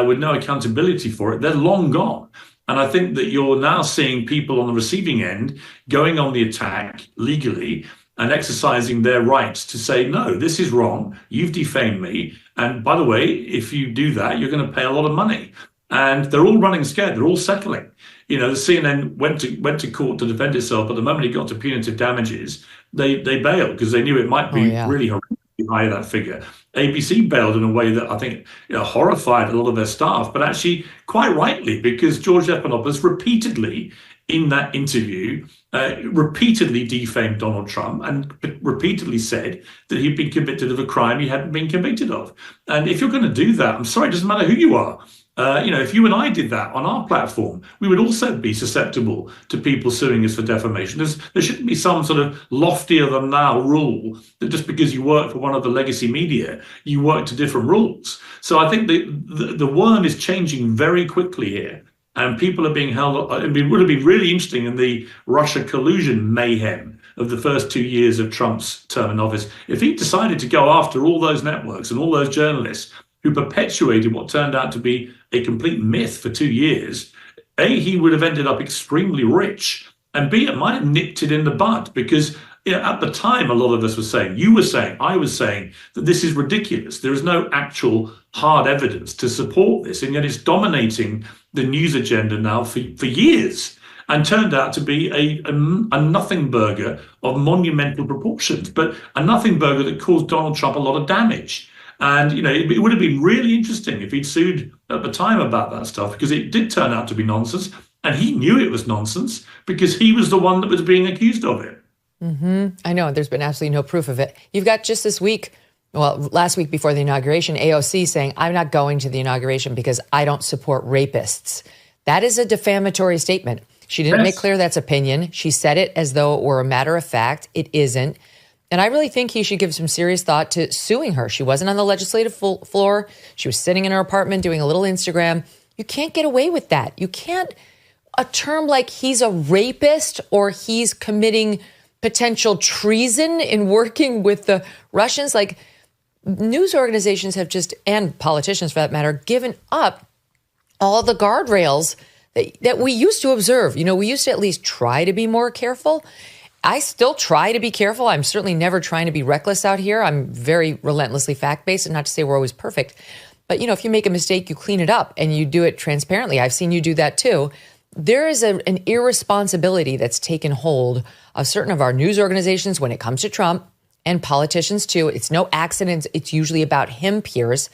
with no accountability for it, they're long gone. And I think that you're now seeing people on the receiving end going on the attack legally and exercising their rights to say, no, this is wrong. You've defamed me. And by the way, if you do that, you're going to pay a lot of money. And they're all running scared. They're all settling. The CNN went to court to defend itself, but the moment it got to punitive damages, they bailed because they knew it might be really horrifically high, that figure. ABC bailed in a way that I think horrified a lot of their staff, but actually quite rightly, because George Stephanopoulos repeatedly in that interview repeatedly defamed Donald Trump and repeatedly said that he'd been convicted of a crime he hadn't been convicted of. And if you're going to do that, I'm sorry, it doesn't matter who you are. If you and I did that on our platform, we would also be susceptible to people suing us for defamation. There shouldn't be some sort of loftier than thou rule that just because you work for one of the legacy media, you work to different rules. So I think the worm is changing very quickly here. And people are being held. It would have been really interesting in the Russia collusion mayhem of the first 2 years of Trump's term in office, if he decided to go after all those networks and all those journalists who perpetuated what turned out to be a complete myth for 2 years. A, he would have ended up extremely rich, and B, it might have nipped it in the bud, because at the time, a lot of us were saying, you were saying, I was saying, that this is ridiculous. There is no actual hard evidence to support this, and yet it's dominating the news agenda now for years, and turned out to be a nothing burger of monumental proportions, but a nothing burger that caused Donald Trump a lot of damage. And, it would have been really interesting if he'd sued at the time about that stuff, because it did turn out to be nonsense. And he knew it was nonsense because he was the one that was being accused of it. Mm-hmm. I know. There's been absolutely no proof of it. You've got just this week, last week before the inauguration, AOC saying, I'm not going to the inauguration because I don't support rapists. That is a defamatory statement. She didn't make clear that's opinion. She said it as though it were a matter of fact. It isn't. And I really think he should give some serious thought to suing her. She wasn't on the legislative floor. She was sitting in her apartment doing a little Instagram. You can't get away with that. You can't, a term like he's a rapist or he's committing potential treason in working with the Russians. Like, news organizations have just, and politicians for that matter, given up all the guardrails that we used to observe. You know, we used to at least try to be more careful. I still try to be careful. I'm certainly never trying to be reckless out here. I'm very relentlessly fact-based, and not to say we're always perfect. But, you know, if you make a mistake, you clean it up and you do it transparently. I've seen you do that too. There is an irresponsibility that's taken hold of certain of our news organizations when it comes to Trump, and politicians too. It's no accident. It's usually about him, Piers,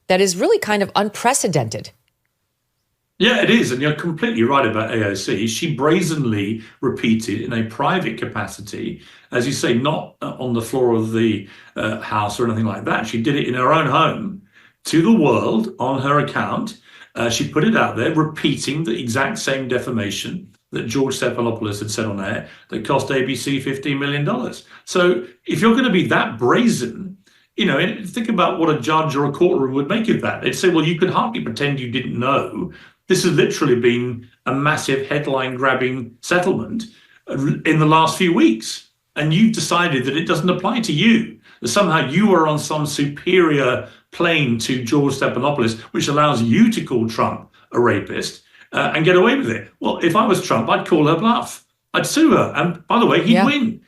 that is really kind of unprecedented. Yeah, it is. And you're completely right about AOC. She brazenly repeated in a private capacity, as you say, not on the floor of the House or anything like that. She did it in her own home to the world on her account. She put it out there, repeating the exact same defamation that George Stephanopoulos had said on air that cost ABC $15 million. So if you're going to be that brazen, you know, think about what a judge or a courtroom would make of that. They'd say, well, you can hardly pretend you didn't know. This has literally been a massive headline-grabbing settlement in the last few weeks. And you've decided that it doesn't apply to you, that somehow you are on some superior plane to George Stephanopoulos, which allows you to call Trump a rapist and get away with it. Well, if I was Trump, I'd call her bluff. I'd sue her. And by the way, he'd win,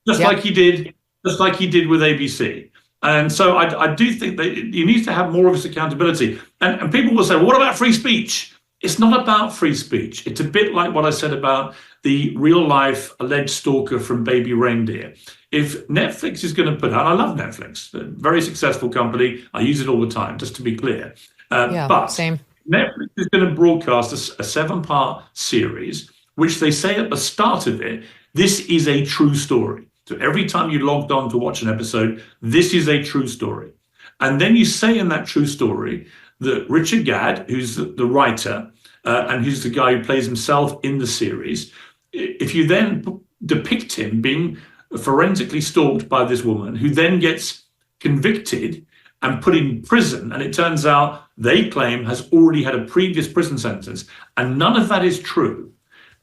like he did with ABC. And so I do think that you need to have more of this accountability. And people will say, well, what about free speech? It's not about free speech. It's a bit like what I said about the real life alleged stalker from Baby Reindeer. If Netflix is going to put out, I love Netflix, a very successful company. I use it all the time, just to be clear. But same. Netflix is going to broadcast a 7-part series, which they say at the start of it, this is a true story. So every time you logged on to watch an episode, this is a true story. And then you say in that true story that Richard Gadd, who's the writer and who's the guy who plays himself in the series, if you then depict him being forensically stalked by this woman who then gets convicted and put in prison, and it turns out they claim has already had a previous prison sentence, and none of that is true,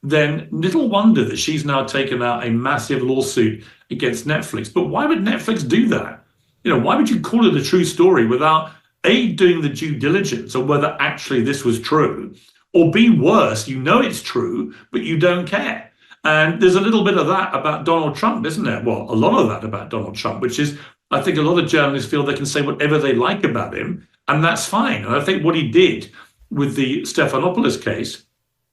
then little wonder that she's now taken out a massive lawsuit against Netflix. But why would Netflix do that? You know, why would you call it a true story without A, doing the due diligence on whether actually this was true, or B, worse, you know it's true, but you don't care? And there's a little bit of that about Donald Trump, isn't there? Well, a lot of that about Donald Trump, which is, I think a lot of journalists feel they can say whatever they like about him, and that's fine. And I think what he did with the Stephanopoulos case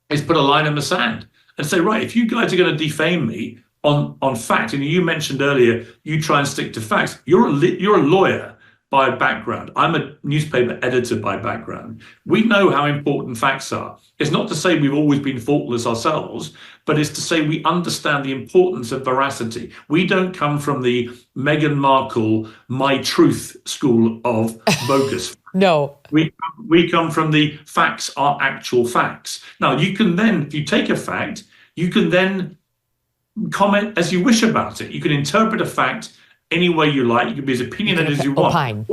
is put a line in the sand and say, right, if you guys are going to defame me on fact, and you mentioned earlier, you try and stick to facts. You're a lawyer by background. I'm a newspaper editor by background. We know how important facts are. It's not to say we've always been faultless ourselves, but it's to say we understand the importance of veracity. We don't come from the Meghan Markle, my truth school of bogus. No. We come from the facts are actual facts. Now, you can then, if you take a fact, you can then comment as you wish about it. You can interpret a fact any way you like. You can be as opinionated as you want.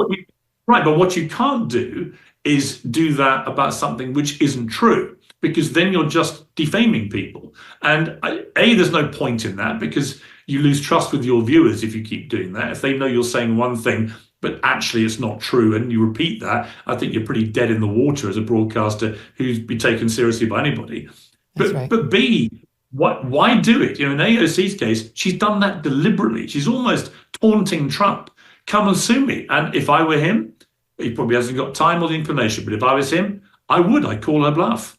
Right, but what you can't do is do that about something which isn't true, because then you're just defaming people. And there's no point in that, because you lose trust with your viewers if you keep doing that. If they know you're saying one thing, but actually it's not true, and you repeat that, I think you're pretty dead in the water as a broadcaster who'd be taken seriously by anybody. But B, why do it? You know, in AOC's case, she's done that deliberately. She's almost taunting Trump. Come and sue me. And if I were him, he probably hasn't got time or the inclination, but if I was him, I'd call her bluff.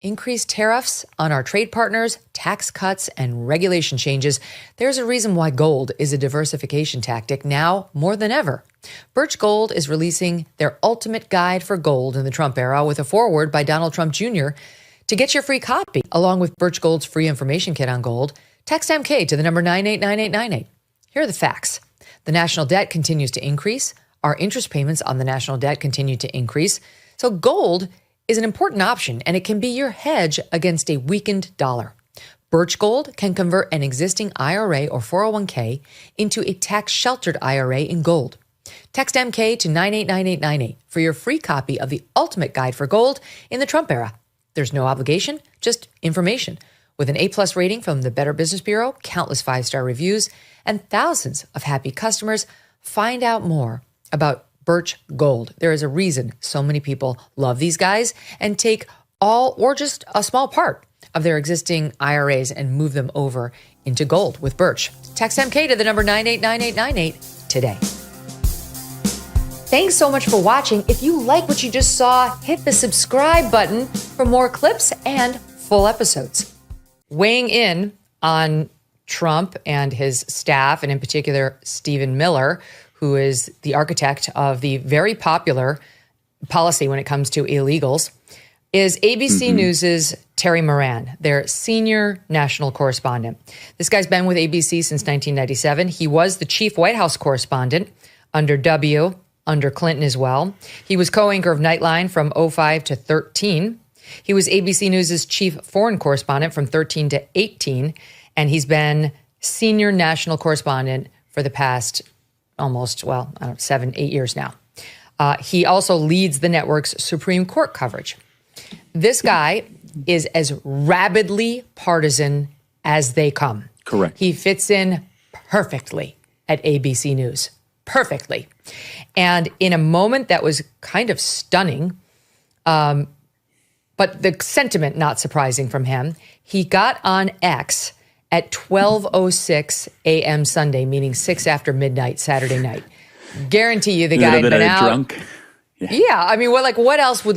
Increased tariffs on our trade partners, tax cuts, and regulation changes. There's a reason why gold is a diversification tactic now more than ever. Birch Gold is releasing their ultimate guide for gold in the Trump era with a foreword by Donald Trump Jr. To get your free copy, along with Birch Gold's free information kit on gold, text MK to the number 989898. Here are the facts. The national debt continues to increase. Our interest payments on the national debt continue to increase. So gold is an important option, and it can be your hedge against a weakened dollar. Birch Gold can convert an existing IRA or 401k into a tax-sheltered IRA in gold. Text MK to 989898 for your free copy of the ultimate guide for gold in the Trump era. There's no obligation, just information. With an A+ rating from the Better Business Bureau, countless 5-star reviews, and thousands of happy customers, find out more about Birch Gold. There is a reason so many people love these guys and take all or just a small part of their existing IRAs and move them over into gold with Birch. Text MK to the number 989898 today. Thanks so much for watching. If you like what you just saw, hit the subscribe button for more clips and full episodes. Weighing in on Trump and his staff, and in particular Stephen Miller, who is the architect of the very popular policy when it comes to illegals, is ABC News's Terry Moran, their senior national correspondent. This guy's been with ABC since 1997. He was the chief White House correspondent under W, under Clinton as well. He was co-anchor of Nightline from 05 to 13. He was ABC News's chief foreign correspondent from 13 to 18. And he's been senior national correspondent for the past almost, 7, 8 years now. He also leads the network's Supreme Court coverage. This guy is as rabidly partisan as they come. Correct. He fits in perfectly at ABC News. Perfectly. And in a moment that was kind of stunning, but the sentiment not surprising from him, he got on X at 12:06 a.m. Sunday, meaning 6 after midnight Saturday night. Guarantee you the guy had been out. Drunk. Yeah, I mean, what else would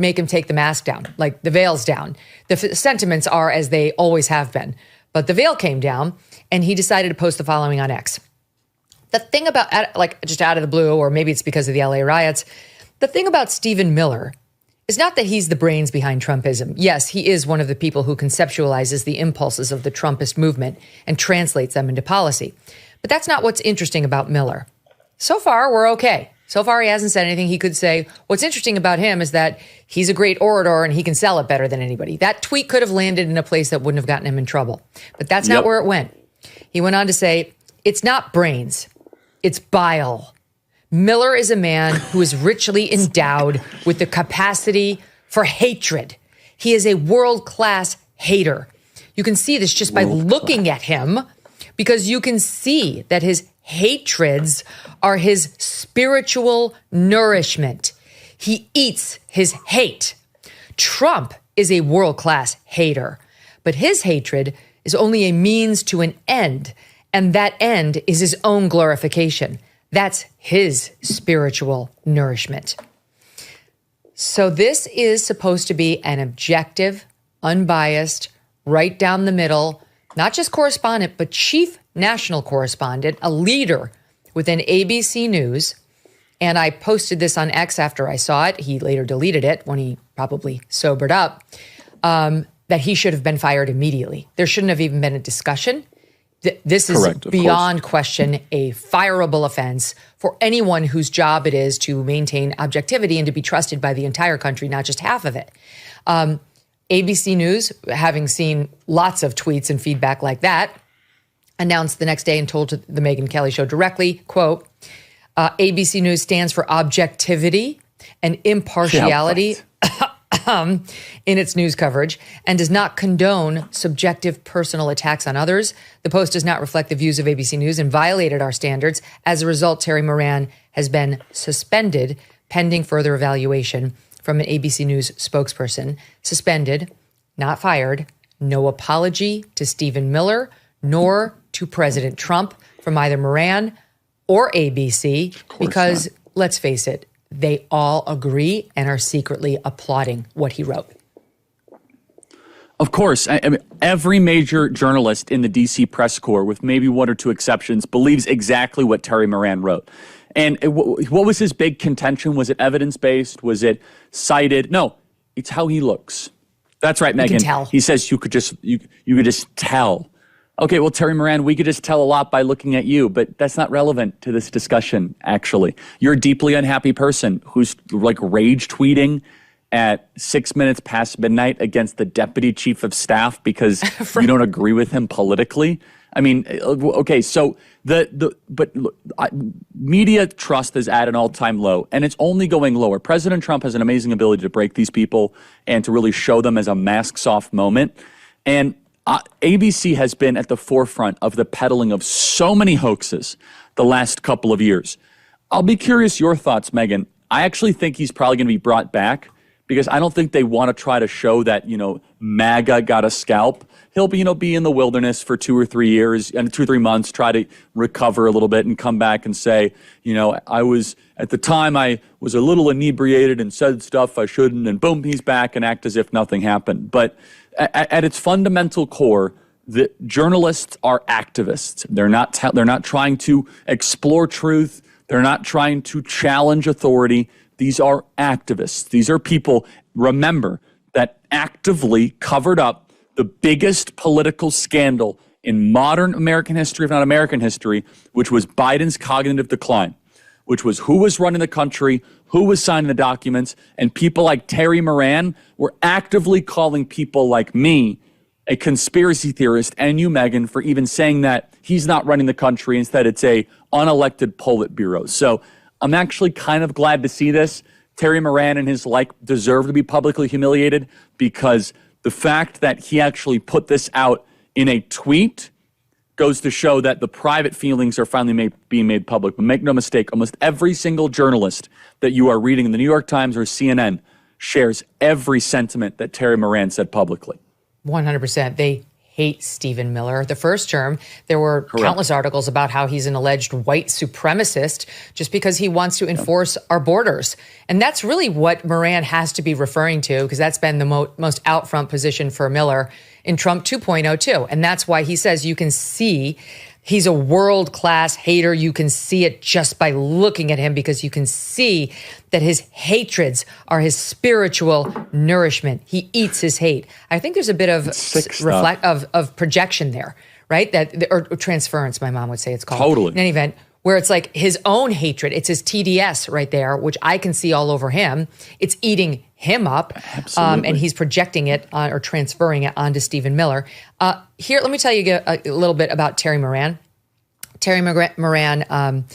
make him take the mask down, like the veil's down? The sentiments are as they always have been, but the veil came down, and he decided to post the following on X. The thing about, just out of the blue, or maybe it's because of the LA riots, the thing about Stephen Miller is not that he's the brains behind Trumpism. Yes, he is one of the people who conceptualizes the impulses of the Trumpist movement and translates them into policy. But that's not what's interesting about Miller. So far, we're okay. So far, he hasn't said anything he could say. What's interesting about him is that he's a great orator and he can sell it better than anybody. That tweet could have landed in a place that wouldn't have gotten him in trouble. But that's not where it went. He went on to say, it's not brains, it's bile. Miller is a man who is richly endowed with the capacity for hatred. He is a world-class hater. You can see this just by looking at him, because you can see that his hatreds are his spiritual nourishment. He eats his hate. Trump is a world-class hater, but his hatred is only a means to an end, and that end is his own glorification. That's his spiritual nourishment. So this is supposed to be an objective, unbiased, right down the middle, not just correspondent, but chief national correspondent, a leader within ABC News. And I posted this on X after I saw it. He later deleted it when he probably sobered up, that he should have been fired immediately. There shouldn't have even been a discussion. This is beyond question a fireable offense for anyone whose job it is to maintain objectivity and to be trusted by the entire country, not just half of it. ABC News, having seen lots of tweets and feedback like that, announced the next day and told the Megyn Kelly Show directly, quote, ABC News stands for objectivity and impartiality in its news coverage and does not condone subjective personal attacks on others. The Post does not reflect the views of ABC News and violated our standards. As a result, Terry Moran has been suspended pending further evaluation from an ABC News spokesperson. Suspended, not fired. No apology to Stephen Miller nor to President Trump from either Moran or ABC, because let's face it, they all agree and are secretly applauding what he wrote. Of course. I mean, every major journalist in the D.C. press corps, with maybe one or two exceptions, believes exactly what Terry Moran wrote. And what was his big contention? Was it evidence-based? Was it cited? No, it's how he looks. That's right, Megyn. You can tell. He says you could just tell. Okay, well, Terry Moran, we could just tell a lot by looking at you, but that's not relevant to this discussion, actually. You're a deeply unhappy person who's like rage tweeting at 6 minutes past midnight against the deputy chief of staff because you don't agree with him politically. I mean, okay, so media trust is at an all-time low, and it's only going lower. President Trump has an amazing ability to break these people and to really show them as a masks-off moment. And ABC has been at the forefront of the peddling of so many hoaxes the last couple of years. I'll be curious your thoughts, Megyn. I actually think he's probably going to be brought back because I don't think they want to try to show that, MAGA got a scalp. He'll be in the wilderness for 2 or 3 years and 2 or 3 months, try to recover a little bit and come back and say, I was a little inebriated and said stuff I shouldn't, and boom, he's back and act as if nothing happened. But at its fundamental core, the journalists are activists. They're not trying to explore truth. They're not trying to challenge authority. These are activists. These are people, remember, that actively covered up the biggest political scandal in modern American history, if not American history, which was Biden's cognitive decline, which was who was running the country, who was signing the documents, and people like Terry Moran were actively calling people like me a conspiracy theorist, and you, Megyn, for even saying that he's not running the country. Instead, it's a unelected Politburo. So I'm actually kind of glad to see this. Terry Moran and his like deserve to be publicly humiliated because the fact that he actually put this out in a tweet goes to show that the private feelings are finally being made public. But make no mistake, almost every single journalist that you are reading in the New York Times or CNN shares every sentiment that Terry Moran said publicly. 100%. They hate Stephen Miller. The first term, there were countless articles about how he's an alleged white supremacist just because he wants to enforce our borders. And that's really what Moran has to be referring to, because that's been the most out front position for Miller in Trump 2.0 too. And that's why he says you can see he's a world-class hater. You can see it just by looking at him, because you can see that his hatreds are his spiritual nourishment. He eats his hate. I think there's a bit of of projection there, right? Or transference, my mom would say it's called. Totally. In any event, where it's like his own hatred. It's his TDS right there, which I can see all over him. It's eating him up. Absolutely. And he's projecting it or transferring it onto Stephen Miller. Here, let me tell you a little bit about Terry Moran. Terry Moran,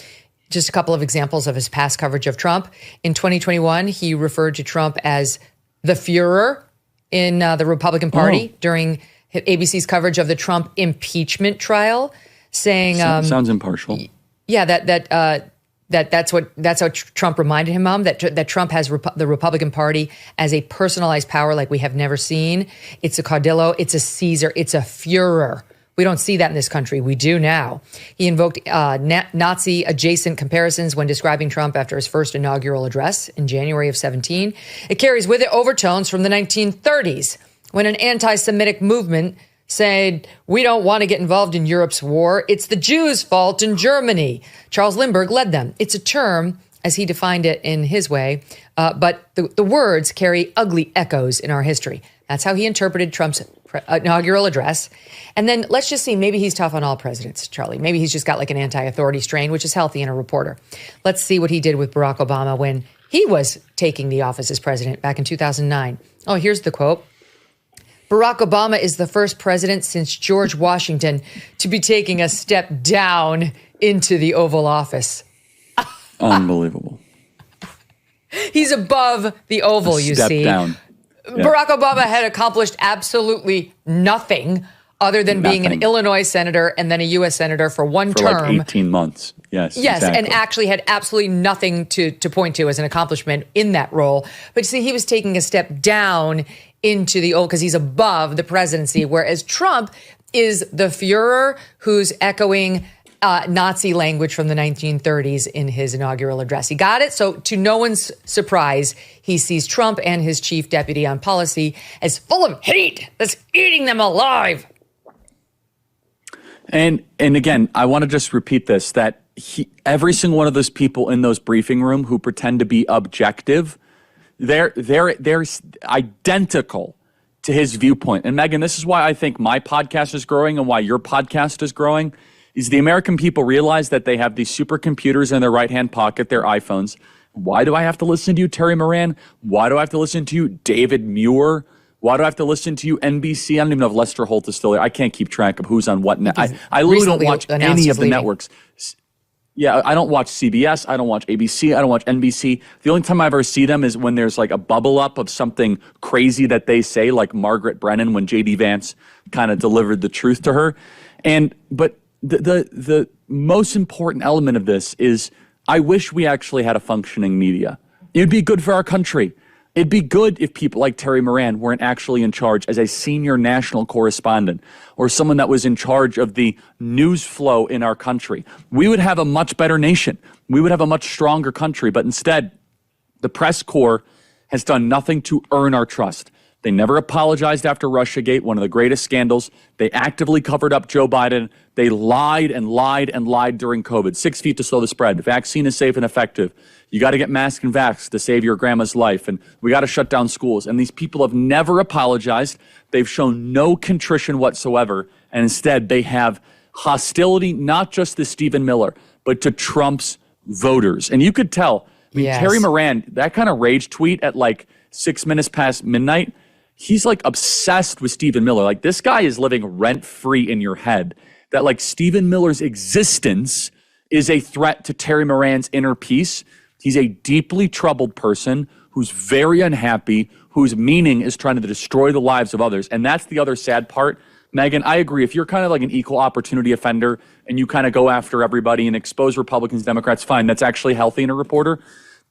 just a couple of examples of his past coverage of Trump. In 2021, he referred to Trump as the Führer in the Republican Party during ABC's coverage of the Trump impeachment trial, saying... sounds impartial. Yeah, that's what Trump reminded him of, that Trump has the Republican Party as a personalized power like we have never seen. It's a caudillo, it's a Caesar, it's a Führer. We don't see that in this country. We do now. He invoked Nazi-adjacent comparisons when describing Trump after his first inaugural address in January of 17. It carries with it overtones from the 1930s, when an anti-Semitic movement said, we don't want to get involved in Europe's war. It's the Jews' fault in Germany. Charles Lindbergh led them. It's a term, as he defined it in his way, but the words carry ugly echoes in our history. That's how he interpreted Trump's inaugural address. And then let's just see, maybe he's tough on all presidents, Charlie. Maybe he's just got like an anti-authority strain, which is healthy in a reporter. Let's see what he did with Barack Obama when he was taking the office as president back in 2009. Oh, here's the quote. Barack Obama is the first president since George Washington to be taking a step down into the Oval Office. Unbelievable. He's above the Oval, you see. Step down. Yeah. Barack Obama had accomplished absolutely nothing other than being an Illinois senator and then a U.S. senator for one term. Like 18 months. Yes, exactly. And actually had absolutely nothing to point to as an accomplishment in that role. But see, he was taking a step down into the old, because he's above the presidency, whereas Trump is the Führer who's echoing Nazi language from the 1930s in his inaugural address. He got it. So to no one's surprise, he sees Trump and his chief deputy on policy as full of hate that's eating them alive. And again, I want to just repeat this, that every single one of those people in those briefing room who pretend to be objective, they're identical to his viewpoint. And Megyn, this is why I think my podcast is growing and why your podcast is growing, is the American people realize that they have these supercomputers in their right-hand pocket, their iPhones. Why do I have to listen to you, Terry Moran? Why do I have to listen to you, David Muir? Why do I have to listen to you, NBC? I don't even know if Lester Holt is still there. I can't keep track of who's on what. I literally don't watch any of the networks. Yeah, I don't watch CBS. I don't watch ABC. I don't watch NBC. The only time I ever see them is when there's like a bubble up of something crazy that they say, like Margaret Brennan when J.D. Vance kind of delivered the truth to her. But the most important element of this is I wish we actually had a functioning media. It would be good for our country. It'd be good if people like Terry Moran weren't actually in charge as a senior national correspondent or someone that was in charge of the news flow in our country. We would have a much better nation. We would have a much stronger country. But instead, the press corps has done nothing to earn our trust. They never apologized after Russiagate, one of the greatest scandals. They actively covered up Joe Biden. They lied and lied and lied during COVID. 6 feet to slow the spread. The vaccine is safe and effective. You got to get masked and vaxxed to save your grandma's life. And we got to shut down schools. And these people have never apologized. They've shown no contrition whatsoever. And instead, they have hostility, not just to Stephen Miller, but to Trump's voters. And you could tell, Terry Moran, that kind of rage tweet at like 6 minutes past midnight, he's like obsessed with Stephen Miller. Like this guy is living rent-free in your head. That like Stephen Miller's existence is a threat to Terry Moran's inner peace. He's a deeply troubled person who's very unhappy, whose meaning is trying to destroy the lives of others. And that's the other sad part. Megyn, I agree. If you're kind of like an equal opportunity offender and you kind of go after everybody and expose Republicans, Democrats, fine. That's actually healthy in a reporter.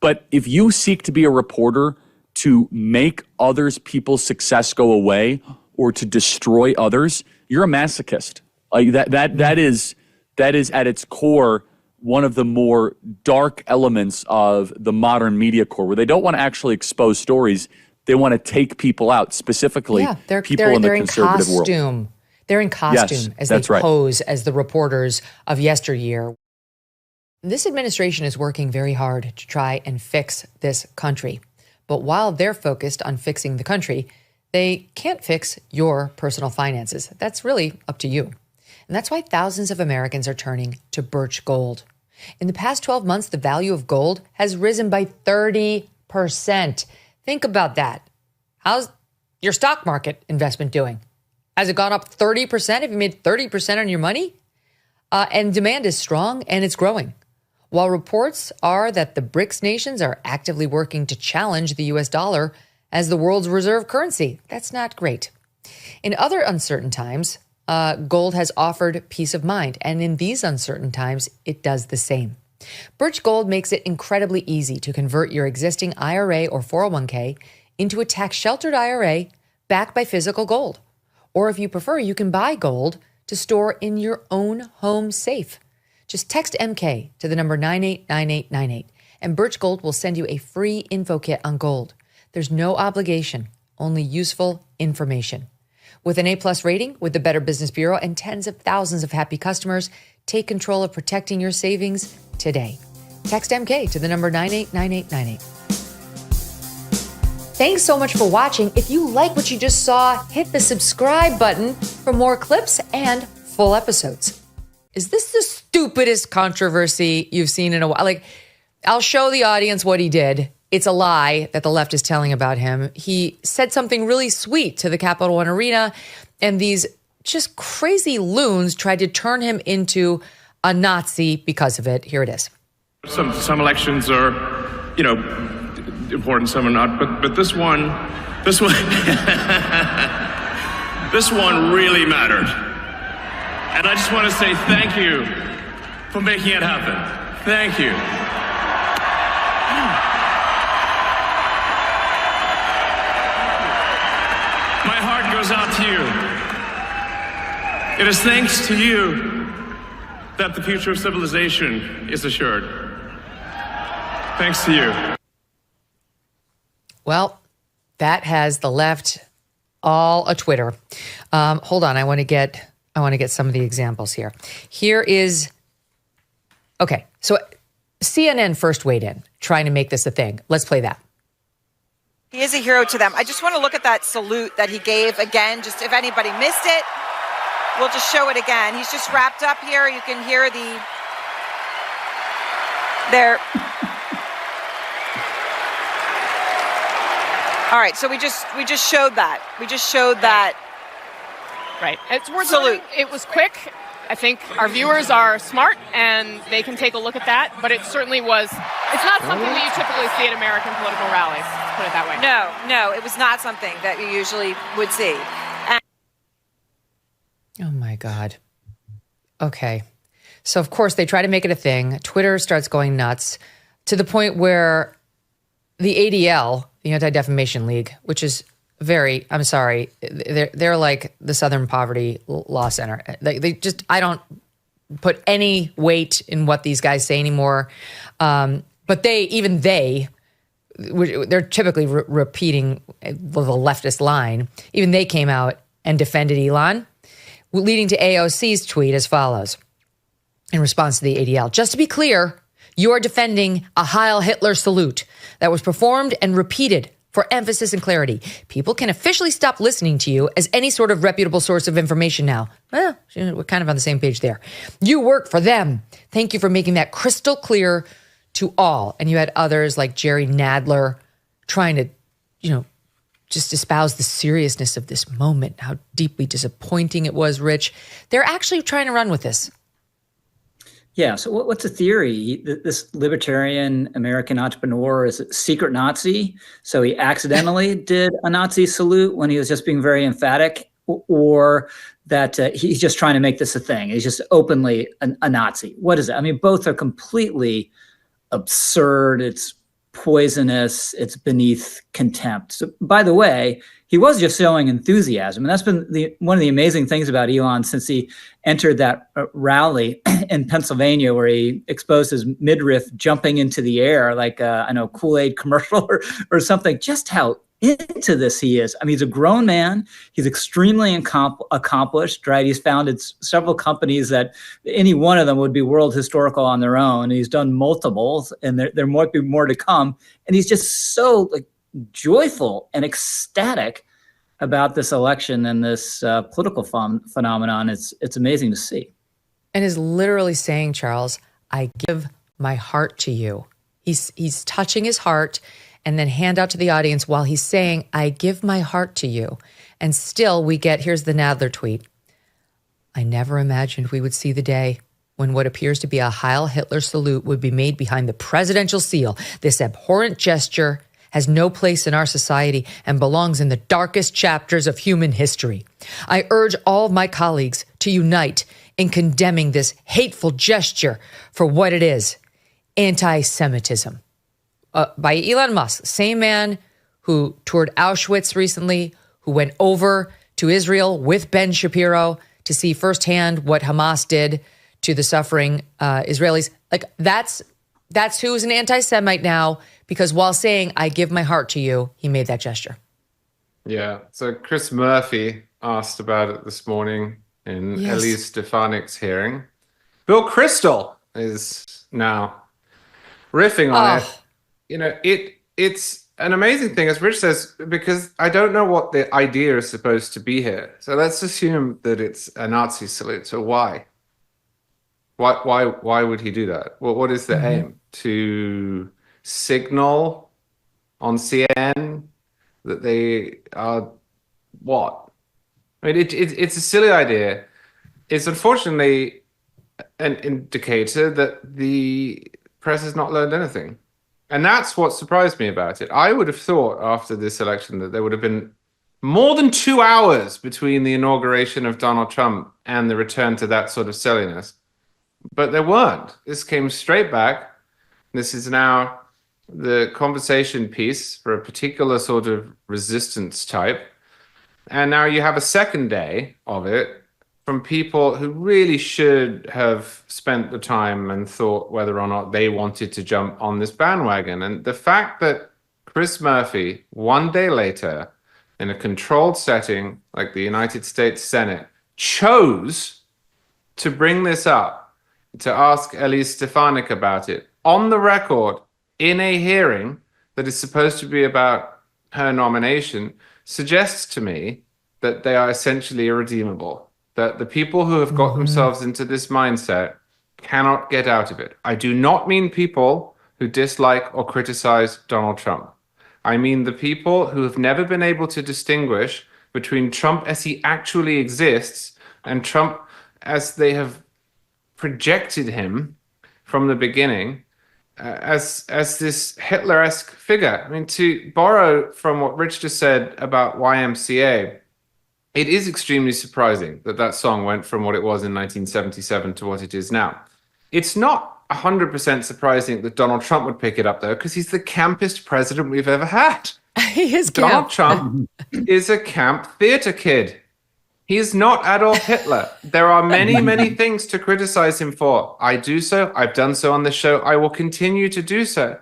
But if you seek to be a reporter to make others people's success go away or to destroy others, you're a masochist. Like that is at its core one of the more dark elements of the modern media core, where they don't want to actually expose stories. They want to take people out, specifically people in the conservative world. They're in costume as they pose as the reporters of yesteryear. This administration is working very hard to try and fix this country. But while they're focused on fixing the country, they can't fix your personal finances. That's really up to you. And that's why thousands of Americans are turning to Birch Gold. In the past 12 months, the value of gold has risen by 30%. Think about that. How's your stock market investment doing? Has it gone up 30%? Have you made 30% on your money? And demand is strong and it's growing. While reports are that the BRICS nations are actively working to challenge the U.S. dollar as the world's reserve currency, that's not great. In other uncertain times, gold has offered peace of mind, and in these uncertain times, it does the same. Birch Gold makes it incredibly easy to convert your existing IRA or 401k into a tax-sheltered IRA backed by physical gold. Or if you prefer, you can buy gold to store in your own home safe. Just text MK to the number 989898, and Birch Gold will send you a free info kit on gold. There's no obligation, only useful information. With an A+ rating with the Better Business Bureau and tens of thousands of happy customers, take control of protecting your savings today. Text MK to the number 989898. Thanks so much for watching. If you like what you just saw, hit the subscribe button for more clips and full episodes. Is this the stupidest controversy you've seen in a while? Like, I'll show the audience what he did. It's a lie that the left is telling about him. He said something really sweet to the Capital One Arena, and these just crazy loons tried to turn him into a Nazi because of it. Here it is. Some elections are, important, some are not, but this one this one really mattered. And I just want to say thank you for making it happen. Thank you. My heart goes out to you. It is thanks to you that the future of civilization is assured. Thanks to you. Well, that has the left all a Twitter. Hold on, I want to get some of the examples here. Here is, okay, so CNN first weighed in, trying to make this a thing. Let's play that. He is a hero to them. I just want to look at that salute that he gave again, just if anybody missed it, we'll just show it again. He's just wrapped up here. You can hear All right, so we just showed that. We just showed that. Right. It's worth Salute. It was quick. I think our viewers are smart and they can take a look at that, but it certainly was, it's not something that you typically see at American political rallies, let's put it that way. No, it was not something that you usually would see. Oh my God. Okay. So of course they try to make it a thing. Twitter starts going nuts to the point where the ADL, the Anti-Defamation League, which is I'm sorry, they're like the Southern Poverty Law Center. They just, I don't put any weight in what these guys say anymore. But they're typically repeating the leftist line. Even they came out and defended Elon, leading to AOC's tweet as follows in response to the ADL. Just to be clear, you are defending a Heil Hitler salute that was performed and repeated for emphasis and clarity. People can officially stop listening to you as any sort of reputable source of information now. Well, we're kind of on the same page there. You work for them. Thank you for making that crystal clear to all. And you had others like Jerry Nadler trying to, just espouse the seriousness of this moment, how deeply disappointing it was, Rich. They're actually trying to run with this. Yeah. So what's the theory? This libertarian American entrepreneur is a secret Nazi. So he accidentally did a Nazi salute when he was just being very emphatic, or that he's just trying to make this a thing. He's just openly a Nazi. What is it? I mean, both are completely absurd. It's poisonous. It's beneath contempt. So, by the way, he was just showing enthusiasm. And that's been one of the amazing things about Elon since he entered that rally in Pennsylvania where he exposed his midriff jumping into the air like a Kool-Aid commercial or something. Just how into this he is. I mean, he's a grown man. He's extremely accomplished, right? He's founded several companies that any one of them would be world historical on their own. He's done multiples, and there might be more to come. And he's just so joyful and ecstatic about this election and this political phenomenon. It's amazing to see. And is literally saying, Charles, I give my heart to you. He's touching his heart and then hand out to the audience while he's saying, I give my heart to you. And still we get, here's the Nadler tweet. I never imagined we would see the day when what appears to be a Heil Hitler salute would be made behind the presidential seal. This abhorrent gesture has no place in our society and belongs in the darkest chapters of human history. I urge all of my colleagues to unite in condemning this hateful gesture for what it is, anti-Semitism. By Elon Musk, same man who toured Auschwitz recently, who went over to Israel with Ben Shapiro to see firsthand what Hamas did to the suffering Israelis. That's who's an anti-Semite now, because while saying, I give my heart to you, he made that gesture. Yeah. So Chris Murphy asked about it this morning in Elise Stefanik's hearing. Bill Kristol is now riffing on it. It's an amazing thing, as Rich says, because I don't know what the idea is supposed to be here. So let's assume that it's a Nazi salute. So why? Why would he do that? Well, what is the aim? To signal on CNN that they are what? I mean, it's a silly idea. It's unfortunately an indicator that the press has not learned anything. And that's what surprised me about it. I would have thought after this election that there would have been more than 2 hours between the inauguration of Donald Trump and the return to that sort of silliness. But there weren't. This came straight back. This is now the conversation piece for a particular sort of resistance type. And now you have a second day of it from people who really should have spent the time and thought whether or not they wanted to jump on this bandwagon. And the fact that Chris Murphy, one day later, in a controlled setting like the United States Senate, chose to bring this up, to ask Elise Stefanik about it, on the record, in a hearing that is supposed to be about her nomination, suggests to me that they are essentially irredeemable. That the people who have got themselves into this mindset cannot get out of it. I do not mean people who dislike or criticize Donald Trump. I mean the people who have never been able to distinguish between Trump as he actually exists and Trump as they have projected him from the beginning as this Hitler-esque figure. I mean, to borrow from what Rich just said about YMCA, it is extremely surprising that that song went from what it was in 1977 to what it is now. It's not 100% surprising that Donald Trump would pick it up, though, because he's the campest president we've ever had. He is Donald Trump is a camp theater kid. He is not Adolf Hitler. There are many, many things to criticize him for. I do so. I've done so on this show. I will continue to do so.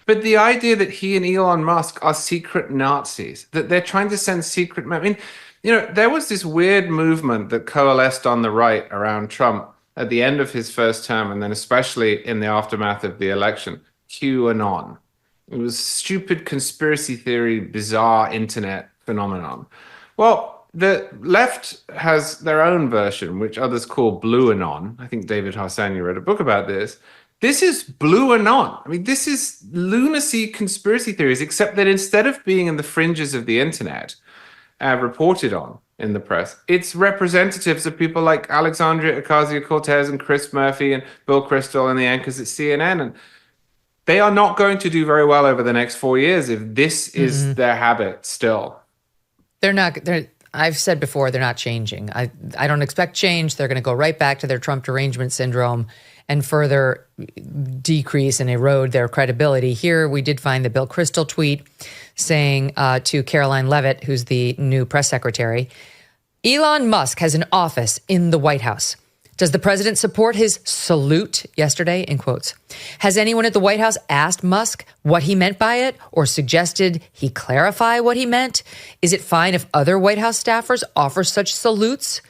But the idea that he and Elon Musk are secret Nazis, that they're trying to send secret... I mean, you know, there was this weird movement that coalesced on the right around Trump at the end of his first term, and then especially in the aftermath of the election, QAnon. It was stupid conspiracy theory, bizarre internet phenomenon. Well, the left has their own version, which others call Blue Anon. I think David Harsanyi read a book about this. This is Blue Anon. I mean, this is lunacy conspiracy theories, except that instead of being in the fringes of the internet, reported on in the press, it's representatives of people like Alexandria Ocasio-Cortez and Chris Murphy and Bill Kristol and the anchors at CNN. And they are not going to do very well over the next 4 years if this is their habit still. I've said before, they're not changing. I don't expect change. They're going to go right back to their Trump derangement syndrome and further decrease and erode their credibility. Here, we did find the Bill Kristol tweet saying to Caroline Leavitt, who's the new press secretary, Elon Musk has an office in the White House. Does the president support his salute yesterday, in quotes? Has anyone at the White House asked Musk what he meant by it or suggested he clarify what he meant? Is it fine if other White House staffers offer such salutes?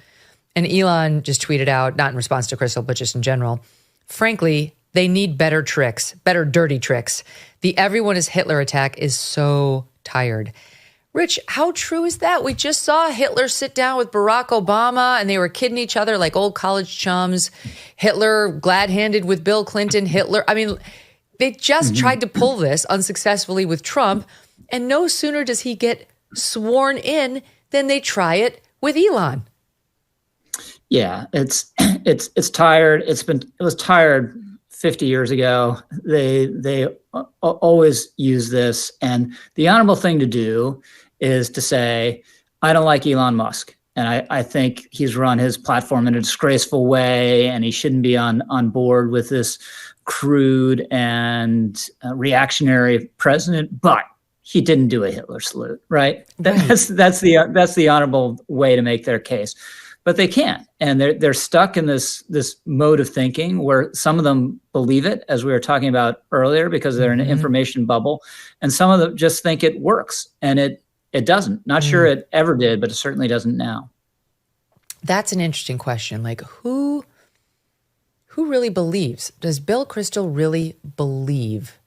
And Elon just tweeted out, not in response to Kristol, but just in general, frankly, they need better tricks, better dirty tricks. The everyone is Hitler attack is so tired. Rich, how true is that? We just saw Hitler sit down with Barack Obama and they were kidding each other like old college chums. Hitler glad-handed with Bill Clinton. They just tried to pull this unsuccessfully with Trump. And no sooner does he get sworn in than they try it with Elon. Yeah, it's tired. It was tired 50 years ago. They always use this. And the honorable thing to do is to say, I don't like Elon Musk. And I think he's run his platform in a disgraceful way, and he shouldn't be on board with this crude and reactionary president. But he didn't do a Hitler salute, right? That's the honorable way to make their case. But they can't, and they're stuck in this mode of thinking where some of them believe it, as we were talking about earlier, because they're in an information bubble, and some of them just think it works, and it doesn't. Not sure it ever did, but it certainly doesn't now. That's an interesting question. Like, who really believes? Does Bill Kristol really believe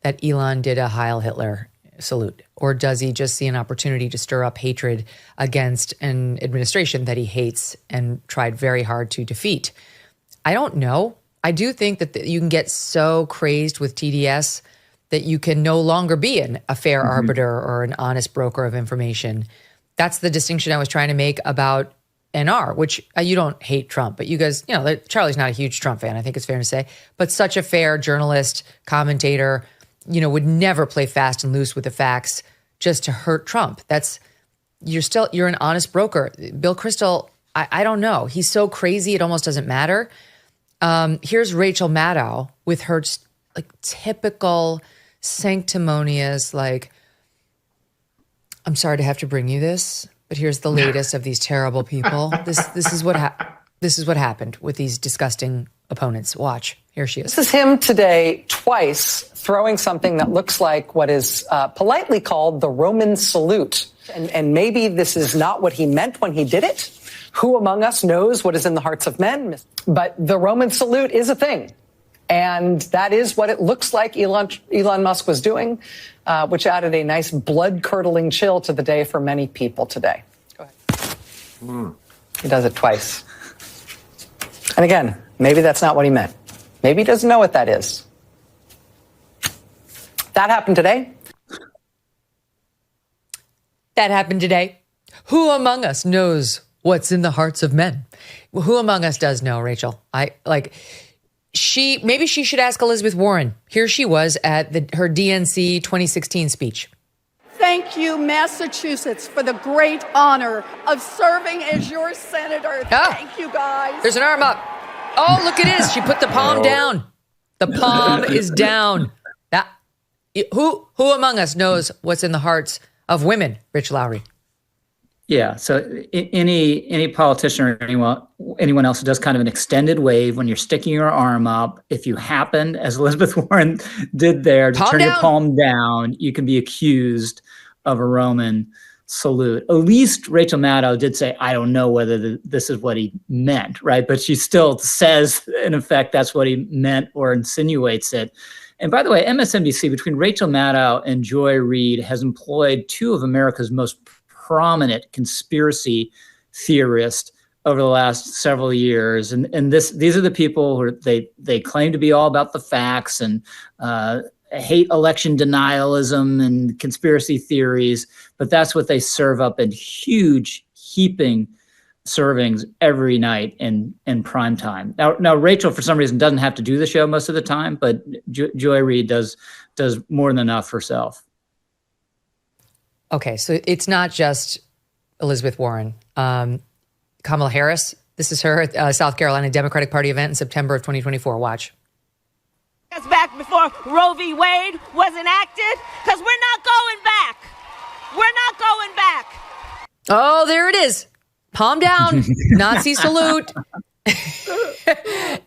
that Elon did a Heil Hitler salute? Or does he just see an opportunity to stir up hatred against an administration that he hates and tried very hard to defeat? I don't know. I do think that you can get so crazed with TDS that you can no longer be a fair arbiter or an honest broker of information. That's the distinction I was trying to make about NR, which you don't hate Trump, but you guys, Charlie's not a huge Trump fan, I think it's fair to say, but such a fair journalist, commentator, would never play fast and loose with the facts just to hurt Trump. You're an honest broker. Bill Kristol, I don't know. He's so crazy, it almost doesn't matter. Here's Rachel Maddow with her typical sanctimonious, I'm sorry to have to bring you this, but here's the latest of these terrible people. This is what happened with these disgusting opponents. Watch. Here she is. This is him today twice throwing something that looks like what is politely called the Roman salute. And maybe this is not what he meant when he did it. Who among us knows what is in the hearts of men? But the Roman salute is a thing. And that is what it looks like Elon Musk was doing, which added a nice blood-curdling chill to the day for many people today. Go ahead. He does it twice. And again, maybe that's not what he meant. Maybe he doesn't know what that is. That happened today. That happened today. Who among us knows what's in the hearts of men? Well, who among us does know, Rachel? Maybe she should ask Elizabeth Warren. Here she was at her DNC 2016 speech. Thank you, Massachusetts, for the great honor of serving as your senator. Thank you, guys. There's an arm up. Oh, look, it is. She put the palm down. The palm is down. Who among us knows what's in the hearts of women, Rich Lowry? Yeah. So any politician or anyone else who does kind of an extended wave when you're sticking your arm up, if you happen, as Elizabeth Warren did there, to turn your palm down, you can be accused of a Roman salute. At least Rachel Maddow did say, I don't know whether this is what he meant, right? But she still says, in effect, that's what he meant or insinuates it. And by the way, MSNBC, between Rachel Maddow and Joy Reid, has employed two of America's most prominent conspiracy theorists over the last several years. And these are the people who they claim to be all about the facts and hate election denialism and conspiracy theories, but that's what they serve up in huge, heaping servings every night in prime time. Now, Rachel, for some reason, doesn't have to do the show most of the time, but Joy Reid does more than enough herself. Okay, so it's not just Elizabeth Warren. Kamala Harris, this is her at South Carolina Democratic Party event in September of 2024. Watch. Us back before Roe v. Wade was enacted, because we're not going back. We're not going back. Oh, there it is. Palm down, Nazi salute.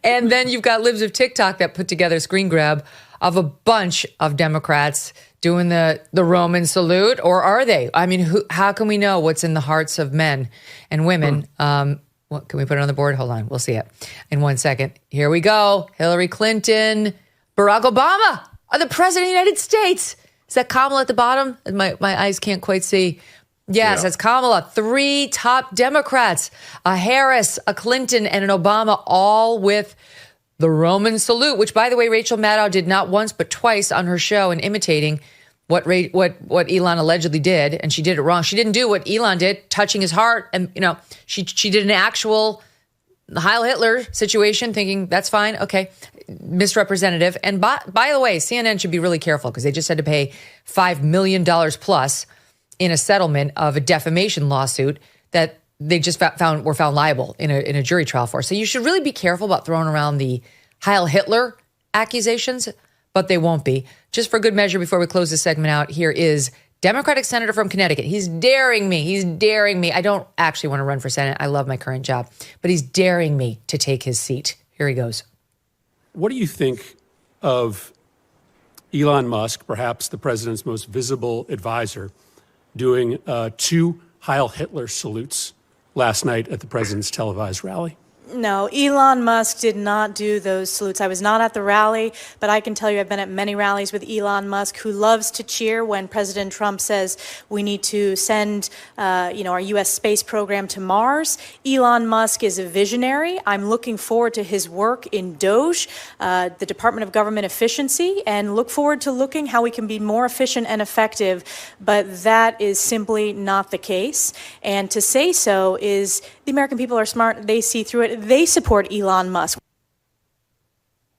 And then you've got libs of TikTok that put together a screen grab of a bunch of Democrats doing the Roman salute, or are they? I mean, how can we know what's in the hearts of men and women? What can we put it on the board? Hold on, we'll see it in 1 second. Here we go. Hillary Clinton, Barack Obama are the president of the United States. Is that Kamala at the bottom? My eyes can't quite see. Yes, that's Kamala. 3 top Democrats, a Harris, a Clinton, and an Obama, all with the Roman salute, which, by the way, Rachel Maddow did not once but twice on her show in imitating what Elon allegedly did, and she did it wrong. She didn't do what Elon did, touching his heart, and she did an actual Heil Hitler situation, thinking that's fine, okay, misrepresentative. And by the way, CNN should be really careful because they just had to pay $5 million plus in a settlement of a defamation lawsuit that they just were found liable in a jury trial for. So you should really be careful about throwing around the Heil Hitler accusations, but they won't be. Just for good measure, before we close this segment out, here is Democratic Senator from Connecticut. He's daring me. I don't actually want to run for Senate. I love my current job, but he's daring me to take his seat. Here he goes. What do you think of Elon Musk, perhaps the president's most visible advisor, doing 2 Heil Hitler salutes last night at the president's televised rally? No, Elon Musk did not do those salutes. I was not at the rally, but I can tell you I've been at many rallies with Elon Musk, who loves to cheer when President Trump says we need to send, our U.S. space program to Mars. Elon Musk is a visionary. I'm looking forward to his work in DOGE, the Department of Government Efficiency, and look forward to looking how we can be more efficient and effective. But that is simply not the case. And to say so is the American people are smart. They see through it. They support Elon Musk.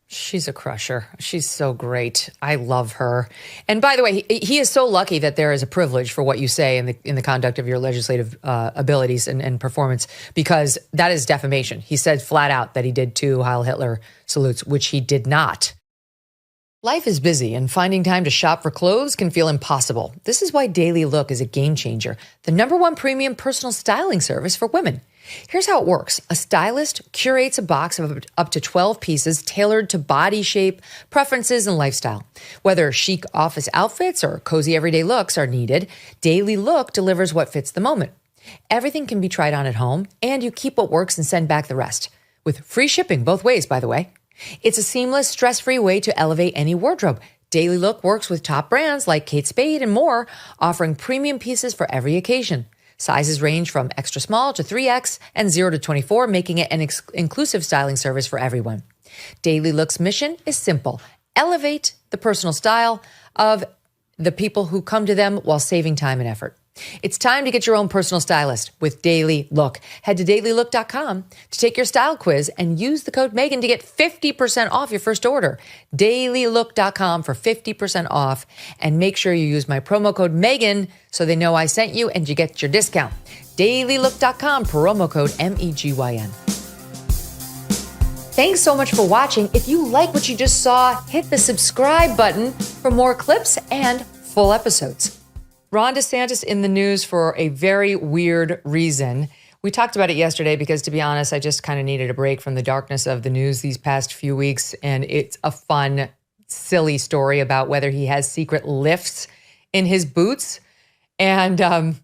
She's a crusher. She's so great. I love her. And by the way, he is so lucky that there is a privilege for what you say in the conduct of your legislative abilities and performance, because that is defamation. He said flat out that he did 2 Heil Hitler salutes, which he did not. Life is busy, and finding time to shop for clothes can feel impossible. This is why Daily Look is a game changer, the #1 premium personal styling service for women. Here's how it works. A stylist curates a box of up to 12 pieces tailored to body shape, preferences, and lifestyle. Whether chic office outfits or cozy everyday looks are needed, Daily Look delivers what fits the moment. Everything can be tried on at home, and you keep what works and send back the rest. With free shipping both ways, by the way. It's a seamless, stress-free way to elevate any wardrobe. Daily Look works with top brands like Kate Spade and more, offering premium pieces for every occasion. Sizes range from extra small to 3X and 0 to 24, making it an inclusive styling service for everyone. Daily Look's mission is simple: elevate the personal style of the people who come to them while saving time and effort. It's time to get your own personal stylist with Daily Look. Head to dailylook.com to take your style quiz and use the code Megyn to get 50% off your first order. Dailylook.com for 50% off. And make sure you use my promo code Megyn so they know I sent you and you get your discount. Dailylook.com, promo code MEGYN. Thanks so much for watching. If you like what you just saw, hit the subscribe button for more clips and full episodes. Ron DeSantis in the news for a very weird reason. We talked about it yesterday because, to be honest, I just kind of needed a break from the darkness of the news these past few weeks. And it's a fun, silly story about whether he has secret lifts in his boots. And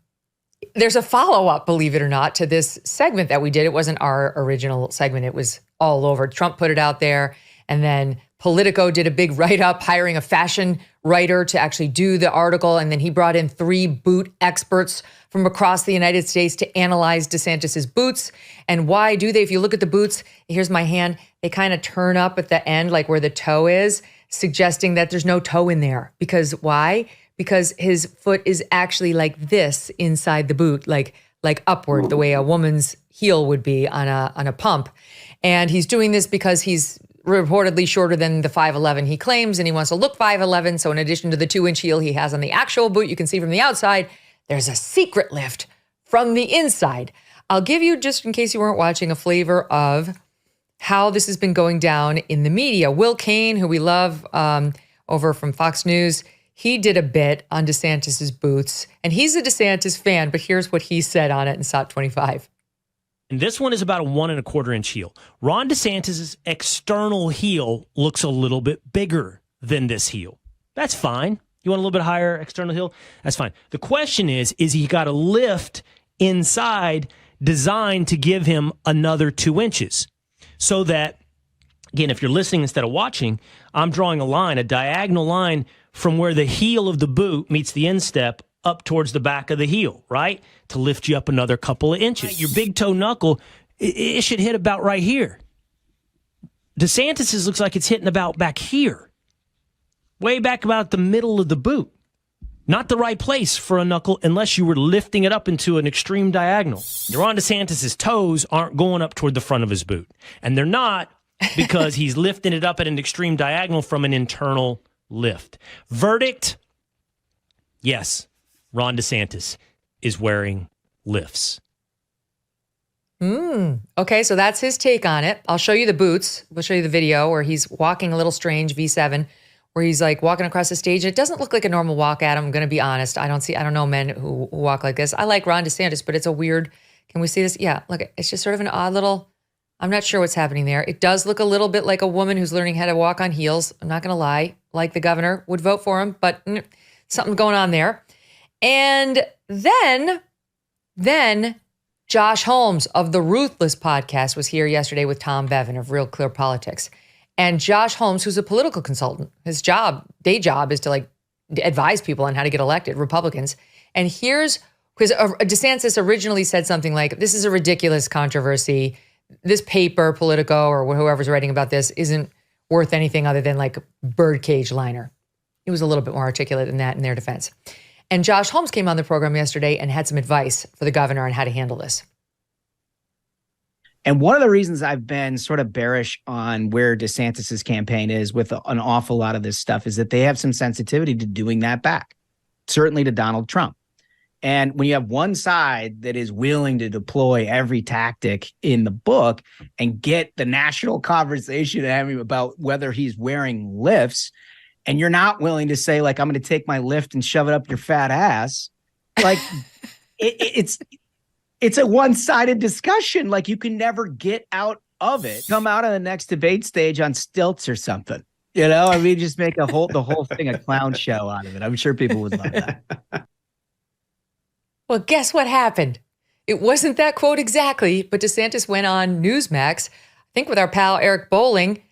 there's a follow-up, believe it or not, to this segment that we did. It wasn't our original segment. It was all over. Trump put it out there. And then Politico did a big write-up, hiring a fashion writer to actually do the article. And then he brought in 3 boot experts from across the United States to analyze DeSantis's boots. And why do they? If you look at the boots, here's my hand, they kind of turn up at the end, like where the toe is, suggesting that there's no toe in there. Because why? Because his foot is actually like this inside the boot, like upward, the way a woman's heel would be on a pump. And he's doing this because he's reportedly shorter than the 5'11" he claims, and he wants to look 5'11". So in addition to the 2-inch heel he has on the actual boot, you can see from the outside, there's a secret lift from the inside. I'll give you, just in case you weren't watching, a flavor of how this has been going down in the media. Will Cain, who we love over from Fox News, he did a bit on DeSantis's boots, and he's a DeSantis fan, but here's what he said on it in SOT 25. And this one is about a 1 1/4 inch heel. Ron DeSantis' external heel looks a little bit bigger than this heel. That's fine. You want a little bit higher external heel? That's fine. The question is he got a lift inside designed to give him another 2 inches? So that, again, if you're listening instead of watching, I'm drawing a line, a diagonal line from where the heel of the boot meets the instep up towards the back of the heel, right? To lift you up another couple of inches. Your big toe knuckle, it should hit about right here. DeSantis's looks like it's hitting about back here. Way back about the middle of the boot. Not the right place for a knuckle unless you were lifting it up into an extreme diagonal. Ron DeSantis's toes aren't going up toward the front of his boot. And they're not because he's lifting it up at an extreme diagonal from an internal lift. Verdict, yes. Ron DeSantis is wearing lifts. Okay, so that's his take on it. I'll show you the boots. We'll show you the video where he's walking a little strange, V7, where he's like walking across the stage. It doesn't look like a normal walk, Adam. I'm going to be honest. I don't know men who walk like this. I like Ron DeSantis, but it's a weird, can we see this? Yeah, look, it's just sort of an odd little, I'm not sure what's happening there. It does look a little bit like a woman who's learning how to walk on heels. I'm not going to lie, like the governor, would vote for him, but something going on there. And then Josh Holmes of the Ruthless podcast was here yesterday with Tom Bevan of Real Clear Politics. And Josh Holmes, who's a political consultant, his day job is to like advise people on how to get elected, Republicans. And here's, because DeSantis originally said something like, this is a ridiculous controversy. This paper, Politico, or whoever's writing about this isn't worth anything other than like birdcage liner. He was a little bit more articulate than that in their defense. And Josh Holmes came on the program yesterday and had some advice for the governor on how to handle this. And one of the reasons I've been sort of bearish on where DeSantis's campaign is with an awful lot of this stuff is that they have some sensitivity to doing that back, certainly to Donald Trump. And when you have one side that is willing to deploy every tactic in the book and get the national conversation about whether he's wearing lifts, and you're not willing to say, like, I'm going to take my lift and shove it up your fat ass, like, it's a one-sided discussion. Like, you can never get out of it. Come out on the next debate stage on stilts or something. You know, I mean, just make the whole thing a clown show out of it. I'm sure people would love that. Well, guess what happened? It wasn't that quote exactly, but DeSantis went on Newsmax, I think with our pal Eric Bolling,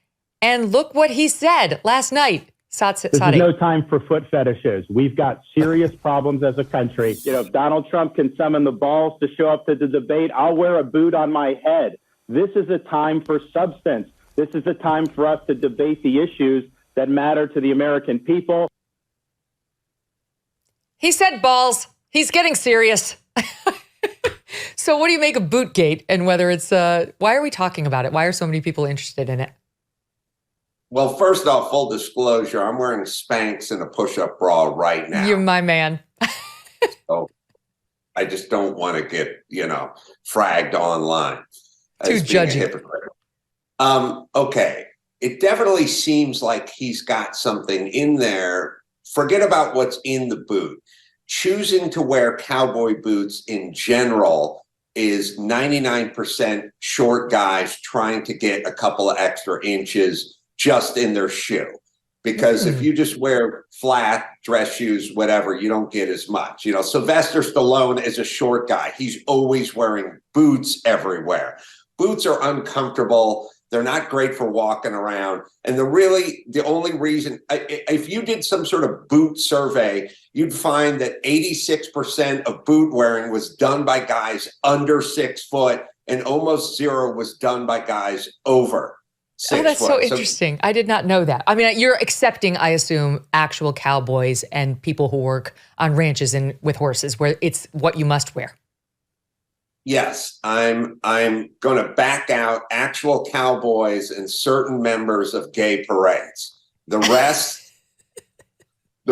and look what he said last night. This is no time for foot fetishes. We've got serious problems as a country. You know, if Donald Trump can summon the balls to show up to the debate, I'll wear a boot on my head. This is a time for substance. This is a time for us to debate the issues that matter to the American people. He said balls. He's getting serious. So what do you make of Bootgate and whether it's, why are we talking about it? Why are so many people interested in it? Well, first off, full disclosure, I'm wearing Spanx and a push-up bra right now. You're my man. So I just don't want to get, fragged online. Too being a judgy. hypocrite. Okay. It definitely seems like he's got something in there. Forget about what's in the boot. Choosing to wear cowboy boots in general is 99% short guys trying to get a couple of extra inches just in their shoe. Because if you just wear flat dress shoes, whatever, you don't get as much. Sylvester Stallone is a short guy. He's always wearing boots everywhere. Boots are uncomfortable. They're not great for walking around. And the only reason, if you did some sort of boot survey, you'd find that 86% of boot wearing was done by guys under 6 foot and almost zero was done by guys over 6 foot. Oh, that's so interesting. I did not know that. I mean, you're accepting, I assume, actual cowboys and people who work on ranches and with horses where it's what you must wear. Yes, I'm going to back out actual cowboys and certain members of gay parades. The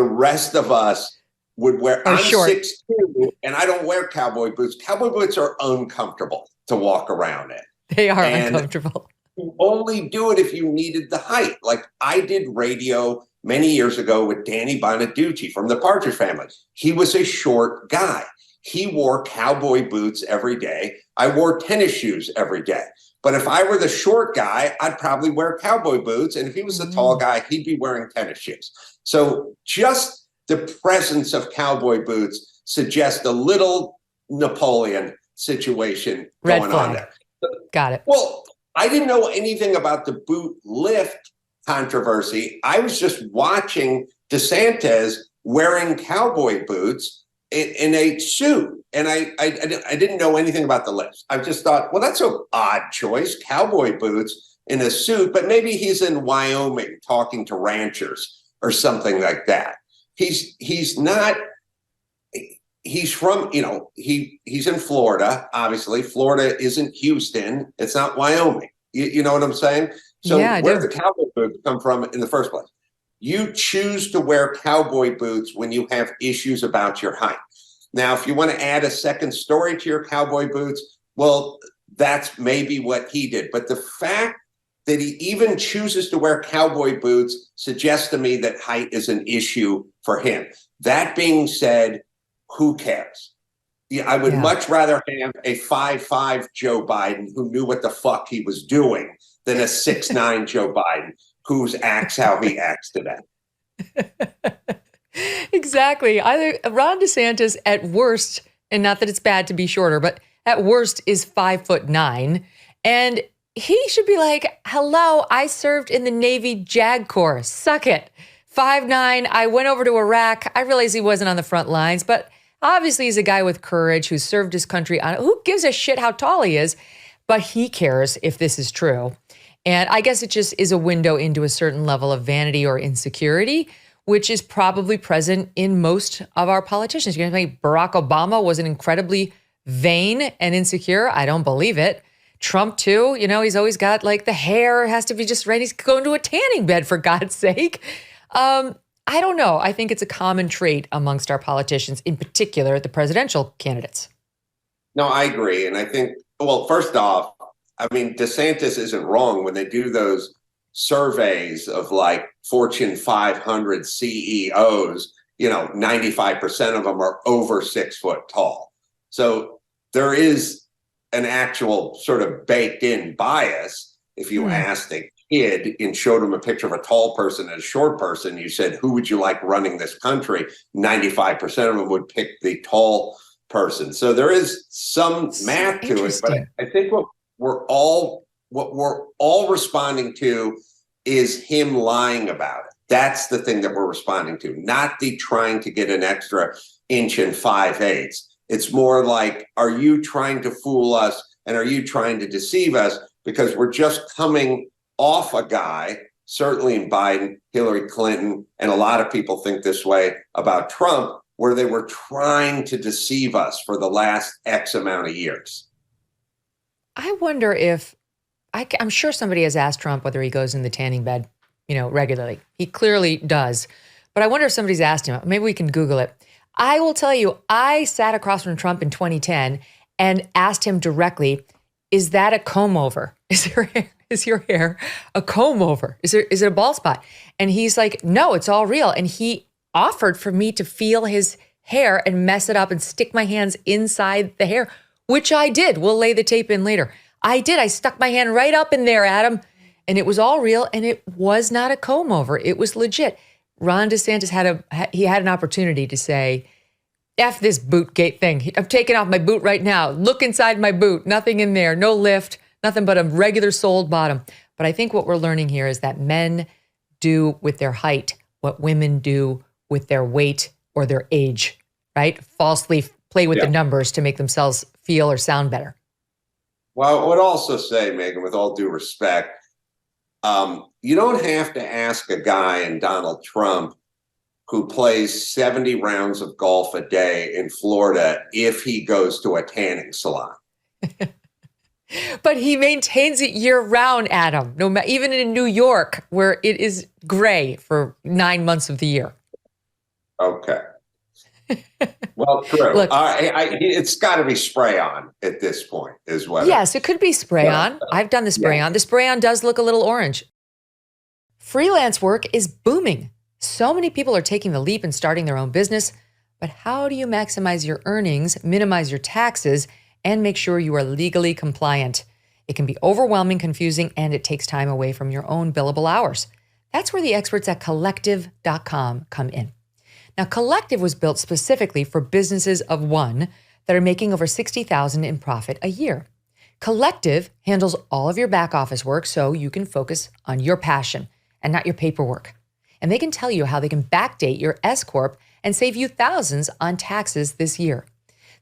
rest of us would wear. I'm 6'2", and I don't wear cowboy boots. Cowboy boots are uncomfortable to walk around in. They are uncomfortable. You only do it if you needed the height. Like I did radio many years ago with Danny Bonaducci from the Partridge Family. He was a short guy. He wore cowboy boots every day. I wore tennis shoes every day. But if I were the short guy, I'd probably wear cowboy boots. And if he was the tall guy, he'd be wearing tennis shoes. So just the presence of cowboy boots suggests a little Napoleon situation going on there. Got it. Well, I didn't know anything about the boot lift controversy. I was just watching DeSantis wearing cowboy boots in a suit. And I didn't know anything about the lifts. I just thought, well, that's an odd choice, cowboy boots in a suit, but maybe he's in Wyoming talking to ranchers or something like that. He's not, he's from, he's in Florida, obviously. Florida isn't Houston. It's not Wyoming. You know what I'm saying? So where did the cowboy boots come from in the first place? You choose to wear cowboy boots when you have issues about your height. Now, if you want to add a second story to your cowboy boots, well, that's maybe what he did. But the fact that he even chooses to wear cowboy boots suggests to me that height is an issue for him. That being said, who cares? I would much rather have a 5'5" Joe Biden who knew what the fuck he was doing than a 6'9" Joe Biden who's acts how he acts today. Exactly. Ron DeSantis at worst, and not that it's bad to be shorter, but at worst is 5'9", and he should be like, hello, I served in the Navy JAG Corps. Suck it. 5'9", I went over to Iraq. I realized he wasn't on the front lines, but obviously he's a guy with courage who served his country. Who gives a shit how tall he is? But he cares if this is true. And I guess it just is a window into a certain level of vanity or insecurity, which is probably present in most of our politicians. You're going to think Barack Obama was an incredibly vain and insecure? I don't believe it. Trump, too. He's always got like the hair has to be just right. He's going to a tanning bed, for God's sake. I don't know. I think it's a common trait amongst our politicians, in particular the presidential candidates. No, I agree. And I think, well, first off, DeSantis isn't wrong when they do those surveys of like Fortune 500 CEOs, 95% of them are over 6 foot tall. So there is an actual sort of baked in bias. If you asked a kid and showed him a picture of a tall person and a short person, you said, who would you like running this country? 95% of them would pick the tall person. So there is some math to it, but I think what we're all responding to is him lying about it. That's the thing that we're responding to, not the trying to get an extra inch and 5/8. It's more like, are you trying to fool us and are you trying to deceive us? Because we're just coming off a guy, certainly in Biden, Hillary Clinton, and a lot of people think this way about Trump, where they were trying to deceive us for the last X amount of years. I wonder if, I'm sure somebody has asked Trump whether he goes in the tanning bed, regularly. He clearly does. But I wonder if somebody's asked him. Maybe we can Google it. I will tell you, I sat across from Trump in 2010 and asked him directly, is that a comb over? Is your hair a comb over? Is it a bald spot? And he's like, no, it's all real. And he offered for me to feel his hair and mess it up and stick my hands inside the hair, which I did. We'll lay the tape in later. I did. I stuck my hand right up in there, Adam, and it was all real, and it was not a comb over. It was legit. Ron DeSantis had an opportunity to say, F this bootgate thing. I'm taking off my boot right now. Look inside my boot. Nothing in there. No lift. Nothing but a regular soled bottom. But I think what we're learning here is that men do with their height what women do with their weight or their age, right? Falsely play with the numbers to make themselves feel or sound better. Well, I would also say, Megyn, with all due respect, you don't have to ask a guy in Donald Trump who plays 70 rounds of golf a day in Florida if he goes to a tanning salon. But he maintains it year round, Adam, even in New York, where it is gray for 9 months of the year. Okay. Well, true. Look, it's got to be spray on at this point as well. Yes, it could be spray on. I've done the spray on. The spray on does look a little orange. Freelance work is booming. So many people are taking the leap and starting their own business. But how do you maximize your earnings, minimize your taxes, and make sure you are legally compliant? It can be overwhelming, confusing, and it takes time away from your own billable hours. That's where the experts at Collective.com come in. Now, Collective was built specifically for businesses of one that are making over $60,000 in profit a year. Collective handles all of your back office work so you can focus on your passion and not your paperwork. And they can tell you how they can backdate your S-Corp and save you thousands on taxes this year.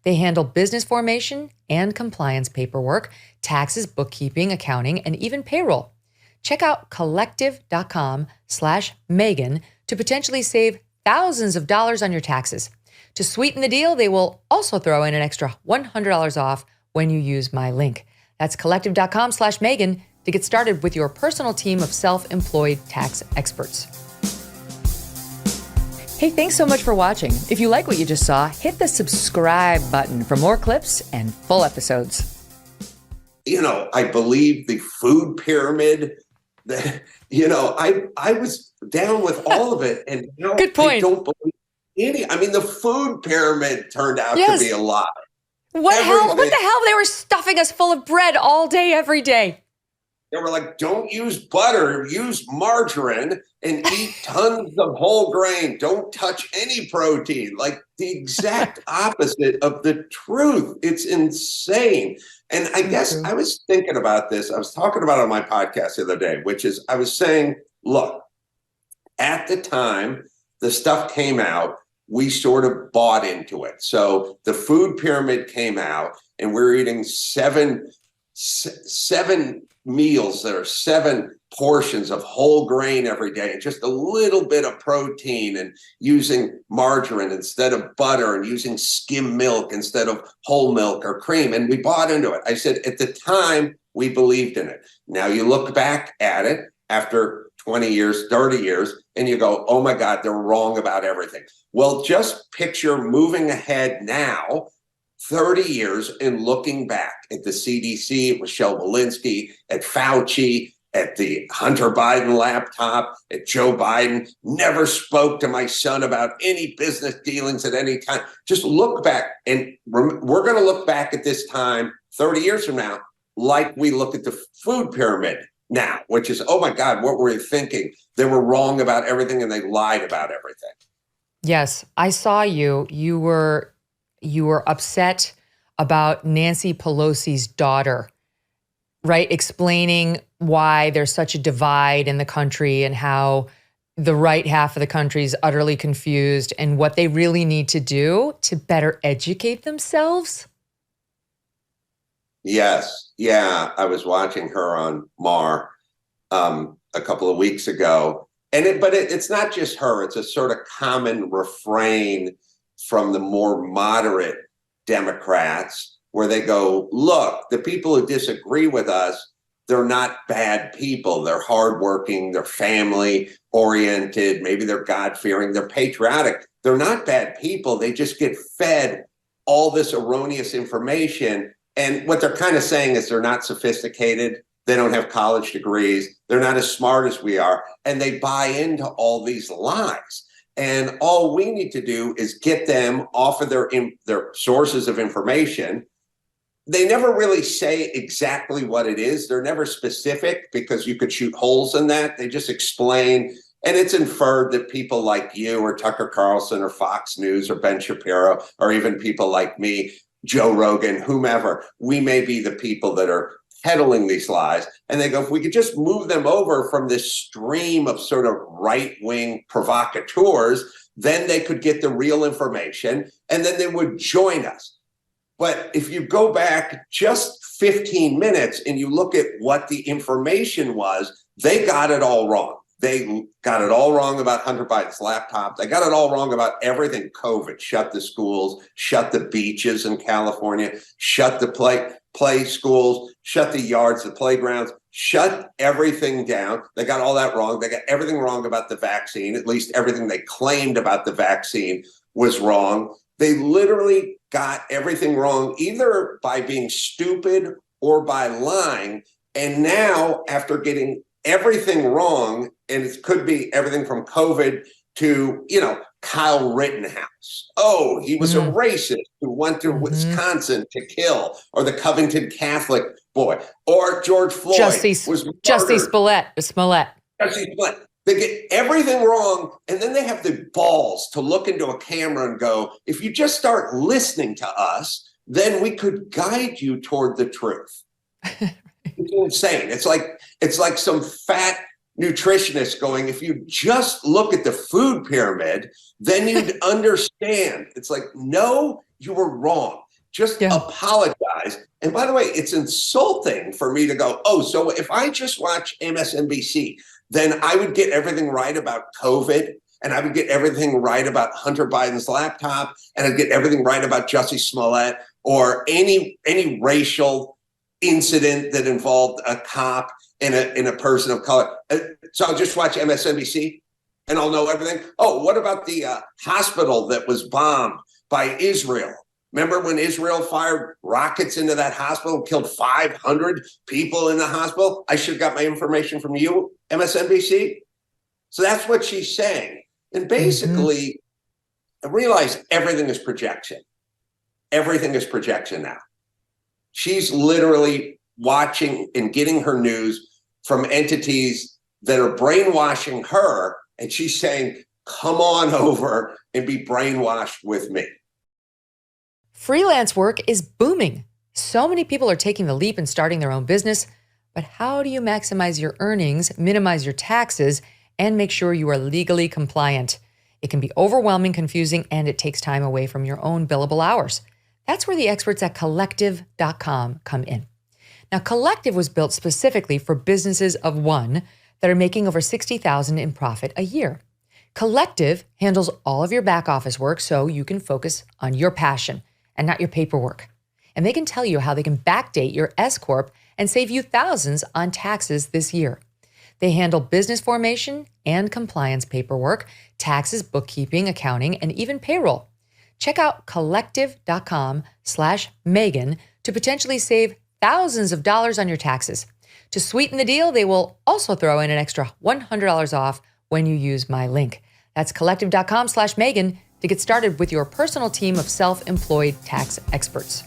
They handle business formation and compliance paperwork, taxes, bookkeeping, accounting, and even payroll. Check out collective.com/Megyn to potentially save thousands of dollars on your taxes. To sweeten the deal, they will also throw in an extra $100 off when you use my link. That's collective.com/Megyn to get started with your personal team of self-employed tax experts. Hey, thanks so much for watching. If you like what you just saw, hit the subscribe button for more clips and full episodes. I believe the food pyramid. I was down with all of it, and good point. I don't believe any. I mean, the food pyramid turned out to be a lie. What the hell? They were stuffing us full of bread all day, every day. They were like, don't use butter, use margarine, and eat tons of whole grain. Don't touch any protein. Like the exact opposite of the truth. It's insane. And I guess I was thinking about this. I was talking about it on my podcast the other day, which is I was saying, look, at the time the stuff came out, we sort of bought into it. So the food pyramid came out and we're eating seven meals that are 7 portions of whole grain every day and just a little bit of protein and using margarine instead of butter and using skim milk instead of whole milk or cream. And we bought into it. I said, at the time, we believed in it. Now you look back at it after 20 years, 30 years, and you go, oh my God, they're wrong about everything. Well, just picture moving ahead now, 30 years, and looking back at the CDC, at Michelle Walensky, at Fauci, at the Hunter Biden laptop, at Joe Biden, never spoke to my son about any business dealings at any time. Just look back, and we're going to look back at this time 30 years from now like we look at the food pyramid now, which is, oh my God, what were they thinking? They were wrong about everything and they lied about everything. Yes, I saw you. You were upset about Nancy Pelosi's daughter, right? Explaining why there's such a divide in the country and how the right half of the country is utterly confused and what they really need to do to better educate themselves. Yes. Yeah. I was watching her on Mar a couple of weeks ago. But it's not just her. It's a sort of common refrain from the more moderate Democrats, where they go, look, the people who disagree with us, they're not bad people. They're hardworking, they're family oriented, maybe they're God-fearing, they're patriotic. They're not bad people. They just get fed all this erroneous information. And what they're kind of saying is they're not sophisticated. They don't have college degrees. They're not as smart as we are. And they buy into all these lies. And all we need to do is get them off of their sources of information. They never really say exactly what it is. They're never specific because you could shoot holes in that. They just explain. And it's inferred that people like you or Tucker Carlson or Fox News or Ben Shapiro or even people like me, Joe Rogan, whomever, we may be the people that are peddling these lies. And they go, if we could just move them over from this stream of sort of right-wing provocateurs, then they could get the real information and then they would join us. But if you go back just 15 minutes and you look at what the information was, they got it all wrong. They got it all wrong about Hunter Biden's laptop. They got it all wrong about everything COVID. Shut the schools, shut the beaches in California, shut the play schools, shut the yards, the playgrounds, shut everything down. They got all that wrong. They got everything wrong about the vaccine. At least everything they claimed about the vaccine was wrong. They literally got everything wrong, either by being stupid or by lying. And now, after getting everything wrong, and it could be everything from COVID to, Kyle Rittenhouse. Oh, he was a racist who went to Wisconsin to kill, or the Covington Catholic boy, or George Floyd was murdered. Smollett. Jussie Smollett. They get everything wrong, and then they have the balls to look into a camera and go, if you just start listening to us, then we could guide you toward the truth. It's insane. It's like some fat nutritionist going, if you just look at the food pyramid, then you'd understand. It's like, no, you were wrong. Just apologize. And by the way, it's insulting for me to go, oh, so if I just watch MSNBC, then I would get everything right about COVID, and I would get everything right about Hunter Biden's laptop, and I'd get everything right about Jussie Smollett, or any racial incident that involved a cop and a person of color. So I'll just watch MSNBC and I'll know everything. Oh, what about the hospital that was bombed by Israel? Remember when Israel fired rockets into that hospital and killed 500 people in the hospital? I should have got my information from you, MSNBC. So that's what she's saying. And basically, I realize everything is projection. Everything is projection now. She's literally watching and getting her news from entities that are brainwashing her. And she's saying, come on over and be brainwashed with me. Freelance work is booming. So many people are taking the leap and starting their own business. But how do you maximize your earnings, minimize your taxes, and make sure you are legally compliant? It can be overwhelming, confusing, and it takes time away from your own billable hours. That's where the experts at Collective.com come in. Now, Collective was built specifically for businesses of one that are making over $60,000 in profit a year. Collective handles all of your back office work so you can focus on your passion and not your paperwork. And they can tell you how they can backdate your S-Corp and save you thousands on taxes this year. They handle business formation and compliance paperwork, taxes, bookkeeping, accounting, and even payroll. Check out collective.com/Megyn to potentially save thousands of dollars on your taxes. To sweeten the deal, they will also throw in an extra $100 off when you use my link. That's collective.com/Megyn to get started with your personal team of self-employed tax experts.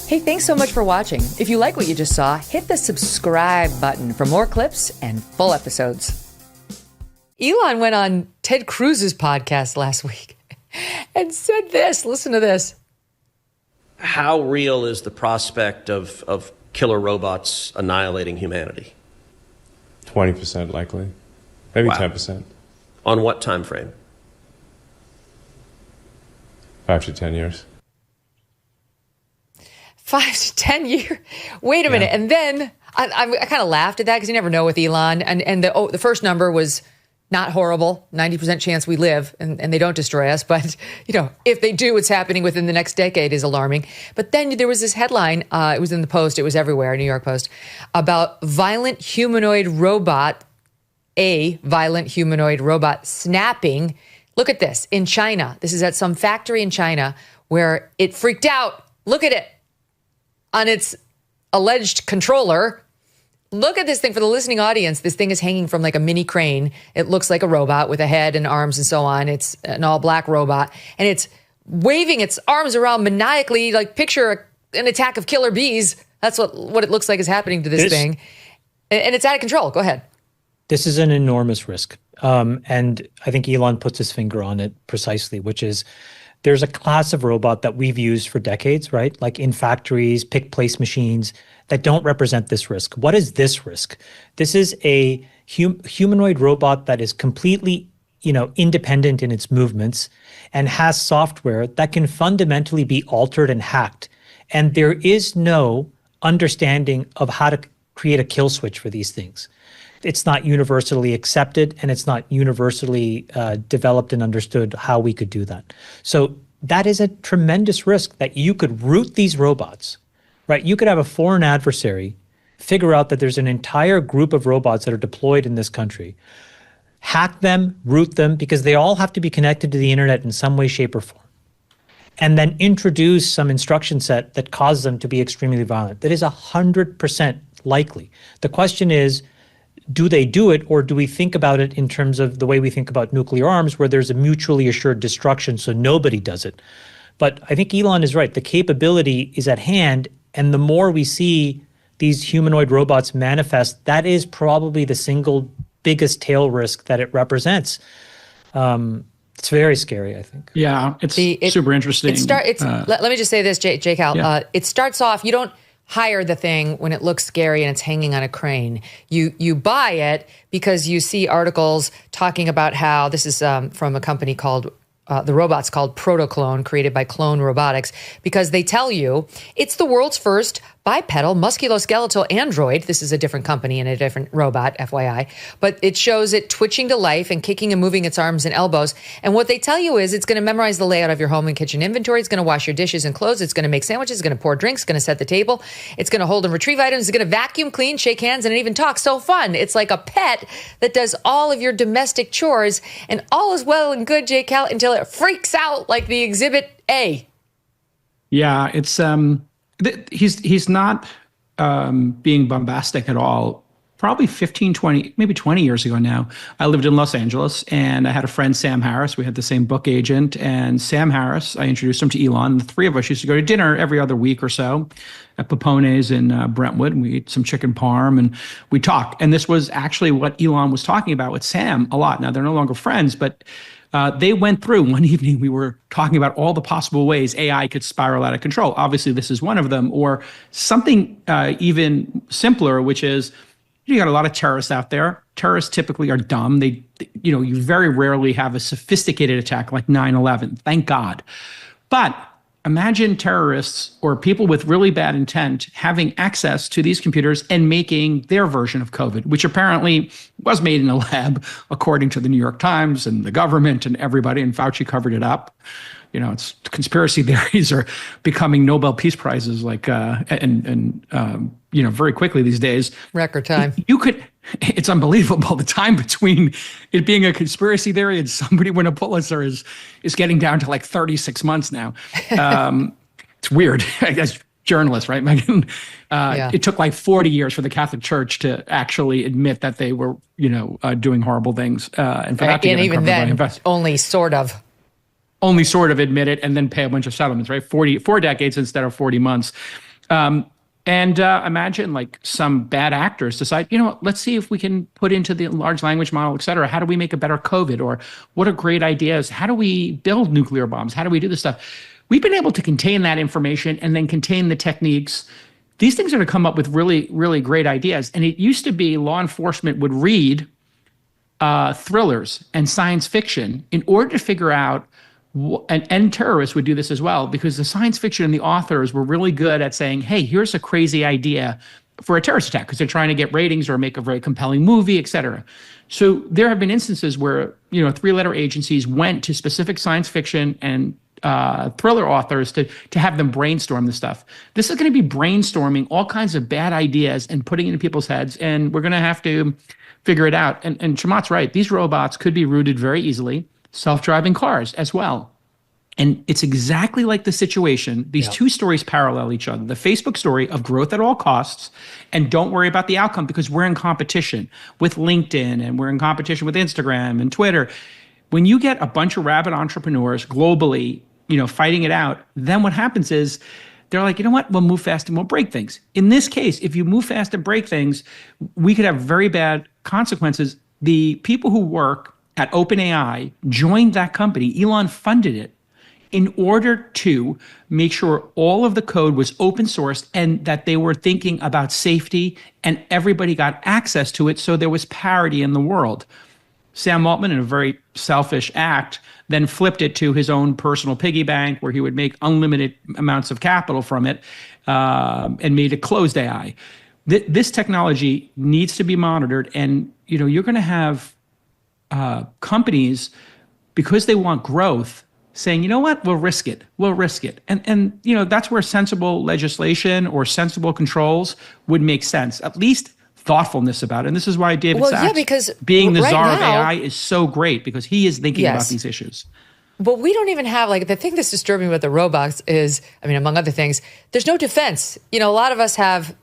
Hey, thanks so much for watching. If you like what you just saw, hit the subscribe button for more clips and full episodes. Elon went on Ted Cruz's podcast last week and said this. Listen to this. How real is the prospect of killer robots annihilating humanity? 20% likely. Maybe Wow. 10%. On what time frame? 5 to 10 years. 5 to 10 years. Wait a minute. And then I kind of laughed at that because you never know with Elon. And the first number was Not horrible, 90% chance we live and they don't destroy us. But, if they do, what's happening within the next decade is alarming. But then there was this headline, it was in the Post, it was everywhere, New York Post, about a violent humanoid robot snapping. Look at this, in China. This is at some factory in China where it freaked out. Look at it on its alleged controller. Look at this thing for the listening audience. This thing is hanging from like a mini crane. It looks like a robot with a head and arms and so on. It's an all black robot and it's waving its arms around maniacally, like picture an attack of killer bees. That's what it looks like is happening to this thing. And it's out of control. Go ahead. This is an enormous risk. And I think Elon puts his finger on it precisely, which is there's a class of robot that we've used for decades, right? Like in factories, pick place machines that don't represent this risk. What is this risk? This is a humanoid robot that is completely, independent in its movements and has software that can fundamentally be altered and hacked. And there is no understanding of how to create a kill switch for these things. It's not universally accepted and it's not universally developed and understood how we could do that. So that is a tremendous risk that you could root these robots, right? You could have a foreign adversary figure out that there's an entire group of robots that are deployed in this country, hack them, root them, because they all have to be connected to the internet in some way, shape, or form, and then introduce some instruction set that causes them to be extremely violent. That is 100% likely. The question is, do they do it, or do we think about it in terms of the way we think about nuclear arms, where there's a mutually assured destruction so nobody does it? But I think Elon is right. The capability is at hand, and the more we see these humanoid robots manifest, that is probably the single biggest tail risk that it represents. It's very scary, I think. Yeah, it's super interesting. Let me just say this, J. Cal. Yeah. It starts off, you don't hire the thing when it looks scary and it's hanging on a crane. You buy it because you see articles talking about how this is from a company called the robot's called Protoclone, created by Clone Robotics, because they tell you it's the world's first bipedal musculoskeletal android. This is a different company and a different robot, FYI. But it shows it twitching to life and kicking and moving its arms and elbows. And what they tell you is it's going to memorize the layout of your home and kitchen inventory. It's going to wash your dishes and clothes. It's going to make sandwiches. It's going to pour drinks. It's going to set the table. It's going to hold and retrieve items. It's going to vacuum, clean, shake hands, and even talk. So fun. It's like a pet that does all of your domestic chores. And all is well and good, J. Cal, until it freaks out like the Exhibit A. Yeah, it's he's not being bombastic at all. Probably 15, 20, maybe 20 years ago now, I lived in Los Angeles and I had a friend, Sam Harris. We had the same book agent, and Sam Harris, I introduced him to Elon. The three of us used to go to dinner every other week or so at Papone's in Brentwood. We ate some chicken parm and we talked. And this was actually what Elon was talking about with Sam a lot. Now they're no longer friends, but they went through one evening. We were talking about all the possible ways AI could spiral out of control. Obviously, this is one of them, or something even simpler, which is you got a lot of terrorists out there. Terrorists typically are dumb. You very rarely have a sophisticated attack like 9/11. Thank God. But imagine terrorists or people with really bad intent having access to these computers and making their version of COVID, which apparently was made in a lab, according to the New York Times and the government and everybody, and Fauci covered it up. It's conspiracy theories are becoming Nobel Peace Prizes, very quickly these days. Record time. It's unbelievable. The time between it being a conspiracy theory and somebody win a Pulitzer is getting down to like 36 months now. It's weird as journalists, right, Megyn? It took like 40 years for the Catholic Church to actually admit that they were, doing horrible things. And for that to get even then, only sort of admit it and then pay a bunch of settlements, right? 4 decades instead of 40 months. And imagine like some bad actors decide, let's see if we can put into the large language model, et cetera. How do we make a better COVID? Or what are great ideas? How do we build nuclear bombs? How do we do this stuff? We've been able to contain that information and then contain the techniques. These things are to come up with really, really great ideas. And it used to be law enforcement would read thrillers and science fiction in order to figure out, and terrorists would do this as well, because the science fiction and the authors were really good at saying, hey, here's a crazy idea. for a terrorist attack because they're trying to get ratings or make a very compelling movie, et cetera. So there have been instances where, three-letter agencies went to specific science fiction and thriller authors to have them brainstorm the stuff. This is going to be brainstorming all kinds of bad ideas and putting it in people's heads, and we're going to have to figure it out. And Chamath's right. These robots could be rooted very easily. Self-driving cars as well. And it's exactly like the situation. These two stories parallel each other. The Facebook story of growth at all costs and don't worry about the outcome because we're in competition with LinkedIn and we're in competition with Instagram and Twitter. When you get a bunch of rabid entrepreneurs globally, fighting it out, then what happens is they're like, you know what, we'll move fast and we'll break things. In this case, if you move fast and break things, we could have very bad consequences. The people who work at OpenAI joined that company. Elon funded it in order to make sure all of the code was open sourced and that they were thinking about safety and everybody got access to it so there was parity in the world. Sam Altman, in a very selfish act, then flipped it to his own personal piggy bank where he would make unlimited amounts of capital from it and made it closed AI. This technology needs to be monitored, and you're going to have companies, because they want growth, saying, you know what, we'll risk it. We'll risk it. And that's where sensible legislation or sensible controls would make sense, at least thoughtfulness about it. And this is why David Sachs, because being the right czar now, of AI, is so great because he is thinking Yes. about these issues. But we don't even have, the thing that's disturbing about the robots is, among other things, there's no defense. A lot of us have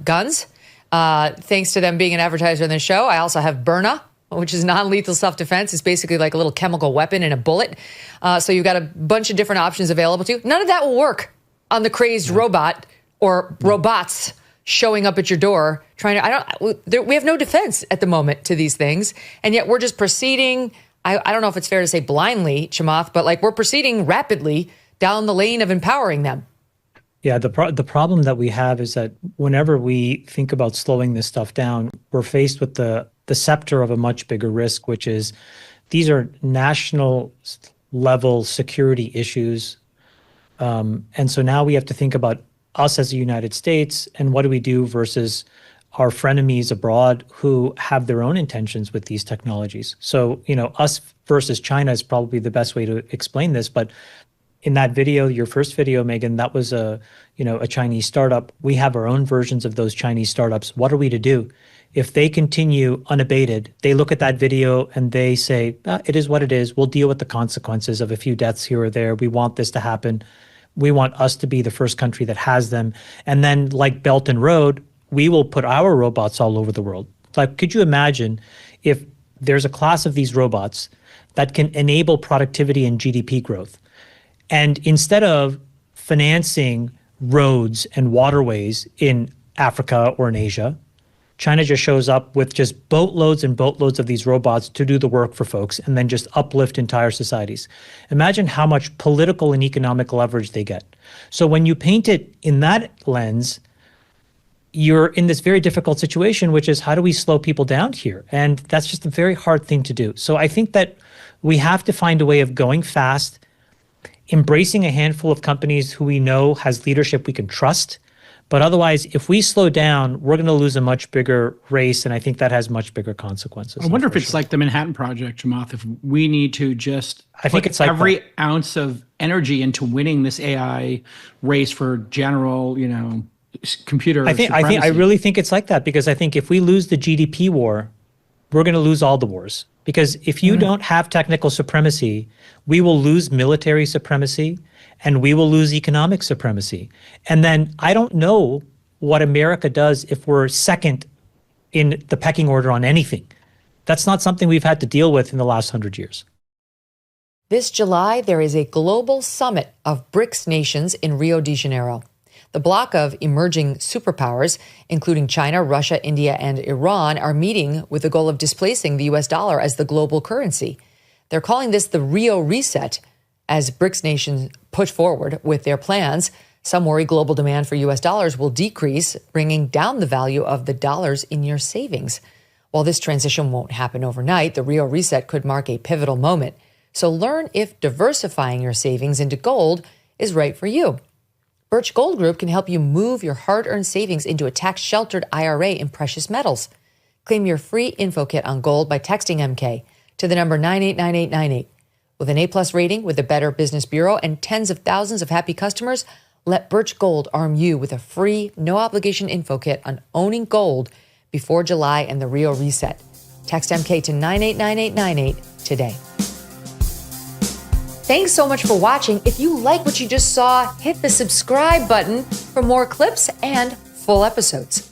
guns, thanks to them being an advertiser on the show. I also have Byrna, which is non-lethal self-defense. It's basically like a little chemical weapon and a bullet. So you've got a bunch of different options available to you. None of that will work on the crazed robot or robots showing up at your door trying to, we have no defense at the moment to these things. And yet we're just proceeding. I don't know if it's fair to say blindly, Chamath, but we're proceeding rapidly down the lane of empowering them. Yeah, the problem that we have is that whenever we think about slowing this stuff down, we're faced with the scepter of a much bigger risk, which is these are national level security issues. And so now we have to think about us as the United States and what do we do versus our frenemies abroad who have their own intentions with these technologies. So, us versus China is probably the best way to explain this. But in that video, your first video, Megyn, that was a Chinese startup. We have our own versions of those Chinese startups. What are we to do? If they continue unabated, they look at that video and they say, it is what it is. We'll deal with the consequences of a few deaths here or there. We want this to happen. We want us to be the first country that has them. And then like Belt and Road, we will put our robots all over the world. Could you imagine if there's a class of these robots that can enable productivity and GDP growth? And instead of financing roads and waterways in Africa or in Asia, China just shows up with just boatloads and boatloads of these robots to do the work for folks and then just uplift entire societies. Imagine how much political and economic leverage they get. So when you paint it in that lens, you're in this very difficult situation, which is how do we slow people down here? And that's just a very hard thing to do. So I think that we have to find a way of going fast, embracing a handful of companies who we know has leadership we can trust. But otherwise, if we slow down, we're going to lose a much bigger race, and I think that has much bigger consequences. I wonder if it's like the Manhattan Project, Chamath, if we need to just put it's like every ounce of energy into winning this AI race for general, computer supremacy. I really think it's like that, because I think if we lose the GDP war, we're going to lose all the wars. Because if you don't have technical supremacy, we will lose military supremacy and we will lose economic supremacy. And then I don't know what America does if we're second in the pecking order on anything. That's not something we've had to deal with in the last 100 years. This July, there is a global summit of BRICS nations in Rio de Janeiro. The bloc of emerging superpowers, including China, Russia, India, and Iran, are meeting with the goal of displacing the U.S. dollar as the global currency. They're calling this the Rio Reset, as BRICS nations push forward with their plans. Some worry global demand for U.S. dollars will decrease, bringing down the value of the dollars in your savings. While this transition won't happen overnight, the Rio Reset could mark a pivotal moment. So learn if diversifying your savings into gold is right for you. Birch Gold Group can help you move your hard-earned savings into a tax-sheltered IRA in precious metals. Claim your free info kit on gold by texting MK to the number 989898. With an A-plus rating with the Better Business Bureau and tens of thousands of happy customers, let Birch Gold arm you with a free, no-obligation info kit on owning gold before July and the Rio Reset. Text MK to 989898 today. Thanks so much for watching. If you like what you just saw, hit the subscribe button for more clips and full episodes.